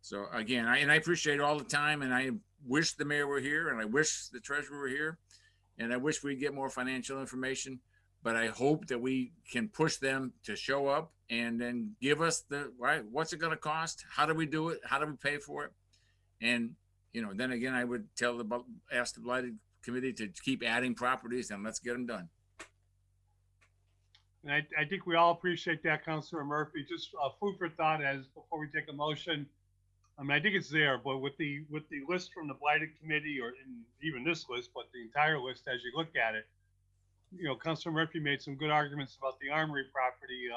So again, I appreciate all the time, and I wish the mayor were here, and I wish the treasurer were here, and I wish we'd get more financial information. But I hope that we can push them to show up and then give us what's it going to cost? How do we do it? How do we pay for it? And, then again, I would ask the Blighted Committee to keep adding properties, and let's get them done. And I think we all appreciate that, Councilor Murphy. Just food for thought before we take a motion. I mean, I think it's there, but with the list from the Blighted Committee, or even this list, but the entire list as you look at it, Councilor Murphy made some good arguments about the Armory property,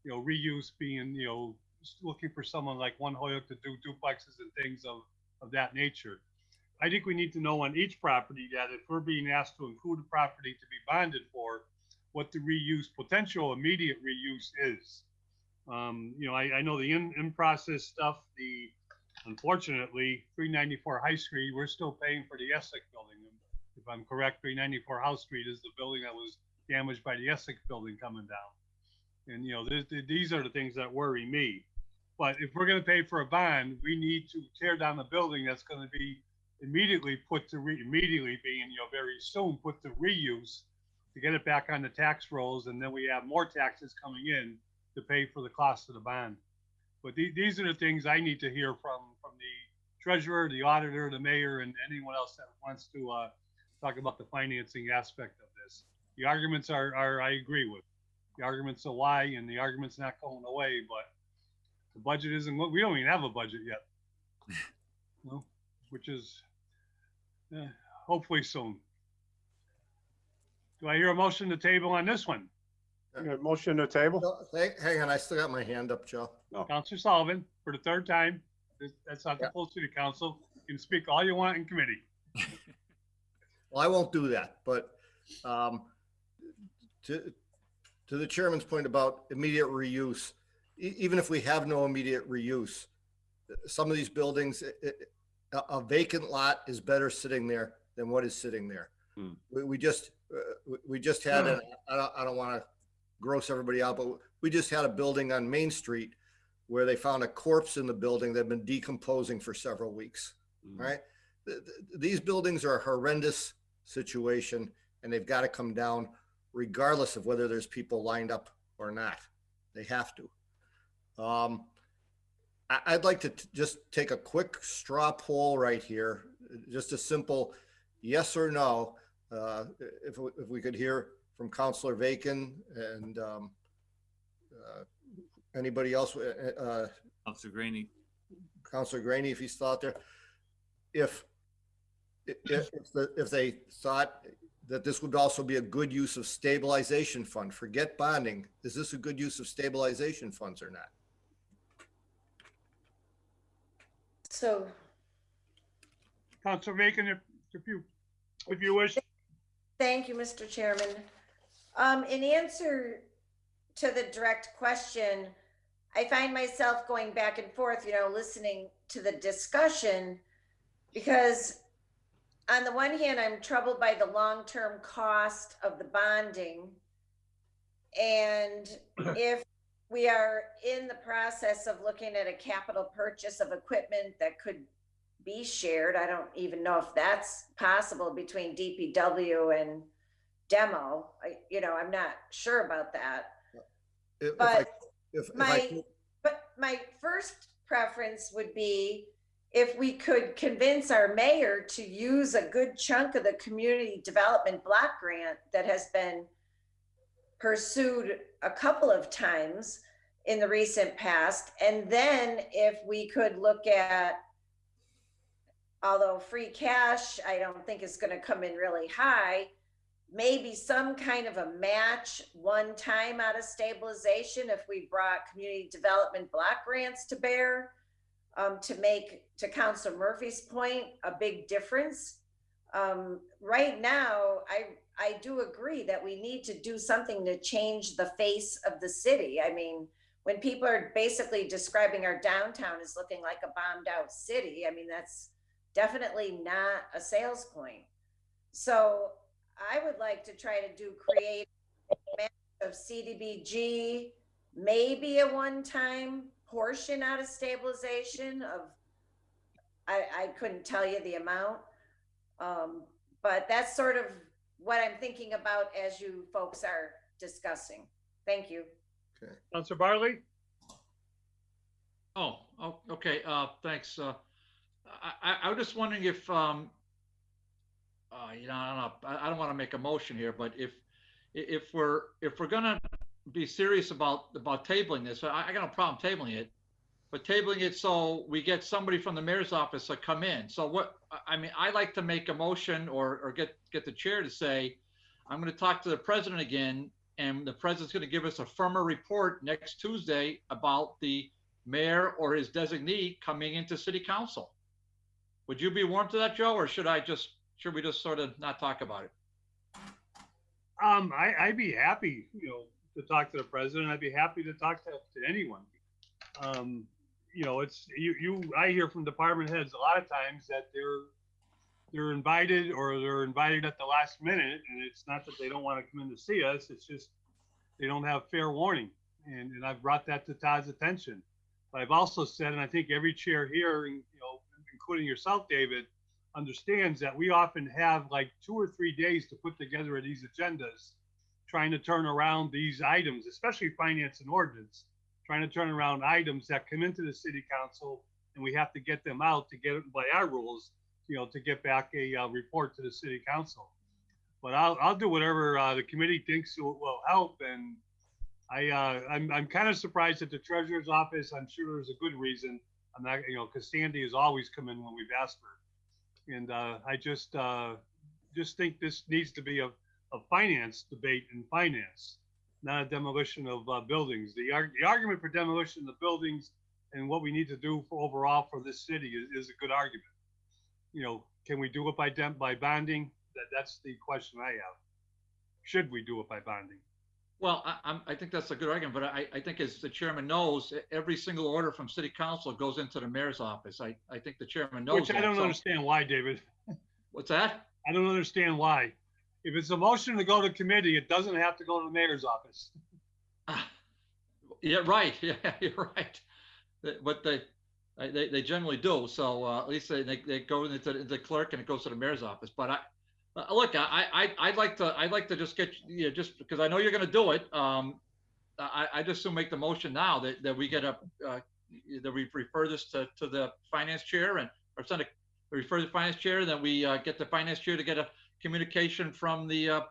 reuse being, looking for someone like One Holyoke to do duplexes and things of that nature. I think we need to know on each property that if we're being asked to include a property to be bonded for, what the potential immediate reuse is. I know the in-process stuff, unfortunately, 394 High Street, we're still paying for the Essex building. If I'm correct, 394 House Street is the building that was damaged by the Essex building coming down. And, these are the things that worry me. But if we're going to pay for a bond, we need to tear down the building that's going to be immediately being, very soon put to reuse to get it back on the tax rolls. And then we have more taxes coming in to pay for the cost of the bond. But these are the things I need to hear from the treasurer, the auditor, the mayor, and anyone else that wants to talk about the financing aspect of this. The arguments are I agree with. The arguments are why, and the argument's not going away, but the budget isn't, we don't even have a budget yet. Which is hopefully soon. Do I hear a motion to table on this one? Motion to table? Hang on, I still got my hand up, Joe. Oh. Councilor Sullivan, for the third time. That's not the full city council. You can speak all you want in committee. Well, I won't do that, but to the chairman's point about immediate reuse, even if we have no immediate reuse, some of these buildings, a vacant lot is better sitting there than what is sitting there. We just had, I don't want to gross everybody out, but we just had a building on Main Street where they found a corpse in the building that had been decomposing for several weeks. Right? These buildings are a horrendous situation, and they've got to come down regardless of whether there's people lined up or not. They have to. I'd like to just take a quick straw poll right here, just a simple yes or no. If we could hear from Councilor Vacan and anybody else, Councilor Graney. Councilor Graney, if he's still out there, if they thought that this would also be a good use of stabilization fund, forget bonding. Is this a good use of stabilization funds or not? So, Councilor Vacan, if you wish. thank you, Mr. Chairman. In answer to the direct question, I find myself going back and forth, listening to the discussion, because on the one hand, I'm troubled by the long-term cost of the bonding. And if we are in the process of looking at a capital purchase of equipment that could be shared, I don't even know if that's possible between DPW and demo. I'm not sure about that. But my first preference would be if we could convince our mayor to use a good chunk of the community development block grant that has been pursued a couple of times in the recent past. And then if we could look at, although free cash, I don't think is going to come in really high, maybe some kind of a match one time out of stabilization if we brought community development block grants to bear, to make, to Councilor Murphy's point, a big difference. Right now, I do agree that we need to do something to change the face of the city. I mean, when people are basically describing our downtown as looking like a bombed out city, I mean, that's definitely not a sales point. So I would like to try to create a match of CDBG, maybe a one-time portion out of stabilization of, I couldn't tell you the amount, but that's sort of what I'm thinking about as you folks are discussing. Thank you. Okay. Councilor Bartley? Oh, okay. Thanks. I was just wondering if, I don't know, I don't want to make a motion here, but if we're gonna be serious about tabling this, I got no problem tabling it, but tabling it so we get somebody from the mayor's office to come in. So what, I mean, I like to make a motion or get the chair to say, I'm going to talk to the president again, and the president's going to give us a firmer report next Tuesday about the mayor or his designee coming into city council. Would you be warm to that, Joe, or should we just sort of not talk about it? I'd be happy, to talk to the president. I'd be happy to talk to anyone. I hear from department heads a lot of times that they're invited or they're invited at the last minute, and it's not that they don't want to come in to see us. It's just they don't have fair warning, and I've brought that to Todd's attention. But I've also said, and I think every chair here, including yourself, David, understands that we often have like 2 or 3 days to put together these agendas, trying to turn around these items, especially finance and ordinance, trying to turn around items that come into the city council, and we have to get them out to get it by our rules, to get back a report to the city council. But I'll do whatever the committee thinks will help. And I'm kind of surprised at the treasurer's office. I'm sure there's a good reason. I'm not, because Sandy has always come in when we've asked her. And I just think this needs to be a finance debate in finance, not a demolition of buildings. The argument for demolition of buildings and what we need to do for overall for this city is a good argument. Can we do it by bonding? That's the question I have. Should we do it by bonding? Well, I think that's a good argument, but I think as the chairman knows, every single order from city council goes into the mayor's office. I think the chairman knows Which I that, don't so- understand why, David. What's that? I don't understand why. If it's a motion to go to committee, it doesn't have to go to the mayor's office. Yeah, right. Yeah, you're right. But they generally do. So at least they go into the clerk and it goes to the mayor's office. But look, I'd like to just get, you know, just because I know you're going to do it. I just will make the motion now that we get that we refer this to the finance chair or send a refer to the finance chair, and then we get the finance chair to get a communication from the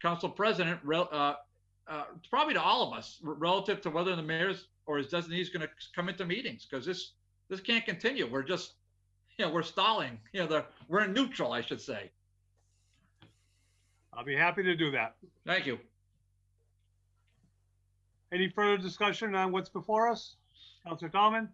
council president, probably to all of us, relative to whether the mayor's or his designee is going to come into meetings, because this can't continue. We're just, you know, we're stalling. You know, we're in neutral, I should say. I'll be happy to do that. Thank you. Any further discussion on what's before us? Councilor Tallman?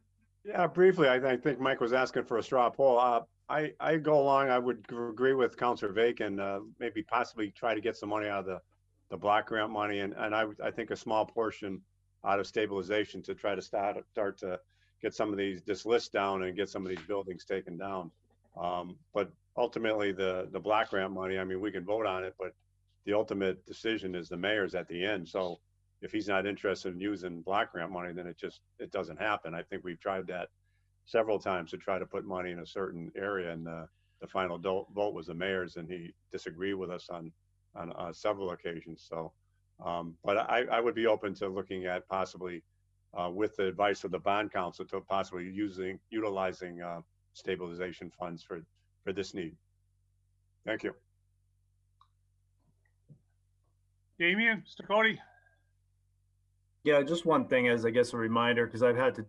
Yeah, briefly, I think Mike was asking for a straw poll. I go along, I would agree with Councilor Vaca, maybe possibly try to get some money out of the block grant money, and I think a small portion out of stabilization to try to start to get some of this list down and get some of these buildings taken down. But ultimately, the block grant money, I mean, we can vote on it, but the ultimate decision is the mayor's at the end. So if he's not interested in using block grant money, then it doesn't happen. I think we've tried that several times to try to put money in a certain area, and the final vote was the mayor's, and he disagreed with us on several occasions. So, but I would be open to looking at possibly, with the advice of the bond council, to possibly utilizing stabilization funds for this need. Thank you. Damian, Mr. Cody? Yeah, just one thing as I guess a reminder, because I've had to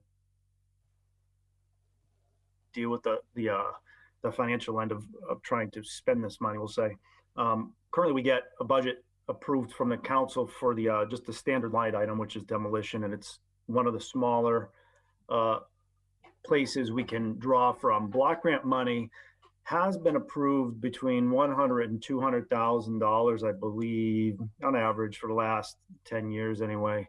deal with the financial end of trying to spend this money, we'll say. Currently, we get a budget approved from the council for the just the standard line item, which is demolition, and it's one of the smaller places we can draw from. Block grant money has been approved between $100,000 and $200,000, I believe, on average for the last 10 years anyway.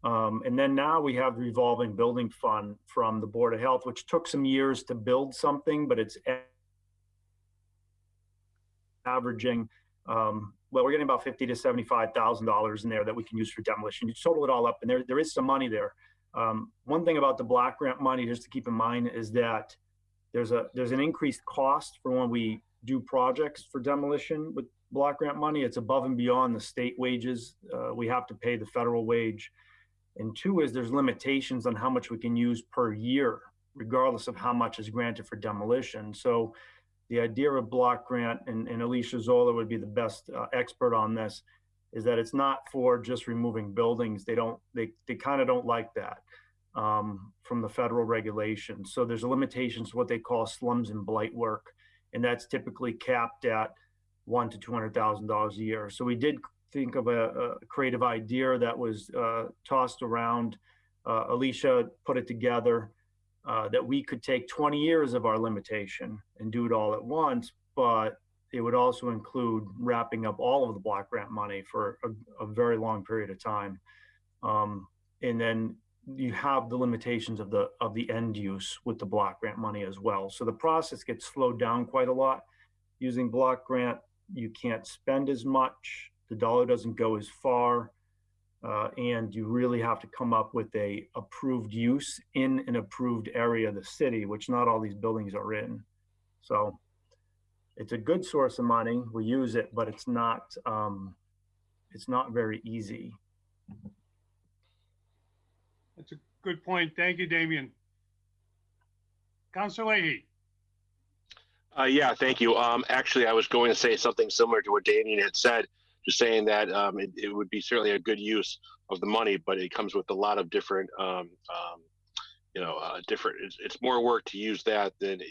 And then now we have the revolving building fund from the Board of Health, which took some years to build something, but it's averaging, well, we're getting about $50,000 to $75,000 in there that we can use for demolition. You total it all up, and there is some money there. One thing about the block grant money, just to keep in mind, is that there's an increased cost for when we do projects for demolition with block grant money. It's above and beyond the state wages. We have to pay the federal wage. And two is there's limitations on how much we can use per year, regardless of how much is granted for demolition. So the idea of block grant, and Alicia Zola would be the best expert on this, is that it's not for just removing buildings. They kind of don't like that from the federal regulations. So there's a limitation to what they call slums and blight work. And that's typically capped at $100,000 to $200,000 a year. So we did think of a creative idea that was tossed around. Alicia put it together that we could take 20 years of our limitation and do it all at once, but it would also include wrapping up all of the block grant money for a very long period of time. And then you have the limitations of the end use with the block grant money as well. So the process gets slowed down quite a lot. Using block grant, you can't spend as much. The dollar doesn't go as far, and you really have to come up with a approved use in an approved area of the city, which not all these buildings are in. So it's a good source of money. We use it, but it's not very easy. That's a good point. Thank you, Damian. Councilor Leahy. Yeah, thank you. Actually, I was going to say something similar to what Damian had said, just saying that it would be certainly a good use of the money, but it comes with a lot of different, different. It's more work to use that than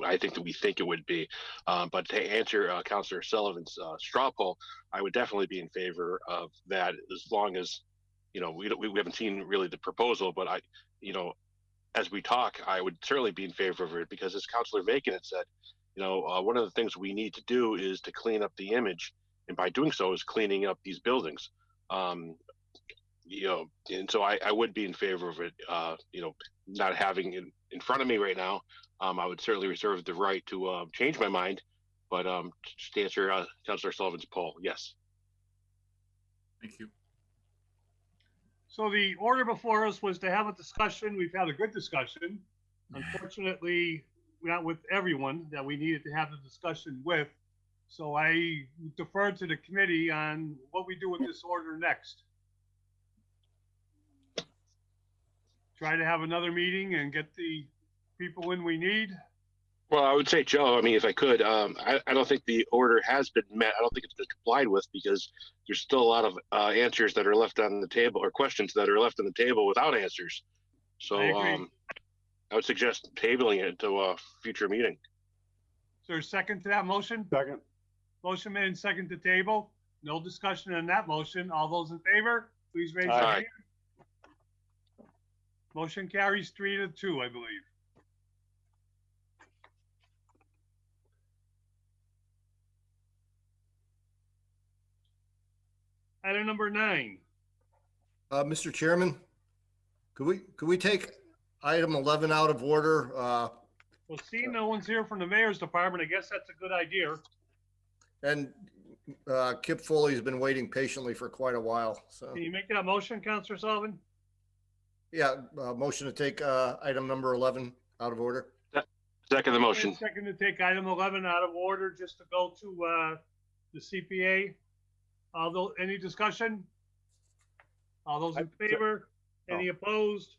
I think that we think it would be. But to answer Councilor Sullivan's straw poll, I would definitely be in favor of that, as long as, we haven't seen really the proposal, but as we talk, I would certainly be in favor of it, because as Councilor Vaca had said, one of the things we need to do is to clean up the image and by doing so is cleaning up these buildings. You know, and so I would be in favor of it. You know, not having it in front of me right now, I would certainly reserve the right to change my mind. But just to answer Councilor Sullivan's poll, yes. Thank you. So the order before us was to have a discussion. We've had a good discussion. Unfortunately, not with everyone that we needed to have the discussion with. So I defer to the committee on what we do with this order next. Try to have another meeting and get the people in we need. Well, I would say, Joe, I mean, if I could, I don't think the order has been met. I don't think it's been complied with because there's still a lot of answers that are left on the table, or questions that are left on the table without answers. So I would suggest tabling it to a future meeting. Is there a second to that motion? Second. Motion made and second to table. No discussion on that motion. All those in favor, please raise your Aye. hand. Motion carries 3-2, I believe. Item number 9. Mr. Chairman, could we take item 11 out of order? Well, seeing no one's here from the mayor's department, I guess that's a good idea. And Kip Foley's been waiting patiently for quite a while. So Can you make that motion, Councilor Sullivan? yeah, motion to take item number 11 out of order. Second the motion. Second to take item 11 out of order, just to go to the CPA. Any discussion? All those in favor? Any opposed?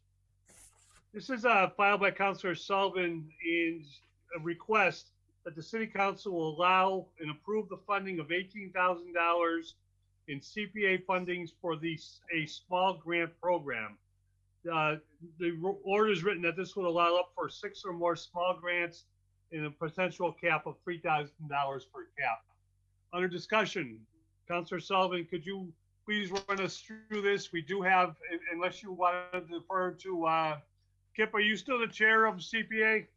This is filed by Councilor Sullivan in a request that the City Council will allow and approve the funding of $18,000 in CPA fundings for a small grant program. The order is written that this would allow up for 6 or more small grants in a potential cap of $3,000 per cap. Under discussion, Councilor Sullivan, could you please run us through this? We do have, unless you want to defer to Kip, are you still the chair of CPA?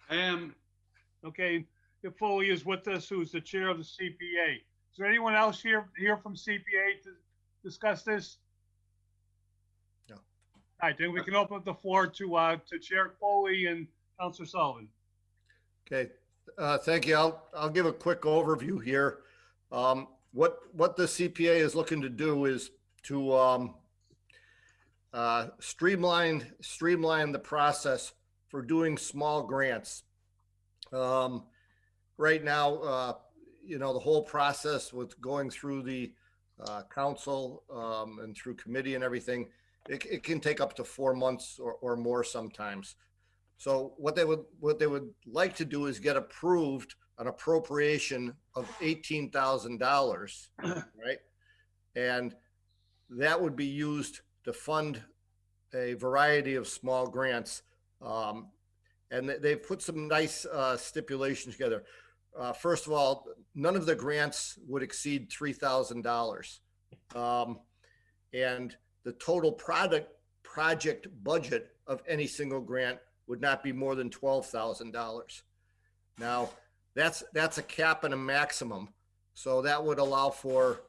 I am. Okay, Kip Foley is with us, who's the chair of the CPA. Is there anyone else here from CPA to discuss this? No. All right, then we can open up the floor to Chair Foley and Councilor Sullivan. Okay, thank you. I'll give a quick overview here. What the CPA is looking to do is to streamline the process for doing small grants. Right now, you know, the whole process with going through the council and through committee and everything, it can take up to 4 months or more sometimes. So what they would like to do is get approved an appropriation of $18,000, right? And that would be used to fund a variety of small grants. And they've put some nice stipulations together. First of all, none of the grants would exceed $3,000. And the total project budget of any single grant would not be more than $12,000. Now, that's a cap and a maximum. So that would allow for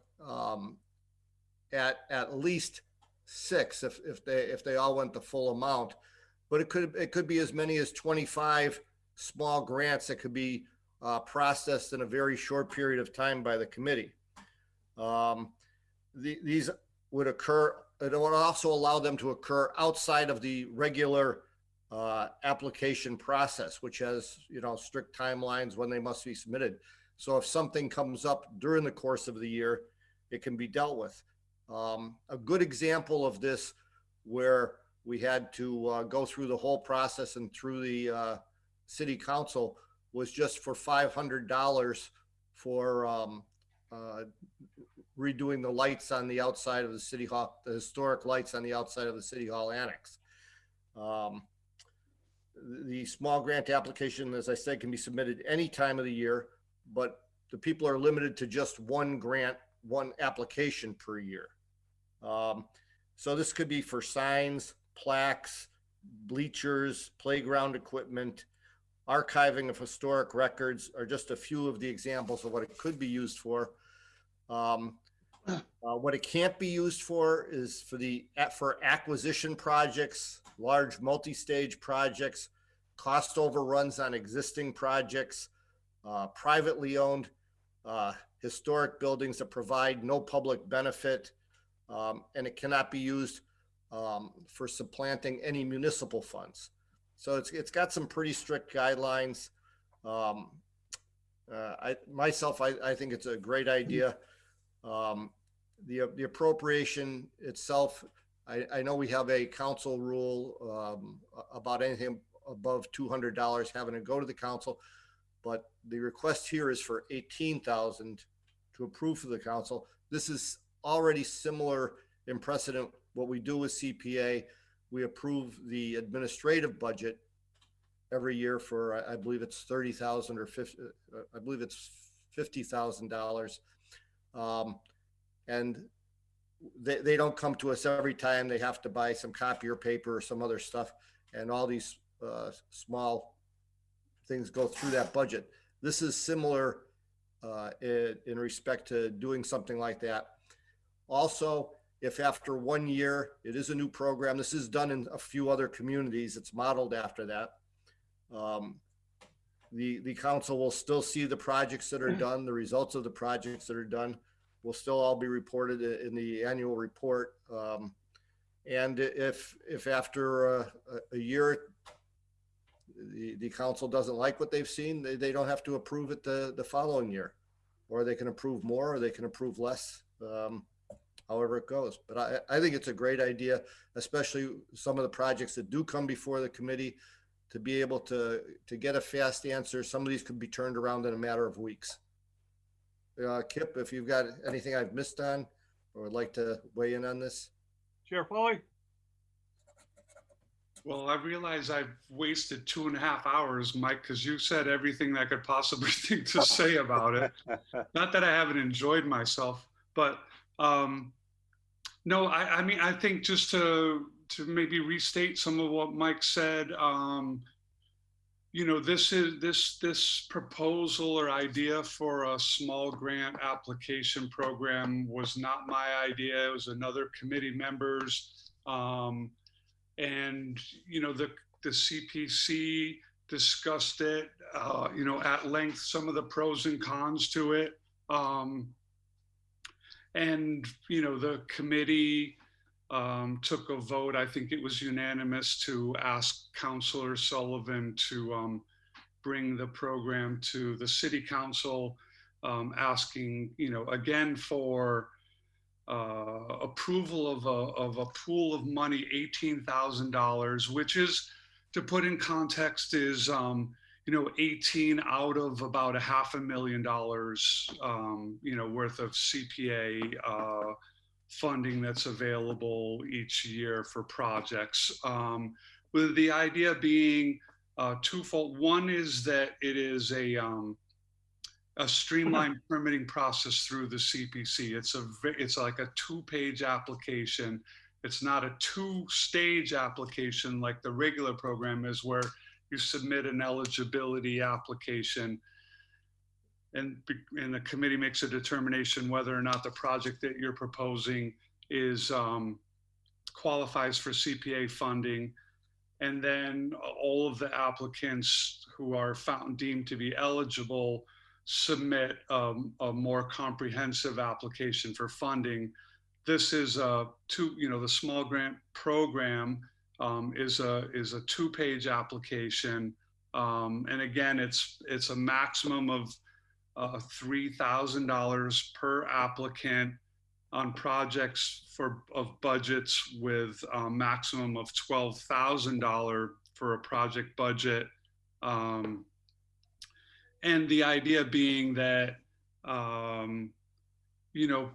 at least 6 if they all went the full amount. But it could be as many as 25 small grants that could be processed in a very short period of time by the committee. These would occur. It would also allow them to occur outside of the regular application process, which has, you know, strict timelines when they must be submitted. So if something comes up during the course of the year, it can be dealt with. A good example of this, where we had to go through the whole process and through the city council, was just for $500 for redoing the lights on the outside of the city hall, the historic lights on the outside of the city hall annex. The small grant application, as I said, can be submitted any time of the year, but the people are limited to just one grant, one application per year. So this could be for signs, plaques, bleachers, playground equipment, archiving of historic records are just a few of the examples of what it could be used for. What it can't be used for is for acquisition projects, large multi-stage projects, cost overruns on existing projects, privately owned historic buildings that provide no public benefit, and it cannot be used for supplanting any municipal funds. So it's got some pretty strict guidelines. I think it's a great idea. The appropriation itself, I know we have a council rule about anything above $200 having to go to the council, but the request here is for $18,000 to approve for the council. This is already similar in precedent. What we do with CPA, we approve the administrative budget every year for, I believe it's $30,000 or 50, I believe it's $50,000. And they don't come to us every time. They have to buy some copier paper or some other stuff. And all these small things go through that budget. This is similar in respect to doing something like that. Also, if after 1 year, it is a new program, this is done in a few other communities, it's modeled after that. The council will still see the projects that are done, the results of the projects that are done will still all be reported in the annual report. And if after a year, the council doesn't like what they've seen, they don't have to approve it the following year, or they can approve more, or they can approve less, however it goes. But I think it's a great idea, especially some of the projects that do come before the committee, to be able to get a fast answer. Some of these could be turned around in a matter of weeks. Kip, if you've got anything I've missed on or would like to weigh in on this. Chair Foley? Well, I realize I've wasted 2.5 hours, Mike, because you said everything I could possibly think to say about it. Not that I haven't enjoyed myself, but no, I mean, I think just to maybe restate some of what Mike said, you know, this proposal or idea for a small grant application program was not my idea. It was another committee member's. And, you know, the CPC discussed it, you know, at length, some of the pros and cons to it. And, you know, the committee took a vote, I think it was unanimous, to ask Councilor Sullivan to bring the program to the city council, asking, you know, again for approval of a pool of money, $18,000, which is, to put in context, is you know, 18 out of about $500,000, you know, worth of CPA funding that's available each year for projects. With the idea being twofold. One is that it is a streamlined permitting process through the CPC. It's like a 2-page application. It's not a 2-stage application like the regular program is, where you submit an eligibility application and the committee makes a determination whether or not the project that you're proposing is qualifies for CPA funding. And then all of the applicants who are deemed to be eligible submit a more comprehensive application for funding. This is you know, the small grant program is a 2-page application, and again, it's a maximum of $3,000 per applicant on projects of budgets with a maximum of $12,000 for a project budget. And the idea being that, you know,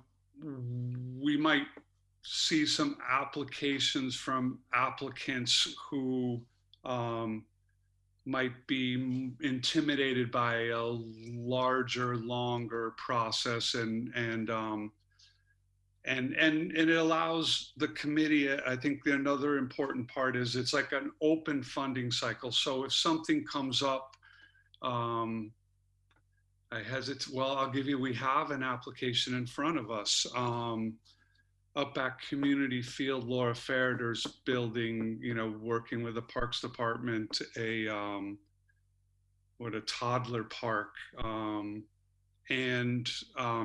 we might see some applications from applicants who might be intimidated by a larger, longer process, and it allows the committee. I think another important part is it's like an open funding cycle. So if something comes up I hesitate, well, I'll give you, we have an application in front of us. Up at Community Field, Laura Farador's building, you know, working with the Parks Department, a toddler park.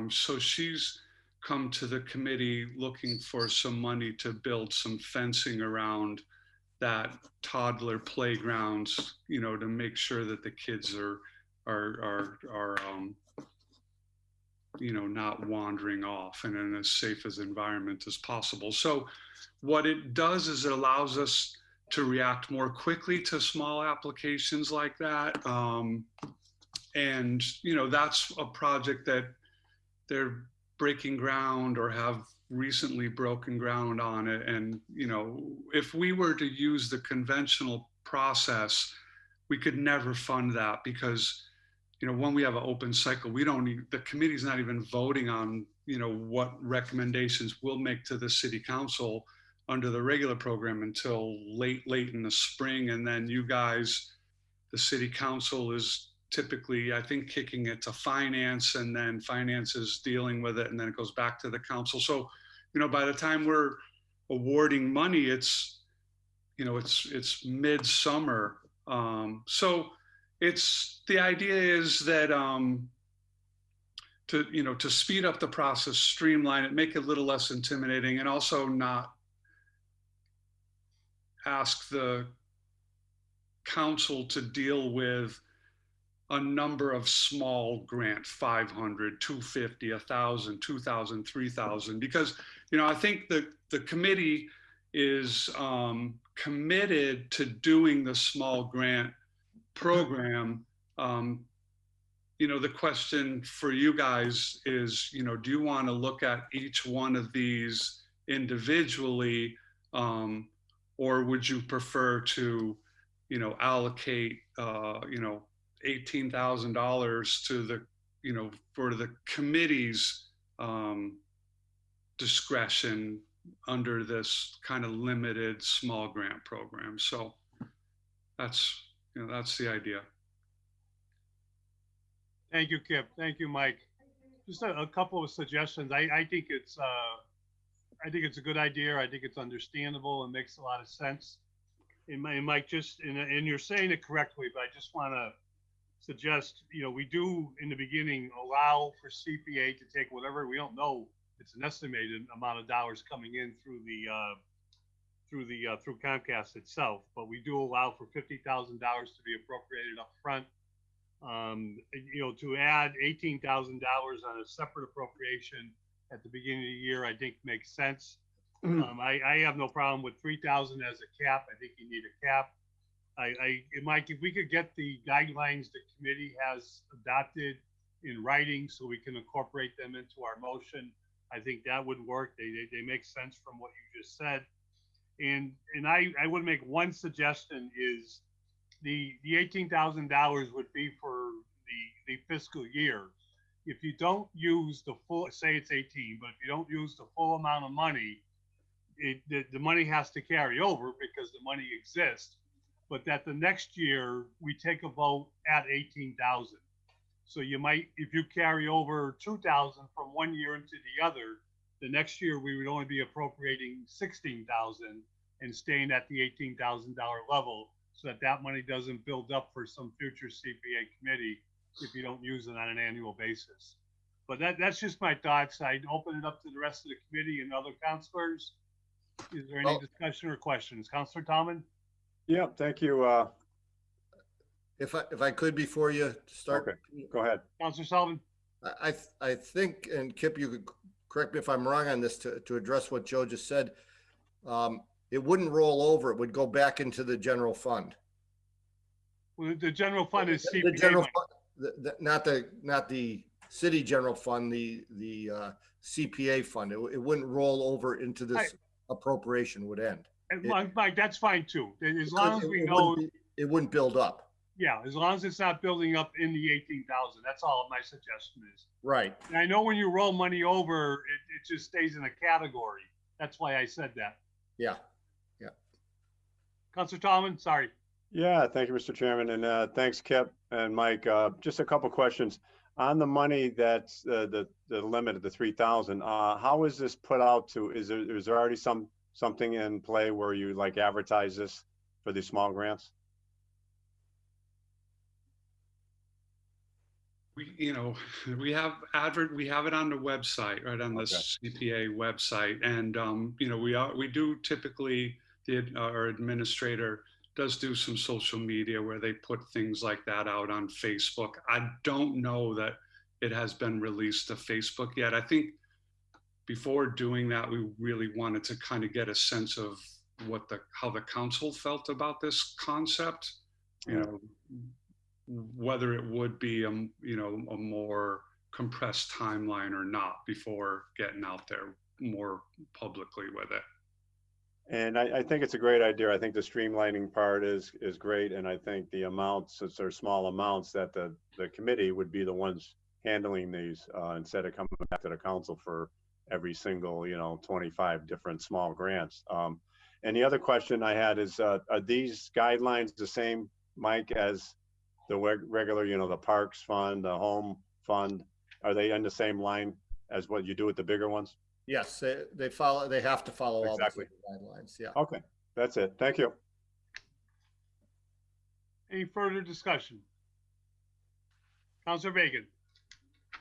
So she's come to the committee looking for some money to build some fencing around that toddler playgrounds, you know, to make sure that the kids are you know, not wandering off and in as safe as environment as possible. So what it does is it allows us to react more quickly to small applications like that. And, you know, that's a project that they're breaking ground or have recently broken ground on it. And, you know, if we were to use the conventional process, we could never fund that because, you know, when we have an open cycle, we don't need, the committee's not even voting on, you know, what recommendations we'll make to the city council under the regular program until late in the spring. And then you guys, the city council is typically, I think, kicking it to finance, and then finance is dealing with it, and then it goes back to the council. So, you know, by the time we're awarding money, it's, you know, it's midsummer. So it's, the idea is that to speed up the process, streamline it, make it a little less intimidating, and also not ask the council to deal with a number of small grant, 500, 250, 1,000, 2,000, 3,000, because, you know, I think the committee is committed to doing the small grant program. You know, the question for you guys is, you know, do you want to look at each one of these individually, or would you prefer to, you know, allocate, you know, $18,000 to the, you know, for the committee's discretion under this kind of limited small grant program? So that's, you know, that's the idea. Thank you, Kip. Thank you, Mike. Just a couple of suggestions. I think it's a good idea. I think it's understandable and makes a lot of sense. And Mike, just and you're saying it correctly, but I just want to suggest, you know, we do in the beginning allow for CPA to take whatever, we don't know, it's an estimated amount of dollars coming in through Comcast itself, but we do allow for $50,000 to be appropriated up front. You know, to add $18,000 on a separate appropriation at the beginning of the year, I think makes sense. I have no problem with 3,000 as a cap. I think you need a cap. Mike, if we could get the guidelines the committee has adopted in writing so we can incorporate them into our motion, I think that would work. They make sense from what you just said. And I would make one suggestion is the $18,000 would be for the fiscal year. If you don't use the full, say it's 18, but if you don't use the full amount of money, the money has to carry over because the money exists. But that the next year we take a vote at 18,000. So you might, if you carry over 2,000 from one year into the other, the next year we would only be appropriating 16,000 and staying at the $18,000 level, so that money doesn't build up for some future CPA committee if you don't use it on an annual basis. But that's just my thoughts. I'd open it up to the rest of the committee and other counselors. Is there any discussion or questions? Councilor Tallman? Yeah, thank you. If I could, before you start. Okay, go ahead. Councilor Sullivan? I think, and Kip, you could correct me if I'm wrong on this, to address what Joe just said. It wouldn't roll over. It would go back into the general fund. Well, the general fund is CPA. The general fund, not the city general fund, the CPA fund. It wouldn't roll over into this appropriation, would end. Mike, that's fine too. As long as we know it wouldn't build up. Yeah, as long as it's not building up in the 18,000. That's all my suggestion is. Right. And I know when you roll money over, it just stays in a category. That's why I said that. Yeah. Councilor Tallman, sorry. Yeah, thank you, Mr. Chairman, and thanks, Kip and Mike. Just a couple questions on the money that's the limit of the 3,000. How is this put out to? Is there already something in play where you like advertise this for these small grants? We have it on the website, right on the CPA website, and we do typically, our administrator does do some social media where they put things like that out on Facebook. I don't know that it has been released to Facebook yet. I think before doing that, we really wanted to kind of get a sense of how the council felt about this concept. Whether it would be a more compressed timeline or not before getting out there more publicly with it. And I think it's a great idea. I think the streamlining part is great, and I think the amounts, since they're small amounts, that the committee would be the ones handling these instead of coming back to the council for every single 25 different small grants. And the other question I had is, are these guidelines the same, Mike, as the regular, the parks fund, the home fund? Are they in the same line as what you do with the bigger ones? Yes, they follow. They have to follow exactly all the guidelines. Yeah. Okay, that's it. Thank you. Any further discussion? Councilor Vaca.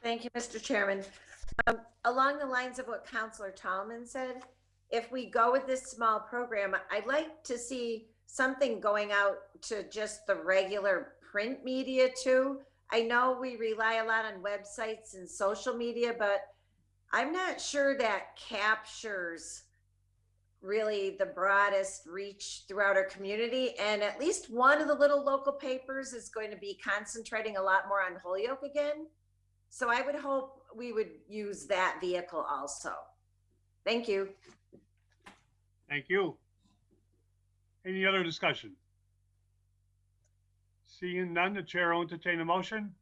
Thank you, Mr. Chairman. Along the lines of what Councilor Tallman said, if we go with this small program, I'd like to see something going out to just the regular print media too. I know we rely a lot on websites and social media, but I'm not sure that captures really the broadest reach throughout our community. And at least one of the little local papers is going to be concentrating a lot more on Holyoke again. So I would hope we would use that vehicle also. Thank you. Thank you. Any other discussion? Seeing none, the chair will entertain a motion.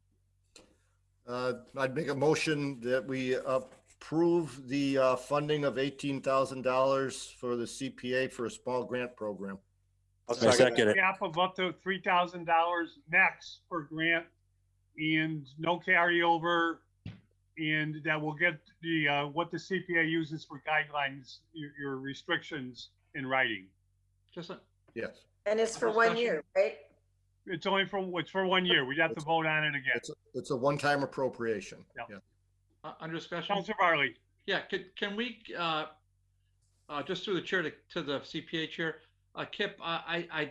I'd make a motion that we approve the funding of $18,000 for the CPA for a small grant program. I'll second it. Cap of up to $3,000 max per grant, and no carryover, and that will get the what the CPA uses for guidelines, your restrictions in writing. Yes. And it's for 1 year, right? It's for 1 year. We'd have to vote on it again. It's a one-time appropriation. Yep. Under discussion. Councilor Barley. Yeah, can we just through the chair to the CPA chair, Kip, I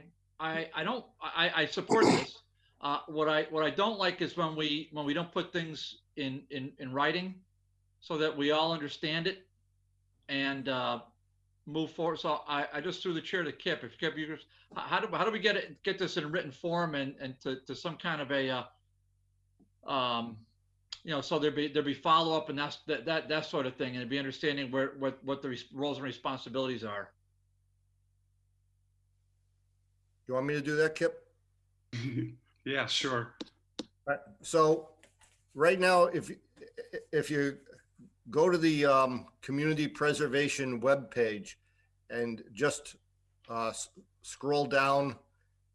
support this. What I don't like is when we don't put things in writing so that we all understand it and move forward. So I just threw the chair to Kip. If Kip, you just, how do we get this in written form and to some kind of a so there'd be follow up and that sort of thing, and it'd be understanding what the roles and responsibilities are. You want me to do that, Kip? Yeah, sure. Right. So right now, if you go to the community preservation webpage and just scroll down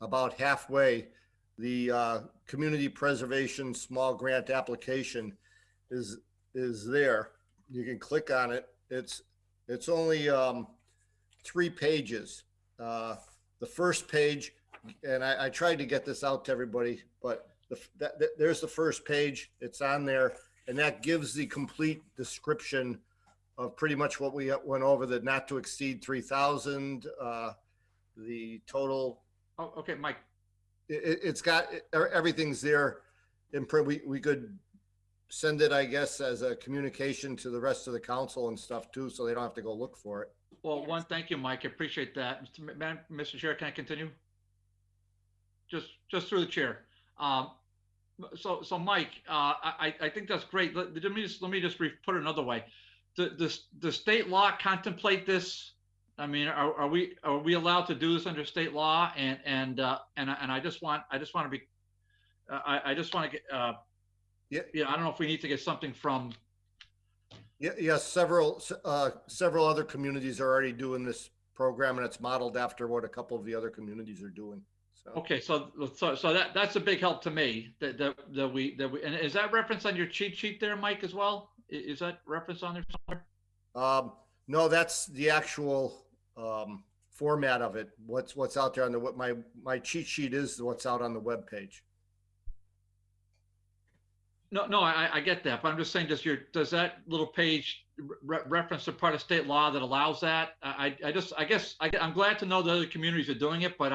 about halfway, the community preservation small grant application is there. You can click on it. It's only 3 pages. The first page, and I tried to get this out to everybody, but there's the first page. It's on there, and that gives the complete description of pretty much what we went over, the not to exceed 3,000, the total. Oh, okay, Mike. It's got everything's there in print. We could send it, I guess, as a communication to the rest of the council and stuff too, so they don't have to go look for it. Well, thank you, Mike. I appreciate that. Mr. Chair, can I continue? Just through the chair. So Mike, I think that's great. Let me just put it another way. The state law contemplate this? I mean, are we allowed to do this under state law? And I just want to be, I just want to get, yeah, I don't know if we need to get something from. Yes, several other communities are already doing this program, and it's modeled after what a couple of the other communities are doing. Okay, so that's a big help to me that we, and is that reference on your cheat sheet there, Mike, as well? Is that reference on there somewhere? No, that's the actual format of it. What's out there on the my cheat sheet is what's out on the web page. No, I get that, but I'm just saying, does that little page reference a part of state law that allows that? I guess I'm glad to know that other communities are doing it, but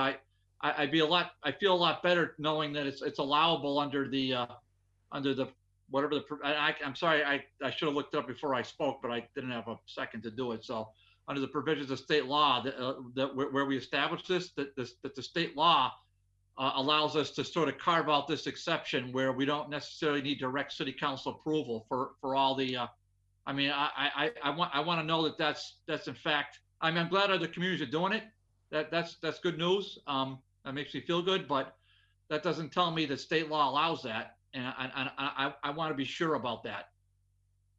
I feel a lot better knowing that it's allowable under the whatever I'm sorry, I should have looked it up before I spoke, but I didn't have a second to do it. So under the provisions of state law where we established this, that the state law allows us to sort of carve out this exception where we don't necessarily need direct city council approval for all the, I mean, I want to know that that's in fact, I mean, I'm glad other communities are doing it. That's good news. That makes me feel good, but that doesn't tell me that state law allows that. And I want to be sure about that.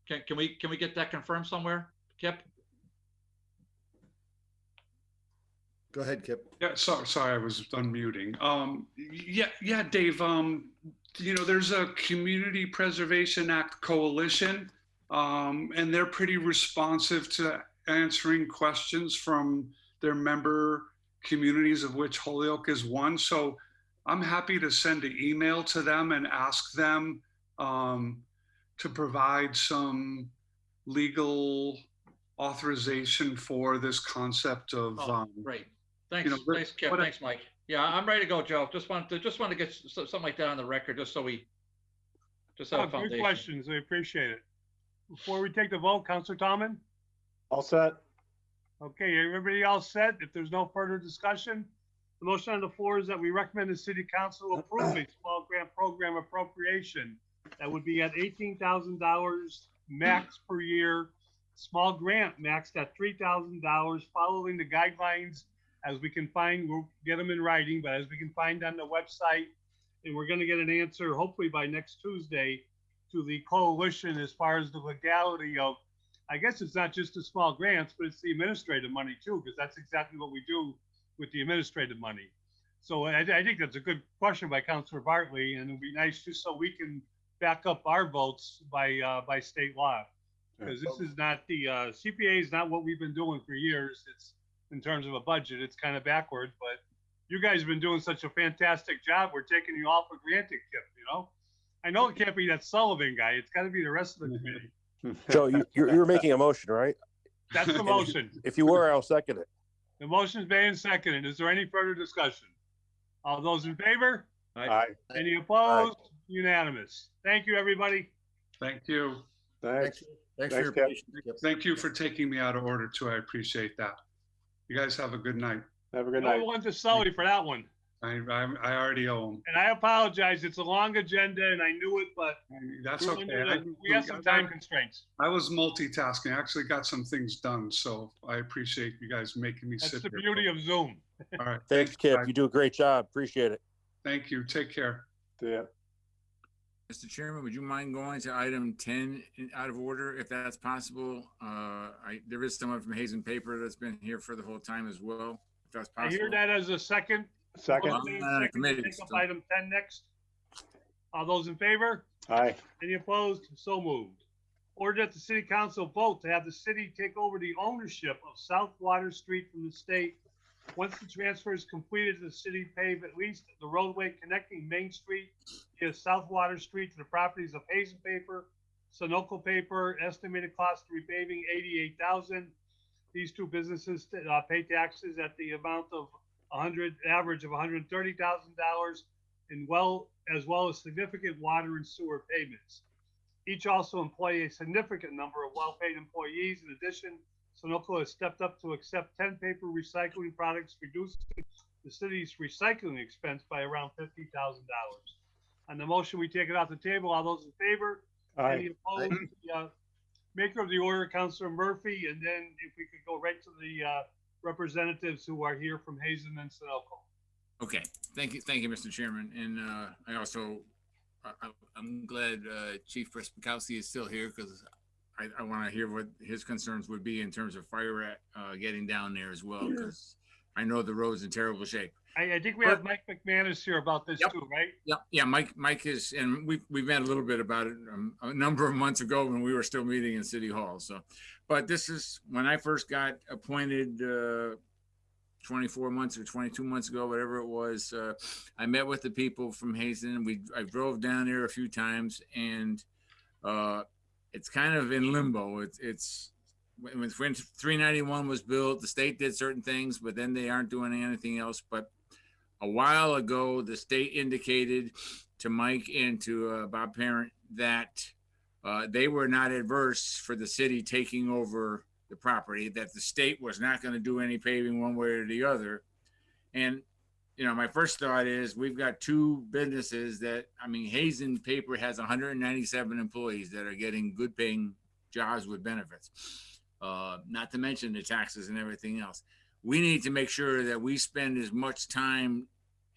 Can we get that confirmed somewhere, Kip? Go ahead, Kip. Yeah, sorry, I was unmuting. Yeah, Dave. There's a Community Preservation Act coalition, and they're pretty responsive to answering questions from their member communities, of which Holyoke is one. So I'm happy to send an email to them and ask them to provide some legal authorization for this concept of. Great. Thanks, thanks, Kip. Thanks, Mike. Yeah, I'm ready to go, Joe. Just want to get something like that on the record, just so we have a foundation. Good questions. I appreciate it. Before we take the vote, Councilor Tomlin? All set. Okay, everybody all set? If there's no further discussion, the motion on the floor is that we recommend the city council approve a small grant program appropriation that would be at $18,000 max per year. Small grant maxed at $3,000, following the guidelines as we can find. We'll get them in writing, but as we can find on the website, and we're going to get an answer hopefully by next Tuesday to the coalition as far as the legality of, I guess it's not just the small grants, but it's the administrative money too, because that's exactly what we do with the administrative money. So I think that's a good question by Councilor Bartley, and it'd be nice just so we can back up our votes by state law. Because this is not the CPA is not what we've been doing for years. It's in terms of a budget, it's kind of backwards, but you guys have been doing such a fantastic job. We're taking you all for granted, Kip, I know it can't be that Sullivan guy. It's got to be the rest of the committee. Joe, you're making a motion, right? That's the motion. If you were, I'll second it. The motion's made and seconded. Is there any further discussion? All those in favor? Aye. Any opposed? Aye. Unanimous. Thank you, everybody. Thank you. Thanks. Thanks for your patience. Thank you for taking me out of order too. I appreciate that. You guys have a good night. Have a good night. No one to Sully for that one. I already owe him. And I apologize. It's a long agenda, and I knew it, but that's okay. We have some time constraints. I was multitasking. I actually got some things done, so I appreciate you guys making me sit here. That's the beauty of Zoom. All right. Thanks, Kip. You do a great job. Appreciate it. Thank you. Take care. Yeah. Mr. Chairman, would you mind going to item 10 out of order, if that's possible? There is someone from Hazen Paper that's been here for the whole time as well, if that's possible. I hear that as a second. Second. Take up item 10 next. All those in favor? Aye. Any opposed? So moved. Order that the city council vote to have the city take over the ownership of South Water Street from the state. Once the transfer is completed, the city pave at least the roadway connecting Main Street to South Water Street to the properties of Hazen Paper, Sunoco Paper. Estimated cost of repaving $88,000. These two businesses pay taxes at the amount of average of $130,000, and as well as significant water and sewer payments. Each also employ a significant number of well-paid employees. In addition, Sunoco has stepped up to accept 10 paper recycling products, reducing the city's recycling expense by around $50,000. On the motion, we take it off the table. All those in favor? Aye. Any opposed? The maker of the order, Councilor Murphy, and then if we could go right to the representatives who are here from Hazen and Sunoco. Okay, thank you, Mr. Chairman. And I'm glad Chief Prespakowski is still here, because I want to hear what his concerns would be in terms of fire getting down there as well, because I know the road's in terrible shape. I think we have Mike McManus here about this too, right? Yeah. Mike is, and we met a little bit about it a number of months ago when we were still meeting in City Hall. So, but this is when I first got appointed 24 months or 22 months ago, whatever it was. I met with the people from Hazen. I drove down there a few times, and it's kind of in limbo. It's when 391 was built, the state did certain things, but then they aren't doing anything else. But a while ago, the state indicated to Mike and to Bob Parent that they were not adverse for the city taking over the property, that the state was not going to do any paving one way or the other. And, you know, my first thought is we've got two businesses that, I mean, Hazen Paper has 197 employees that are getting good paying jobs with benefits, not to mention the taxes and everything else. We need to make sure that we spend as much time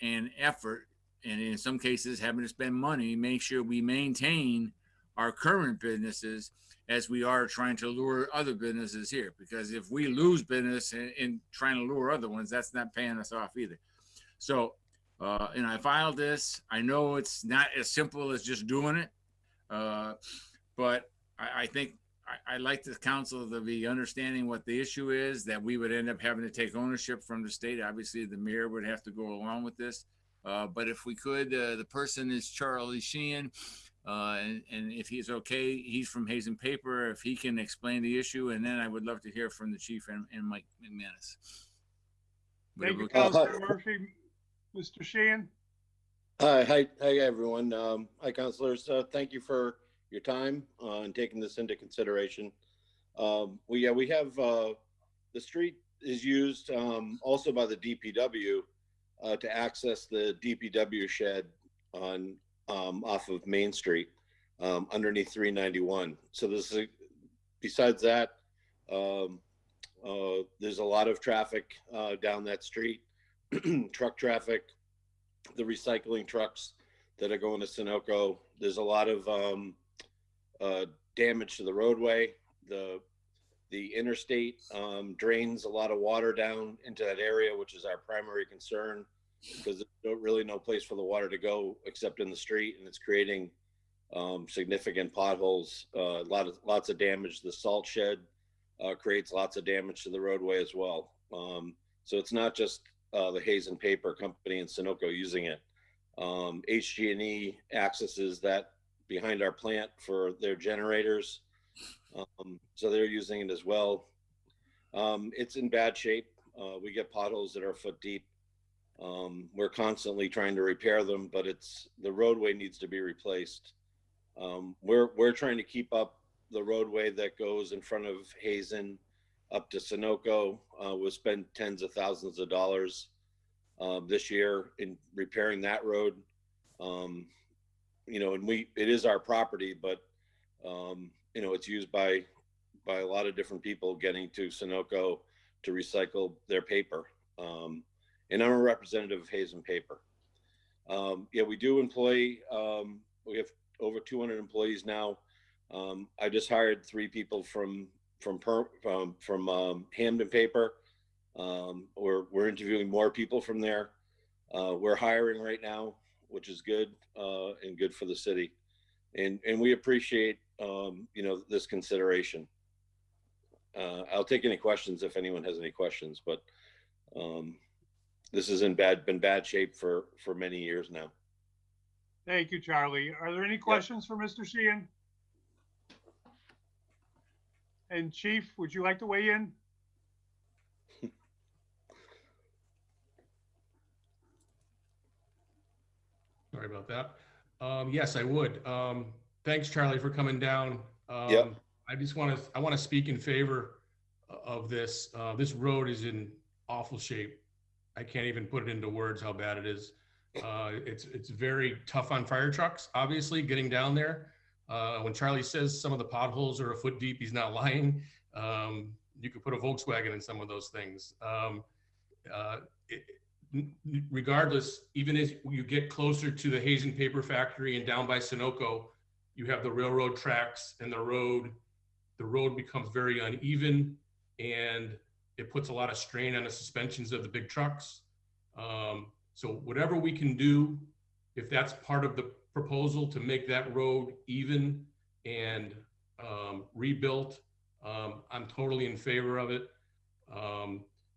and effort, and in some cases having to spend money, make sure we maintain our current businesses as we are trying to lure other businesses here. Because if we lose business in trying to lure other ones, that's not paying us off either. So, and I filed this. I know it's not as simple as just doing it, but I think I'd like the council to be understanding what the issue is, that we would end up having to take ownership from the state. Obviously, the mayor would have to go along with this. But if we could, the person is Charlie Sheehan. And if he's okay, he's from Hazen Paper. If he can explain the issue, and then I would love to hear from the chief and Mike McManus. Thank you, Councilor Murphy. Mr. Sheehan? Hi, everyone. Hi, councilors. Thank you for your time and taking this into consideration. We have the street is used also by the DPW to access the DPW shed on off of Main Street underneath 391. So this is, besides that, there's a lot of traffic down that street, truck traffic, the recycling trucks that are going to Sunoco. There's a lot of damage to the roadway. The interstate drains a lot of water down into that area, which is our primary concern, because there's really no place for the water to go except in the street, and it's creating significant potholes, lots of damage. The salt shed creates lots of damage to the roadway as well. So it's not just the Hazen Paper Company and Sunoco using it. HG&E accesses that behind our plant for their generators. So they're using it as well. It's in bad shape. We get potholes that are a foot deep. We're constantly trying to repair them, but the roadway needs to be replaced. We're trying to keep up the roadway that goes in front of Hazen up to Sunoco. We'll spend tens of thousands of dollars this year in repairing that road. And it is our property, but it's used by a lot of different people getting to Sunoco to recycle their paper. And I'm a representative of Hazen Paper. We do employ, we have over 200 employees now. I just hired 3 people from Hamden Paper. We're interviewing more people from there. We're hiring right now, which is good and good for the city. And we appreciate, this consideration. I'll take any questions if anyone has any questions, but this has been bad shape for many years now. Thank you, Charlie. Are there any questions for Mr. Sheehan? And Chief, would you like to weigh in? Sorry about that. Yes, I would. Thanks, Charlie, for coming down. I want to speak in favor of this. This road is in awful shape. I can't even put it into words how bad it is. It's very tough on fire trucks, obviously, getting down there. When Charlie says some of the potholes are a foot deep, he's not lying. You could put a Volkswagen in some of those things. Regardless, even as you get closer to the Hazen Paper Factory and down by Sunoco, you have the railroad tracks, and the road becomes very uneven, and it puts a lot of strain on the suspensions of the big trucks. So whatever we can do, if that's part of the proposal to make that road even and rebuilt, I'm totally in favor of it.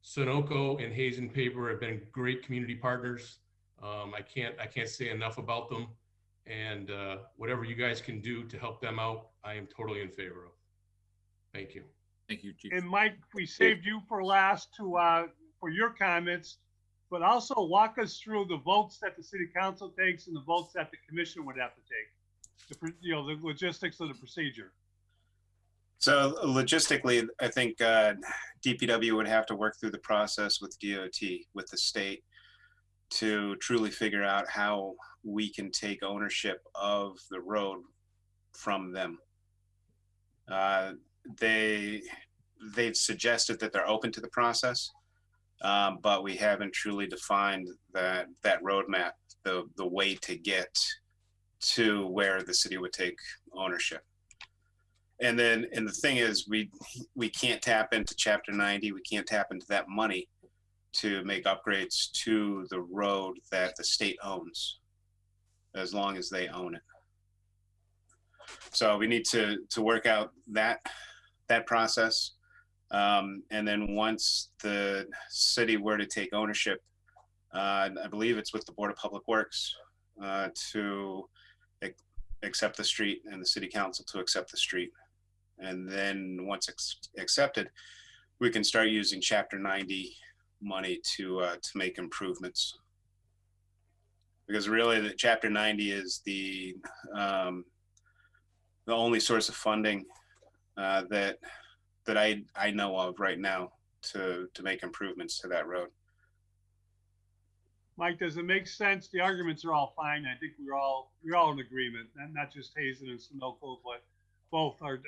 Sunoco and Hazen Paper have been great community partners. I can't say enough about them. And whatever you guys can do to help them out, I am totally in favor of. Thank you. Thank you, Chief. And Mike, we saved you for last to for your comments, but also walk us through the votes that the city council takes and the votes that the commission would have to take. The logistics of the procedure. So logistically, I think DPW would have to work through the process with DOT, with the state, to truly figure out how we can take ownership of the road from them. They've suggested that they're open to the process, but we haven't truly defined that roadmap, the way to get to where the city would take ownership. And the thing is, we can't tap into Chapter 90. We can't tap into that money to make upgrades to the road that the state owns, as long as they own it. So we need to work out that process. And then once the city were to take ownership, I believe it's with the Board of Public Works to accept the street, and the city council to accept the street. And then once accepted, we can start using Chapter 90 money to make improvements. Because really, the Chapter 90 is the only source of funding that I know of right now to make improvements to that road. Mike, does it make sense? The arguments are all fine. I think we're all in agreement, not just Hazen and Sunoco, but both are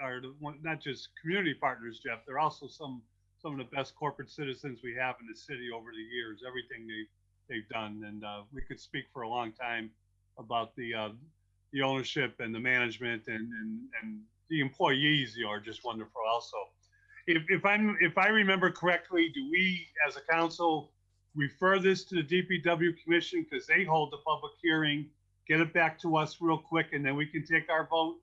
not just community partners, Jeff. They're also some of the best corporate citizens we have in the city over the years. Everything they've done, and we could speak for a long time about the ownership and the management and the employees. Are just wonderful. Also, if I remember correctly, do we as a council refer this to the DPW commission because they hold the public hearing, get it back to us real quick, and then we can take our vote?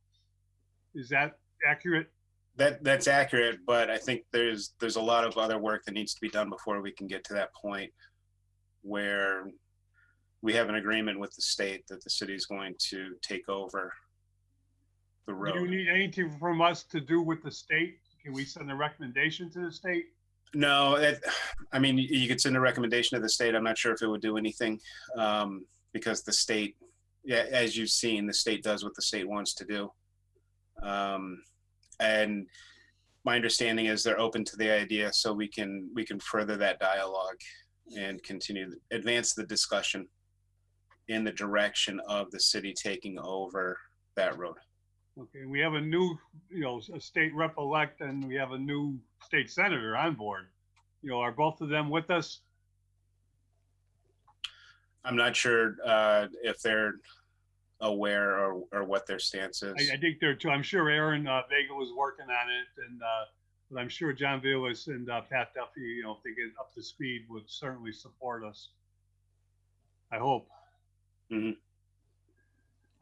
Is that accurate? That's accurate, but I think there's a lot of other work that needs to be done before we can get to that point where we have an agreement with the state that the city is going to take over the road. Do you need anything from us to do with the state? Can we send a recommendation to the state? No, I mean, you could send a recommendation to the state. I'm not sure if it would do anything because the state, yeah, as you've seen, the state does what the state wants to do. And my understanding is they're open to the idea, so we can further that dialogue and continue advance the discussion in the direction of the city taking over that road. Okay, we have a new, a state rep elect, and we have a new state senator on board. Are both of them with us? I'm not sure if they're aware or what their stance is. I think they're too. I'm sure Aaron Vaca was working on it, and but I'm sure John Villas and Pat Duffy, if they get up to speed, would certainly support us. I hope. Mm-hmm.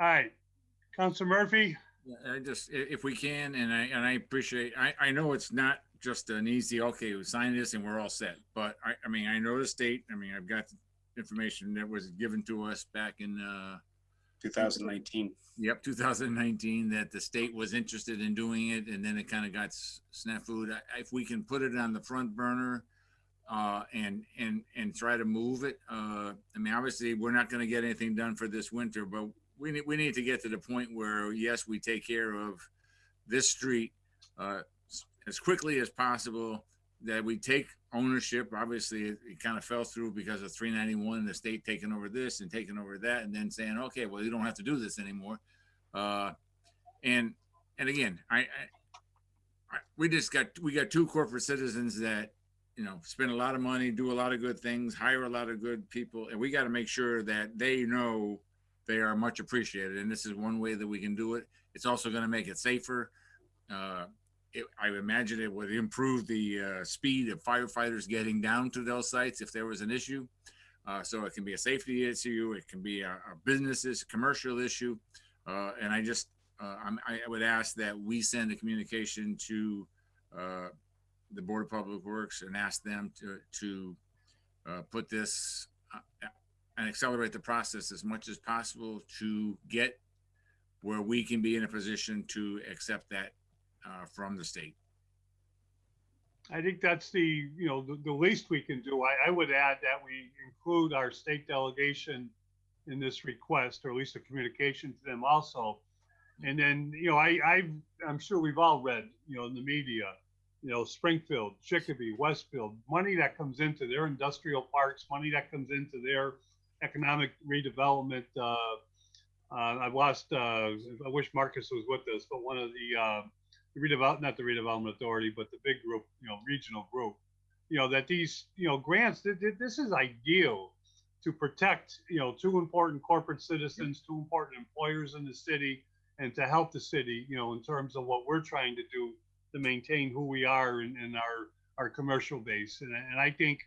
All right, Councilor Murphy. I just, if we can, and I appreciate, I know it's not just an easy, okay, we sign this and we're all set. But I mean, I know the state, I've got information that was given to us back in 2019. Yep, 2019, that the state was interested in doing it, and then it kind of got snafu'd. If we can put it on the front burner and try to move it, obviously we're not going to get anything done for this winter, but we need to get to the point where, yes, we take care of this street as quickly as possible, that we take ownership. Obviously, it kind of fell through because of 391, the state taking over this and taking over that, and then saying, okay, well, you don't have to do this anymore. And again, we got two corporate citizens that, spend a lot of money, do a lot of good things, hire a lot of good people, and we got to make sure that they know they are much appreciated. And this is one way that we can do it. It's also going to make it safer. I imagine it would improve the speed of firefighters getting down to those sites if there was an issue. So it can be a safety issue, it can be a business issue, commercial issue. And I would ask that we send a communication to the Board of Public Works and ask them to put this and accelerate the process as much as possible to get where we can be in a position to accept that from the state. I think that's the least we can do. I would add that we include our state delegation in this request, or at least a communication to them also. And then, I'm sure we've all read, in the media, Springfield, Chicopee, Westfield, money that comes into their industrial parks, money that comes into their economic redevelopment. I wish Marcus was with us, but one of the not the redevelopment authority, but the big group, regional group, that these, grants, this is ideal to protect, two important corporate citizens, two important employers in the city, and to help the city, in terms of what we're trying to do to maintain who we are in our commercial base. And I think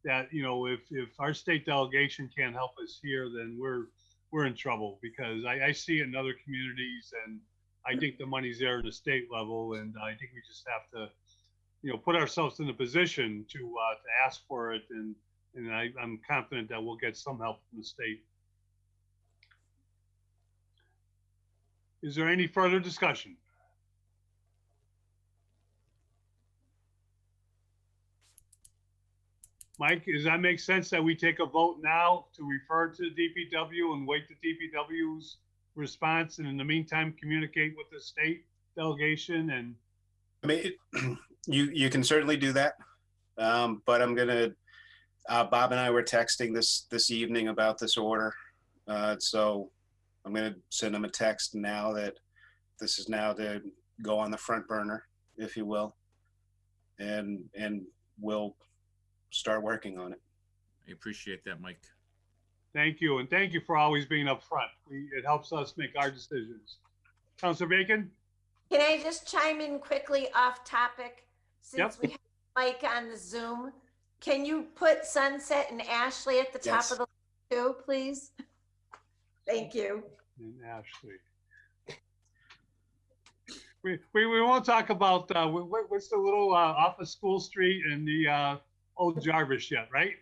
that, if our state delegation can't help us here, then we're in trouble, because I see it in other communities, and I think the money's there at the state level, and I think we just have to, put ourselves in a position to ask for it, and I'm confident that we'll get some help from the state. Is there any further discussion? Mike, does that make sense that we take a vote now to refer to the DPW and wait the DPW's response, and in the meantime communicate with the state delegation? And I mean, you can certainly do that, but I'm gonna. Bob and I were texting this evening about this order, so I'm gonna send him a text now that this is now to go on the front burner, if you will, and we'll start working on it. I appreciate that, Mike. Thank you, and thank you for always being upfront. It helps us make our decisions. Councilor Bacon? Can I just chime in quickly off topic? Since Yep. we have Mike on the Zoom, can you put Sunset and Ashley at the top Yes. of the list too, please? Thank you. And Ashley. We won't talk about what's the little off of School Street and the Old Jarvis yet, right?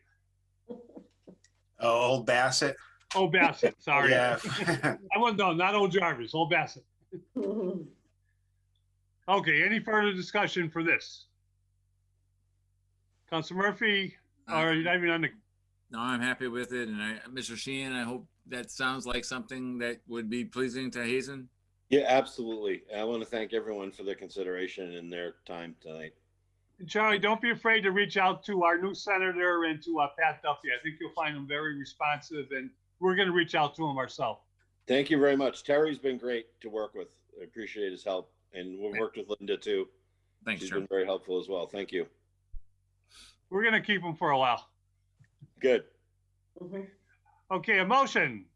Oh, Old Bassett. Old Bassett, sorry. Yeah. I wasn't done, not Old Jarvis, Old Bassett. Okay, any further discussion for this? Councilor Murphy, or you not even on the? No, I'm happy with it, and Mr. Sheehan, I hope that sounds like something that would be pleasing to Hazen. Yeah, absolutely. I want to thank everyone for their consideration and their time tonight. And Charlie, don't be afraid to reach out to our new senator and to Pat Duffy. I think you'll find them very responsive, and we're going to reach out to him ourselves. Thank you very much. Terry's been great to work with. I appreciate his help, and we've worked with Linda too. Thanks, She's Charlie. been very helpful as well. Thank you. We're going to keep him for a while. Good. Okay, a motion.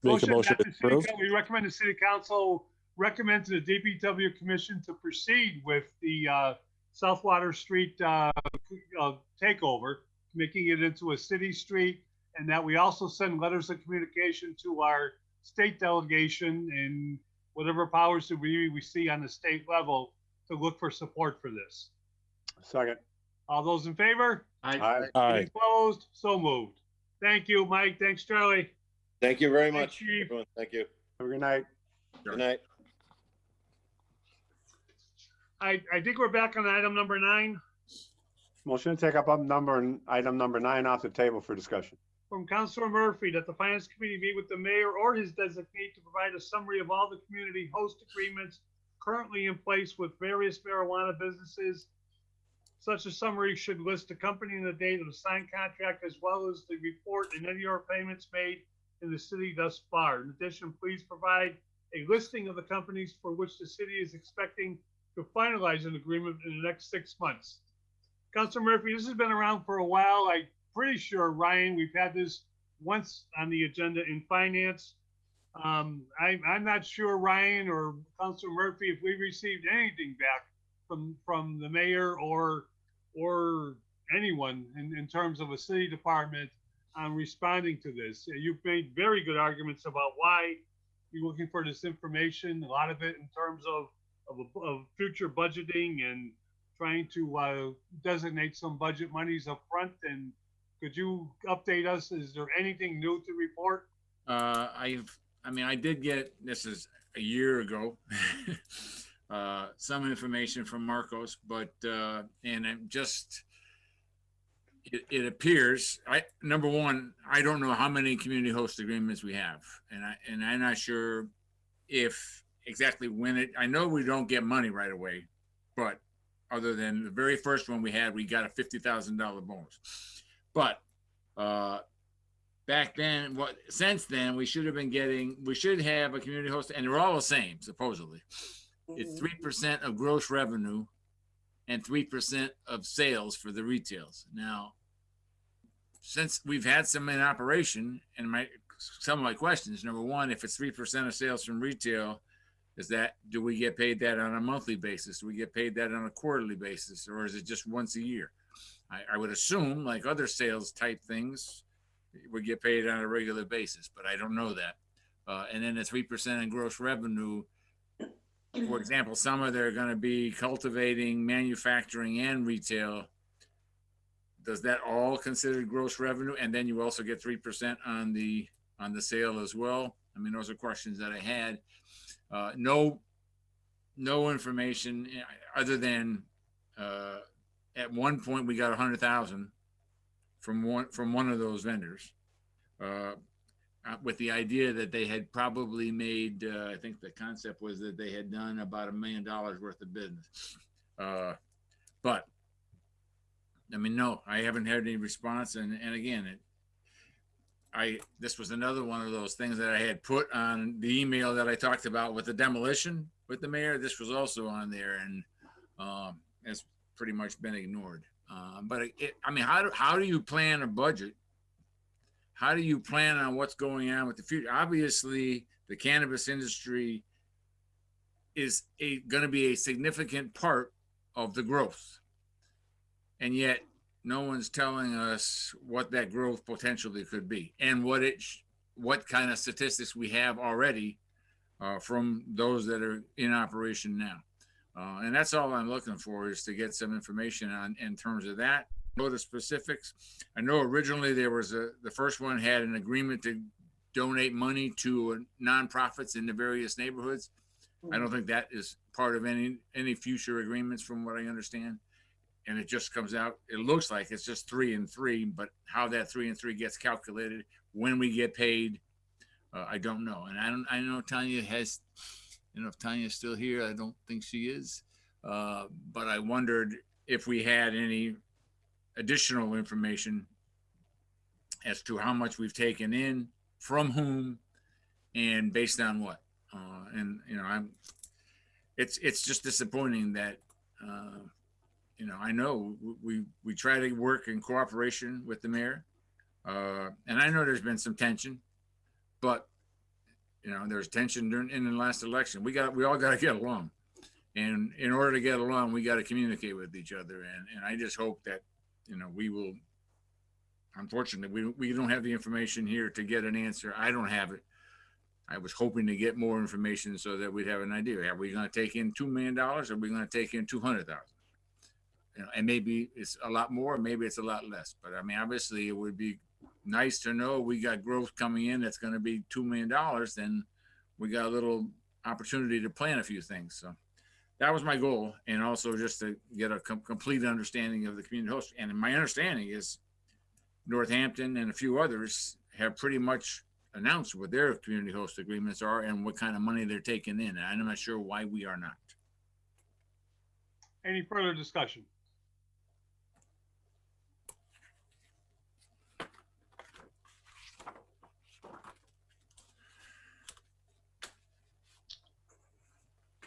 Make a motion that to the city approve. We recommend the city council recommend to the DPW commission to proceed with the Southwater Street takeover, making it into a city street, and that we also send letters of communication to our state delegation and whatever powers that we see on the state level to look for support for this. Second. All those in favor? Aye. Any opposed? So moved. Thank you, Mike. Thanks, Charlie. Thank you very much, Chief. everyone. Thank you. Have a good night. Good night. I think we're back on item number 9 Motion to take up item number 9 off the table for discussion. from Councilor Murphy that the Finance Committee meet with the mayor or his designee to provide a summary of all the community host agreements currently in place with various marijuana businesses. Such a summary should list the company and the date of the signed contract, as well as the report and any other payments made in the city thus far. In addition, please provide a listing of the companies for which the city is expecting to finalize an agreement in the next 6 months. Councilor Murphy, this has been around for a while. I'm pretty sure, Ryan, we've had this once on the agenda in finance. I'm not sure, Ryan or Councilor Murphy, if we received anything back from the mayor or anyone in terms of a city department on responding to this. You've made very good arguments about why you're looking for this information. A lot of it in terms of future budgeting and trying to designate some budget monies up front. And could you update us? Is there anything new to report? I mean, I did get, this is a year ago, some information from Marcos, but, and I'm just, it appears, number one, I don't know how many community host agreements we have. And I'm not sure if exactly when I know we don't get money right away, but other than the very first one we had, we got a $50,000 bonus. But, back then, since then, we should have a community host, and they're all the same, supposedly. It's 3% of gross revenue and 3% of sales for the retails. Now, since we've had some in operation, and some of my questions, number one, if it's 3% of sales from retail, do we get paid that on a monthly basis? Do we get paid that on a quarterly basis, or is it just once a year? I would assume, like other sales type things, we get paid on a regular basis, but I don't know that. And then the 3% in gross revenue, for example, some of them are going to be cultivating, manufacturing, and retail. Does that all consider gross revenue? And then you also get 3% on the sale as well. I mean, those are questions that I had. No information other than at one point we got 100,000 from one of those vendors, with the idea that they had probably made, I think the concept was that they had done about $1 million worth of business. But I mean, no, I haven't had any response. And again, this was another one of those things that I had put on the email that I talked about with the demolition with the mayor. This was also on there, and it's pretty much been ignored. But I mean, how do you plan a budget? How do you plan on what's going on with the future? Obviously, the cannabis industry is going to be a significant part of the growth. And yet no one's telling us what that growth potentially could be and what kind of statistics we have already from those that are in operation now. And that's all I'm looking for, is to get some information on in terms of that. Know the specifics. I know originally there was the first one had an agreement to donate money to nonprofits in the various neighborhoods. I don't think that is part of any future agreements from what I understand. And it just comes out, it looks like it's just 3 and 3, but how that 3 and 3 gets calculated, when we get paid, I don't know. And I know Tanya has, if Tanya's still here, I don't think she is. But I wondered if we had any additional information as to how much we've taken in, from whom, and based on what. And it's just disappointing that I know we try to work in cooperation with the mayor, and I know there's been some tension, but there's tension in the last election. We all got to get along, and in order to get along, we got to communicate with each other. And I just hope that we will. Unfortunately, we don't have the information here to get an answer. I don't have it. I was hoping to get more information so that we'd have an idea. Are we going to take in $2 million, or are we going to take in 200,000? And maybe it's a lot more, maybe it's a lot less. But I mean, obviously, it would be nice to know we got growth coming in that's going to be $2 million. Then we got a little opportunity to plan a few things. So that was my goal, and also just to get a complete understanding of the community host. And my understanding is Northampton and a few others have pretty much announced what their community host agreements are and what kind of money they're taking in. And I'm not sure why we are not. Any further discussion?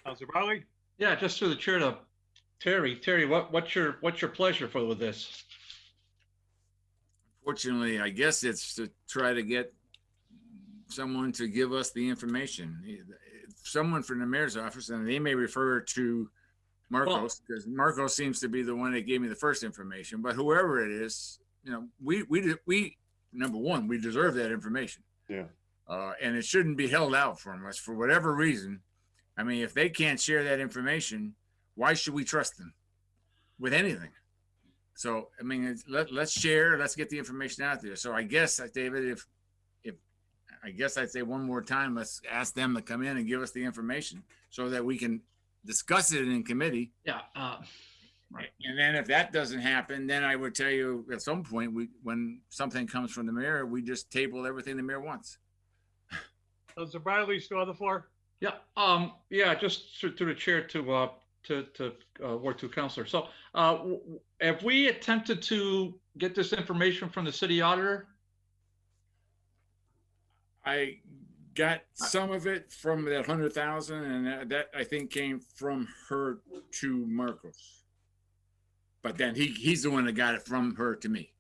Councilor Barley? Yeah, just through the chair to Terry. Terry, what's your pleasure with this? Fortunately, I guess it's to try to get someone to give us the information. Someone from the mayor's office, and they may refer to Marcos, because Marcos seems to be the one that gave me the first information. But whoever it is, we number one, we deserve that information. Yeah. And it shouldn't be held out from us for whatever reason. I mean, if they can't share that information, why should we trust them with anything? So, I mean, let's share, let's get the information out there. So I guess, David, if I guess I'd say one more time, let's ask them to come in and give us the information so that we can discuss it in committee. Yeah. Right. And then if that doesn't happen, then I would tell you at some point, when something comes from the mayor, we just table everything the mayor wants. Councilor Briley, still on the floor? Yeah. Yeah. Just to the chair to Ward 2 Councilor. So, have we attempted to get this information from the city auditor? I got some of it from that 100,000, and that I think came from her to Marcos. But then he's the one that got it from her to me.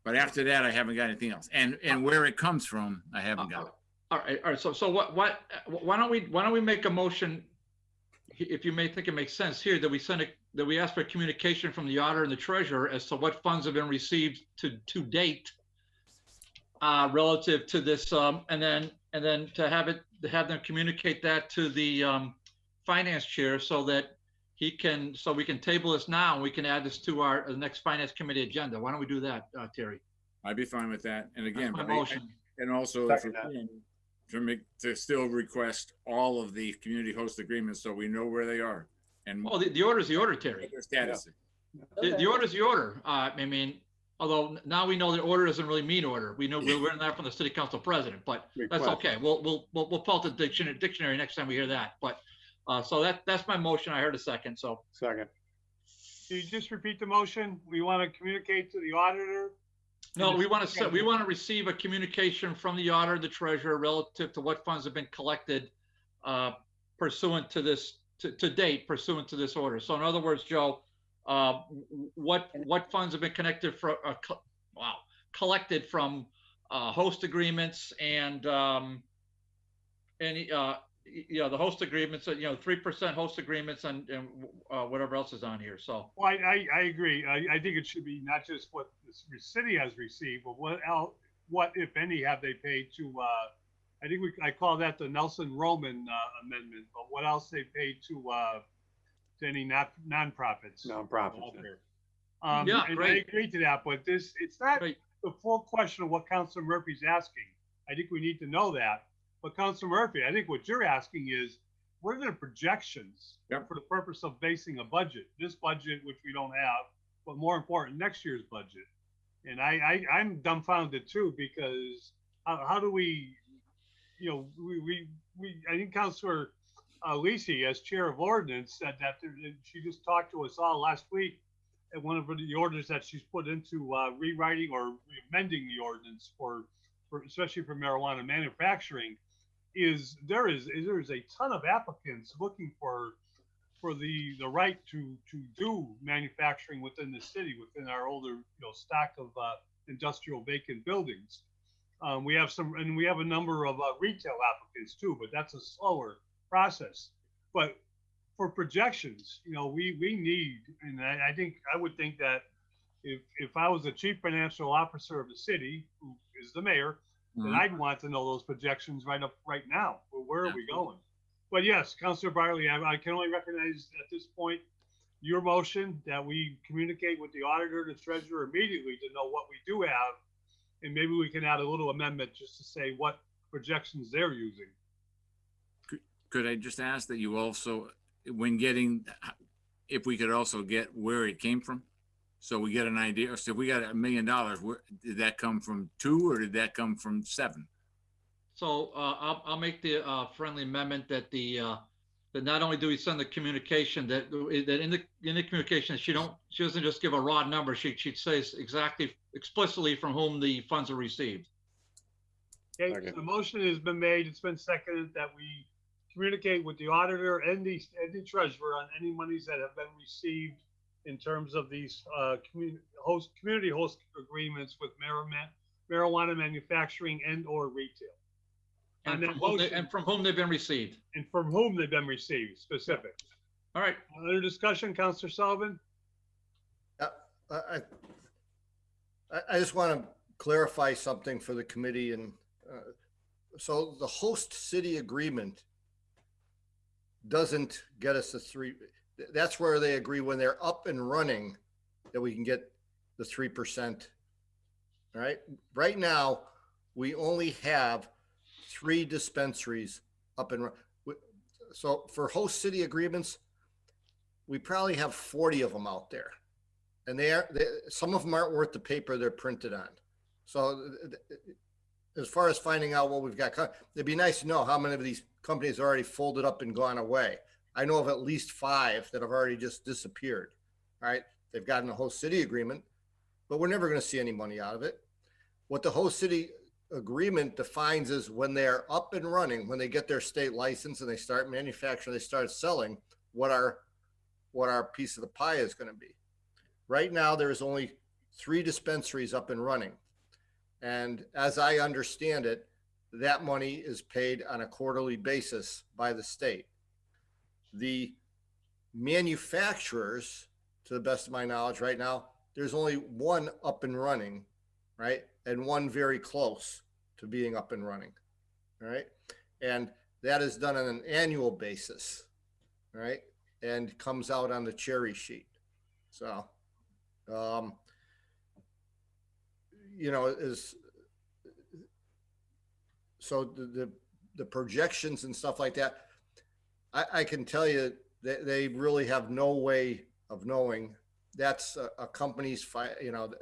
But after that, I haven't got anything else. And where it comes from, I haven't got it. All right. So why don't we make a motion, if you may think it makes sense here, that we ask for communication from the auditor and the treasurer as to what funds have been received to date relative to this, and then to have them communicate that to the finance chair so that we can table this now and we can add this to our next finance committee agenda. Why don't we do that, Terry? I'd be fine with that. And again, That's my motion. and also if we can, to still request all of the community host agreements so we know where they are. And the order is the order, Terry. Their status. Yeah. The order is the order. I mean, although now we know the order doesn't really mean order. We know we're learning that from the city council president, but that's okay. We'll pull out the dictionary next time we hear that. But so that's my motion. I heard a second. So second. Can you just repeat the motion? We want to communicate to the auditor. No, we want to receive a communication from the auditor, the treasurer, relative to what funds have been collected pursuant to this to date, pursuant to this order. So in other words, Joe, what funds have been collected from host agreements and the host agreements, 3% host agreements and whatever else is on here. So well, I agree. I think it should be not just what the city has received, but what if any have they paid to I think I call that the Nelson Roman amendment, but what else they paid to any nonprofits. Yeah, and great. I agree to that, but it's not the full question of what Councilor Murphy's asking. I think we need to know that. But Councilor Murphy, I think what you're asking is, what are the projections for the purpose of basing a budget? This budget, which we don't have, but more important, next year's budget. And I'm dumbfounded too, because how do we, I think Councilor Lisi, as chair of ordinance, said that she just talked to us all last week at one of the orders that she's put into rewriting or amending the ordinance for especially for marijuana manufacturing. There is a ton of applicants looking for the right to do manufacturing within the city, within our older stock of industrial vacant buildings. We have a number of retail applicants too, but that's a slower process. But for projections, we need, and I would think that if I was the chief financial officer of the city, who is the mayor, then I'd want to know those projections right now. Where are we going? But yes, Councilor Barley, I can only recognize at this point your motion that we communicate with the auditor, the treasurer immediately to know what we do have, and maybe we can add a little amendment just to say what projections they're using. Could I just ask that you also, when getting, if we could also get where it came from? So we get an idea. So if we got $1 million, did that come from 2 or did that come from 7? So I'll make the friendly amendment that that not only do we send the communication, that in the communication she doesn't just give a raw number. She says explicitly from whom the funds are received. Okay, so the motion has been made. It's been seconded that we communicate with the auditor and the treasurer on any monies that have been received in terms of these community host agreements with marijuana manufacturing and or retail. And from whom they've been received. And from whom they've been received, specific. All right. Other discussion, Councilor Sullivan? I just want to clarify something for the committee. And so the host city agreement doesn't get us the 3. That's where they agree when they're up and running that we can get the 3%. All right. Right now, we only have 3 dispensaries up and running. So for host city agreements, we probably have 40 of them out there, and some of them aren't worth the paper they're printed on. So as far as finding out what we've got, it'd be nice to know how many of these companies are already folded up and gone away. I know of at least 5 that have already just disappeared. All right. They've gotten a host city agreement, but we're never going to see any money out of it. What the host city agreement defines is when they're up and running, when they get their state license and they start manufacturing, they start selling, what our piece of the pie is going to be. Right now, there's only 3 dispensaries up and running. And as I understand it, that money is paid on a quarterly basis by the state. The manufacturers, to the best of my knowledge right now, there's only 1 up and running, right? And 1 very close to being up and running, all right? And that is done on an annual basis, right? And comes out on the cherry sheet. So, so the projections and stuff like that, I can tell you that they really have no way of knowing. That's a company's,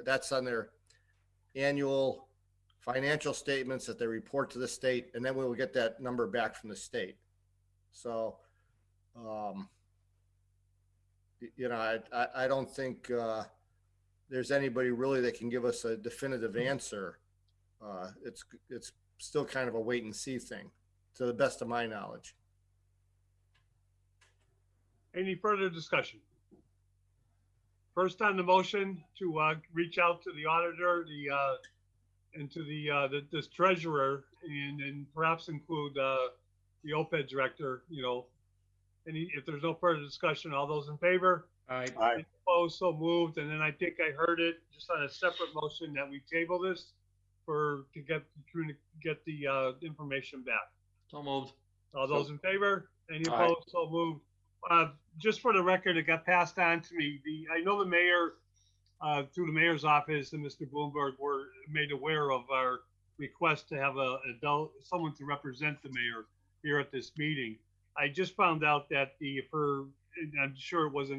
that's on their annual financial statements that they report to the state, and then we will get that number back from the state. So, I don't think there's anybody really that can give us a definitive answer. It's still kind of a wait and see thing, to the best of my knowledge. Any further discussion? First on the motion to reach out to the auditor, and to this treasurer, and perhaps include the OPED director. If there's no further discussion, all those in favor? Aye. Opposed, so moved. And then I think I heard it just on a separate motion that we table this to get the information back. So moved. All those in favor? Any opposed? So moved. Just for the record, it got passed on to me. I know the mayor, through the mayor's office and Mr. Bloomberg, were made aware of our request to have someone to represent the mayor here at this meeting. I just found out that I'm sure it was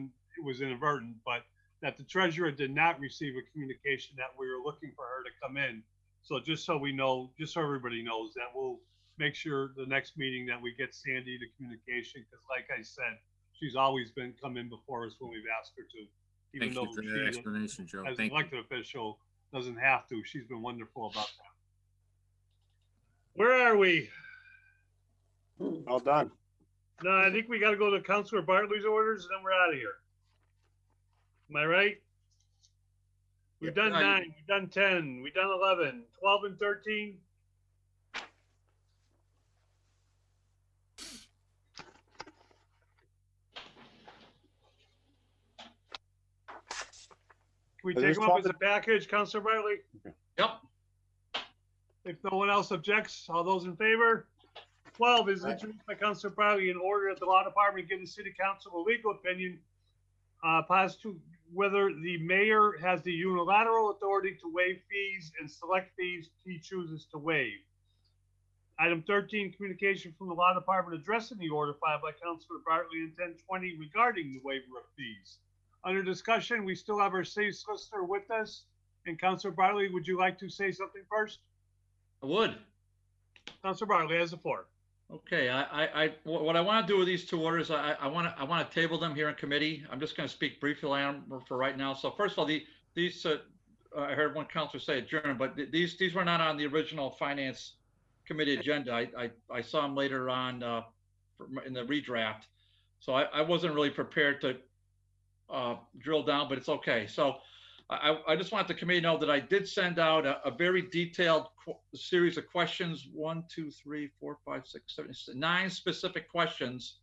inadvertent, but that the treasurer did not receive a communication that we were looking for her to come in. So just so we know, just so everybody knows, that we'll make sure the next meeting that we get Sandy the communication, because like I said, she's always been coming before us when we've asked her to. Even Thank you for that explanation, Joe. As an elected official, doesn't have to. She's been wonderful about that. Where are we? All done. No, I think we got to go to Councilor Bartley's orders, and then we're out of here. Am I right? We've done 9, we've done 10, we've done 11, 12 and 13. Can we take them up as a package, Councilor Bartley? Yep. If no one else objects, all those in favor? 12 is introduced by Councilor Bartley in order that the law department give the city council a legal opinion as to whether the mayor has the unilateral authority to waive fees and select fees he chooses to waive. Item 13, communication from the law department addressing the order filed by Councilor Bartley in 1020 regarding the waiver of fees. Under discussion, we still have our city solicitor with us. And Councilor Bartley, would you like to say something first? I would. Councilor Bartley has the floor. Okay, what I want to do with these 2 orders, I want to table them here in committee. I'm just going to speak briefly on them for right now. So first of all, these I heard one councilor say adjourn, but these were not on the original finance committee agenda. I saw them later on in the redraft, so I wasn't really prepared to drill down, but it's okay. So I just want the committee to know that I did send out a very detailed series of questions, 1, 2, 3, 4, 5, 6, 7, 9 specific questions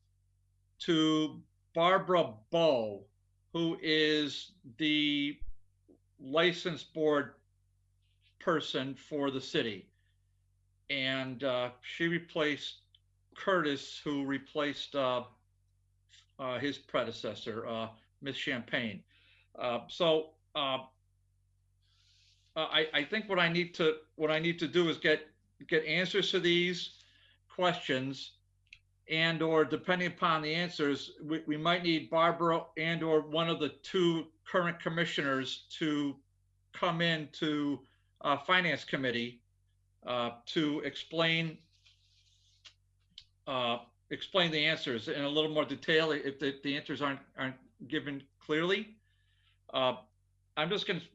to Barbara Bow, who is the license board person for the city. And she replaced Curtis, who replaced his predecessor, Miss Champagne. I think what I need to do is get answers to these questions, and or depending upon the answers, we might need Barbara and or one of the two current commissioners to come in to Finance Committee to explain the answers in a little more detail if the answers aren't given clearly. I'm just going to,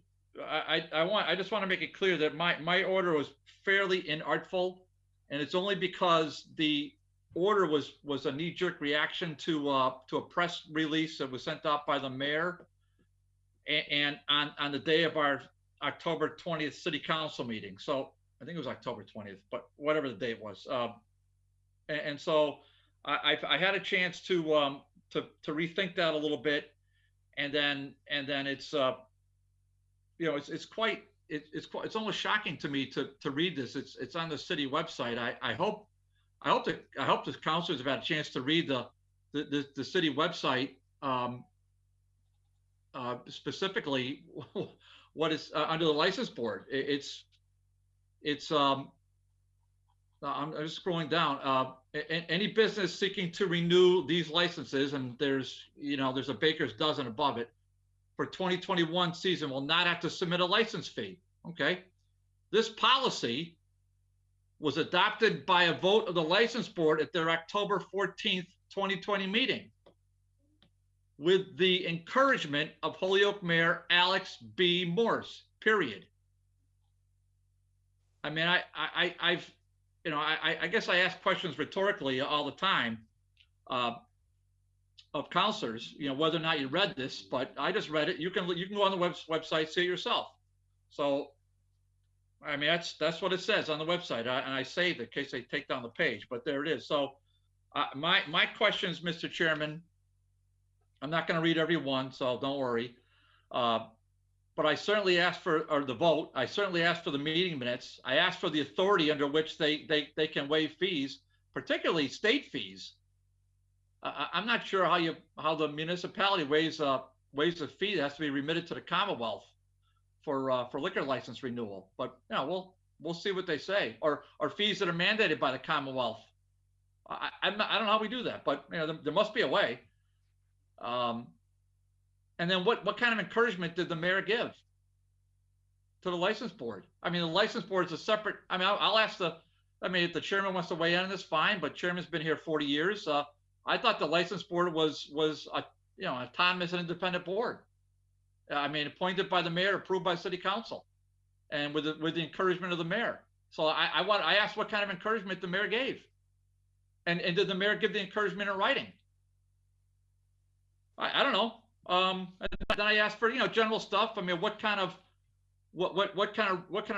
I just want to make it clear that my order was fairly inartful, and it's only because the order was a knee-jerk reaction to a press release that was sent out by the mayor, and on the day of our October 20th city council meeting. So I think it was October 20th, but whatever the date was. And so I had a chance to rethink that a little bit, and then it's it's almost shocking to me to read this. It's on the city website. I hope the councilors have had a chance to read the city website, specifically what is under the license board. I'm just scrolling down. Any business seeking to renew these licenses, and there's a baker's dozen above it, for 2021 season will not have to submit a license fee. Okay. This policy was adopted by a vote of the license board at their October 14th, 2020 meeting, with the encouragement of Holyoke Mayor Alex B. Morse, period. I mean, I guess I ask questions rhetorically all the time of counselors, whether or not you read this, but I just read it. You can go on the website, see it yourself. So, I mean, that's what it says on the website, and I saved it in case they take down the page, but there it is. So, my questions, Mr. Chairman, I'm not going to read every one, so don't worry. But I certainly asked for the vote. I certainly asked for the meeting minutes. I asked for the authority under which they can waive fees, particularly state fees. I'm not sure how the municipality waives a fee that has to be remitted to the Commonwealth for liquor license renewal. But we'll see what they say, or fees that are mandated by the Commonwealth. I don't know how we do that, but there must be a way. And then what kind of encouragement did the mayor give to the license board? I mean, the license board is a separate, I'll ask if the chairman wants to weigh in on this, fine, but chairman's been here 40 years. I thought the license board was a, autonomous and independent board. Appointed by the mayor, approved by city council, and with the encouragement of the mayor. So I asked what kind of encouragement the mayor gave, and did the mayor give the encouragement in writing? I don't know. And then I asked for general stuff. What kind of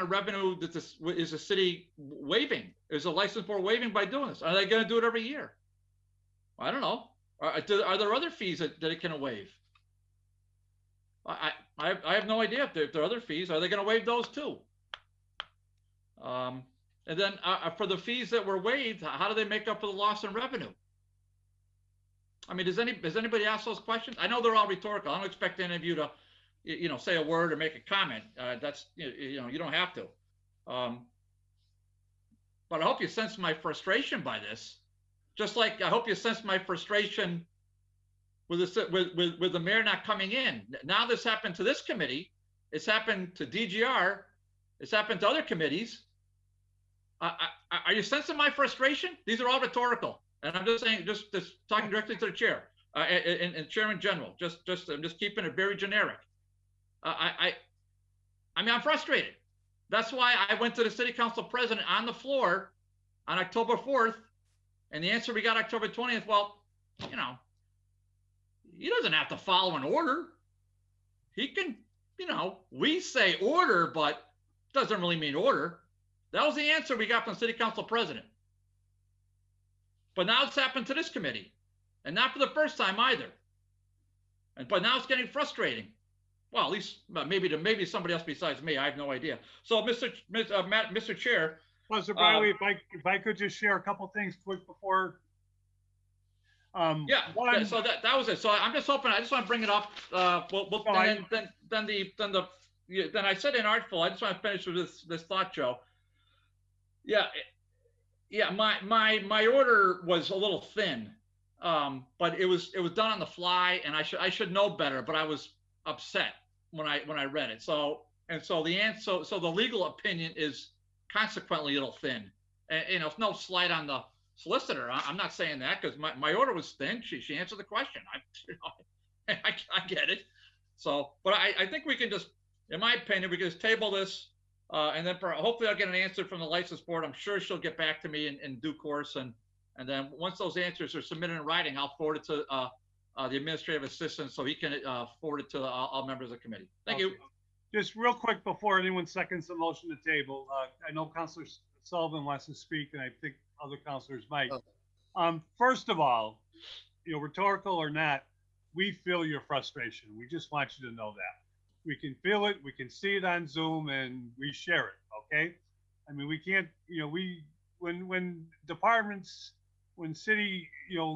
revenue is the city waiving? Is the license board waiving by doing this? Are they going to do it every year? I don't know. Are there other fees that it can waive? I have no idea if there are other fees. Are they going to waive those too? And then for the fees that were waived, how do they make up for the loss in revenue? Does anybody ask those questions? I know they're all rhetorical. I don't expect any of you to, say a word or make a comment. That's, you don't have to. But I hope you sense my frustration by this. Just like I hope you sense my frustration with the mayor not coming in. Now this happened to this committee. It's happened to DGR. It's happened to other committees. Are you sensing my frustration? These are all rhetorical. And I'm just saying, just talking directly to the chair and Chairman General. I'm just keeping it very generic. I'm frustrated. That's why I went to the city council president on the floor on October 4th, and the answer we got October 20th. Well, he doesn't have to follow an order. He can, we say order, but doesn't really mean order. That was the answer we got from the city council president. But now it's happened to this committee, and not for the first time either. But now it's getting frustrating. well, at least maybe somebody else besides me. I have no idea. So, Mr. Chair. Well, Mr. Briley, if I could just share a couple things quick before. So that was it. So I'm just hoping. I just want to bring it up. Then I said inartful. I just want to finish with this thought, Joe. Yeah. My order was a little thin, but it was done on the fly, and I should know better. But I was upset when I read it. So the legal opinion is consequently a little thin. And it's no slight on the solicitor. I'm not saying that, because my order was thin. She answered the question. I get it. So, but I think we can just, in my opinion, we can just table this, and then hopefully I'll get an answer from the license board. I'm sure she'll get back to me in due course, and then once those answers are submitted in writing, I'll forward it to the administrative assistant so he can forward it to all members of the committee. Thank you. Just real quick before anyone seconds the motion to table, I know Councilor Sullivan wants to speak, and I think other councilors might. First of all, rhetorical or not, we feel your frustration. We just want you to know that. We can feel it, we can see it on Zoom, and we share it, okay? I mean, we can't, when departments, when city,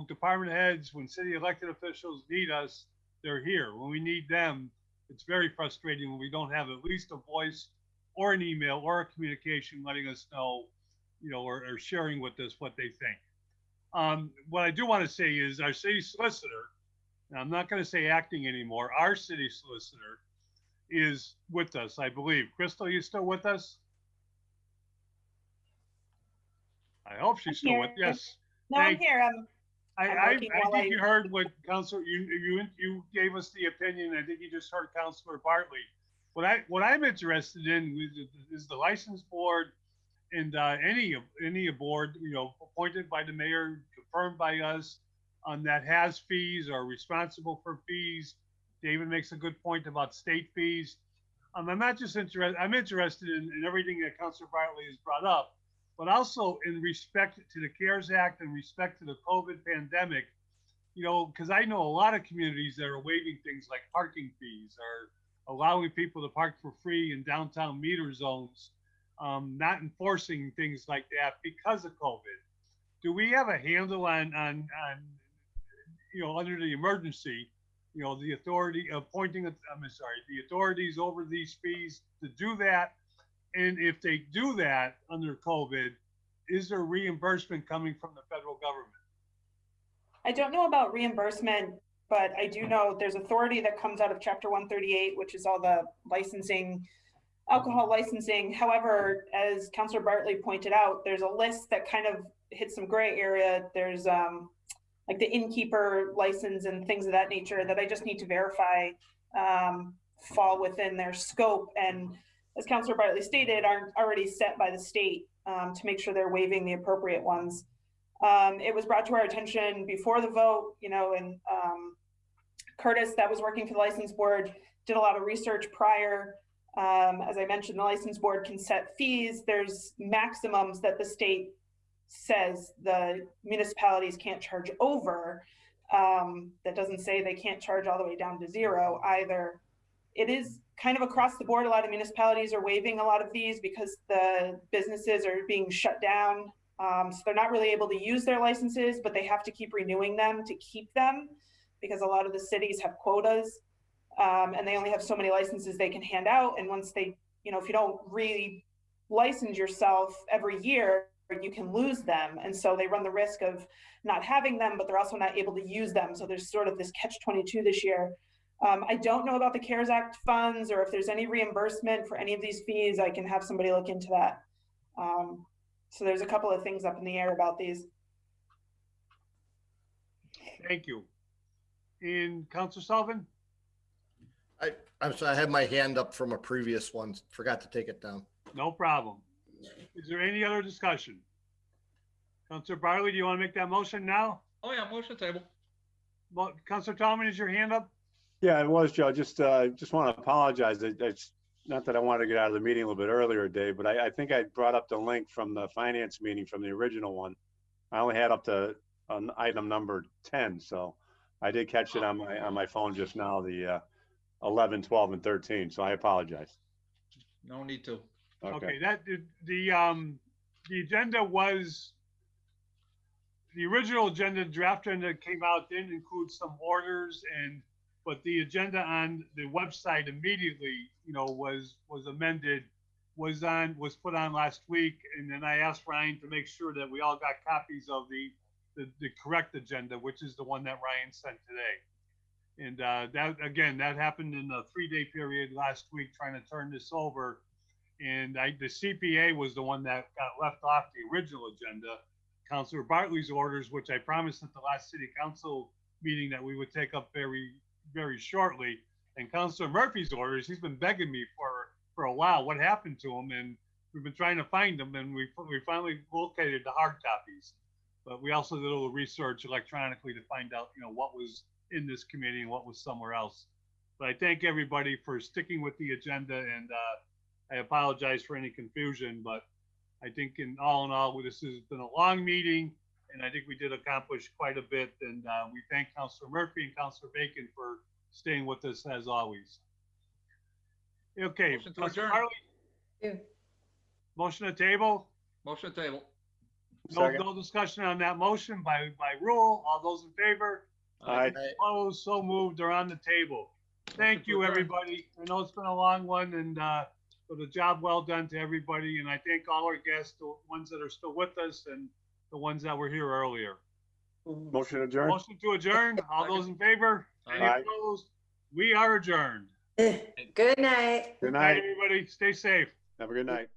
department heads, when city elected officials need us, they're here. When we need them, it's very frustrating when we don't have at least a voice or an email or a communication letting us know, or sharing with us what they think. What I do want to say is our city solicitor, and I'm not going to say acting anymore, our city solicitor is with us, I believe. Crystal, you still with us? I hope she's still with us. Yes. No, I'm here. I think you heard what Councilor, you gave us the opinion. I think you just heard Councilor Bartley. What I'm interested in is the license board and any board, appointed by the mayor, confirmed by us, that has fees or responsible for fees. David makes a good point about state fees. I'm not just interested, I'm interested in everything that Councilor Bartley has brought up, but also in respect to the CARES Act and respect to the COVID pandemic, because I know a lot of communities that are waiving things like parking fees or allowing people to park for free in downtown meter zones, not enforcing things like that because of COVID. Do we have a handle on under the emergency, the authority appointing, the authorities over these fees to do that? And if they do that under COVID, is there reimbursement coming from the federal government? I don't know about reimbursement, but I do know there's authority that comes out of Chapter 138, which is all the licensing, alcohol licensing. However, as Councilor Bartley pointed out, there's a list that kind of hits some gray area. There's like the innkeeper license and things of that nature that I just need to verify fall within their scope, and as Councilor Bartley stated, aren't already set by the state to make sure they're waiving the appropriate ones. It was brought to our attention before the vote, and Curtis, that was working for the license board, did a lot of research prior. As I mentioned, the license board can set fees. There's maximums that the state says the municipalities can't charge over. That doesn't say they can't charge all the way down to zero either. It is kind of across the board. A lot of municipalities are waiving a lot of these because the businesses are being shut down. So they're not really able to use their licenses, but they have to keep renewing them to keep them because a lot of the cities have quotas, and they only have so many licenses they can hand out. And once they, if you don't re-license yourself every year, you can lose them. And so they run the risk of not having them, but they're also not able to use them. So there's sort of this catch-22 this year. I don't know about the CARES Act funds or if there's any reimbursement for any of these fees. I can have somebody look into that. So there's a couple of things up in the air about these. Thank you. And Councilor Sullivan? I'm sorry, I had my hand up from a previous one. Forgot to take it down. No problem. Is there any other discussion? Councilor Bartley, do you want to make that motion now? Oh yeah, motion table. Well, Councilor Tallman, is your hand up? Yeah, it was, Joe. Just want to apologize. It's not that I wanted to get out of the meeting a little bit earlier, Dave, but I think I brought up the link from the finance meeting from the original one. I only had up to item number 10, so I did catch it on my phone just now. The 11, 12, and 13, so I apologize. No need to. Okay, that, the agenda was, the original agenda, draft agenda came out, didn't include some orders but the agenda on the website immediately, was amended, was put on last week. And then I asked Ryan to make sure that we all got copies of the correct agenda, which is the one that Ryan sent today. And that happened in a 3-day period last week, trying to turn this over. And the CPA was the one that got left off the original agenda. Councilor Bartley's orders, which I promised at the last city council meeting that we would take up very, very shortly. And Councilor Murphy's orders, he's been begging me for a while, what happened to him? And we've been trying to find them, and we finally located the hard copies. But we also did a little research electronically to find out, what was in this committee and what was somewhere else. But I thank everybody for sticking with the agenda, and I apologize for any confusion, but I think in all, this has been a long meeting, and I think we did accomplish quite a bit. And we thank Councilor Murphy and Councilor Bacon for staying with us as always. Okay. Motion to adjourn. Motion to table. Motion to table. No discussion on that motion by rule. All those in favor? Aye. Opposed, so moved, they're on the table. Thank you, everybody. I know it's been a long one, and but a job well done to everybody. And I thank all our guests, the ones that are still with us and the ones that were here earlier. Motion adjourned. Motion to adjourn. All those in favor? Any Aye. opposed? We are adjourned. Good night. Good night. Everybody. Stay safe. Have a good night.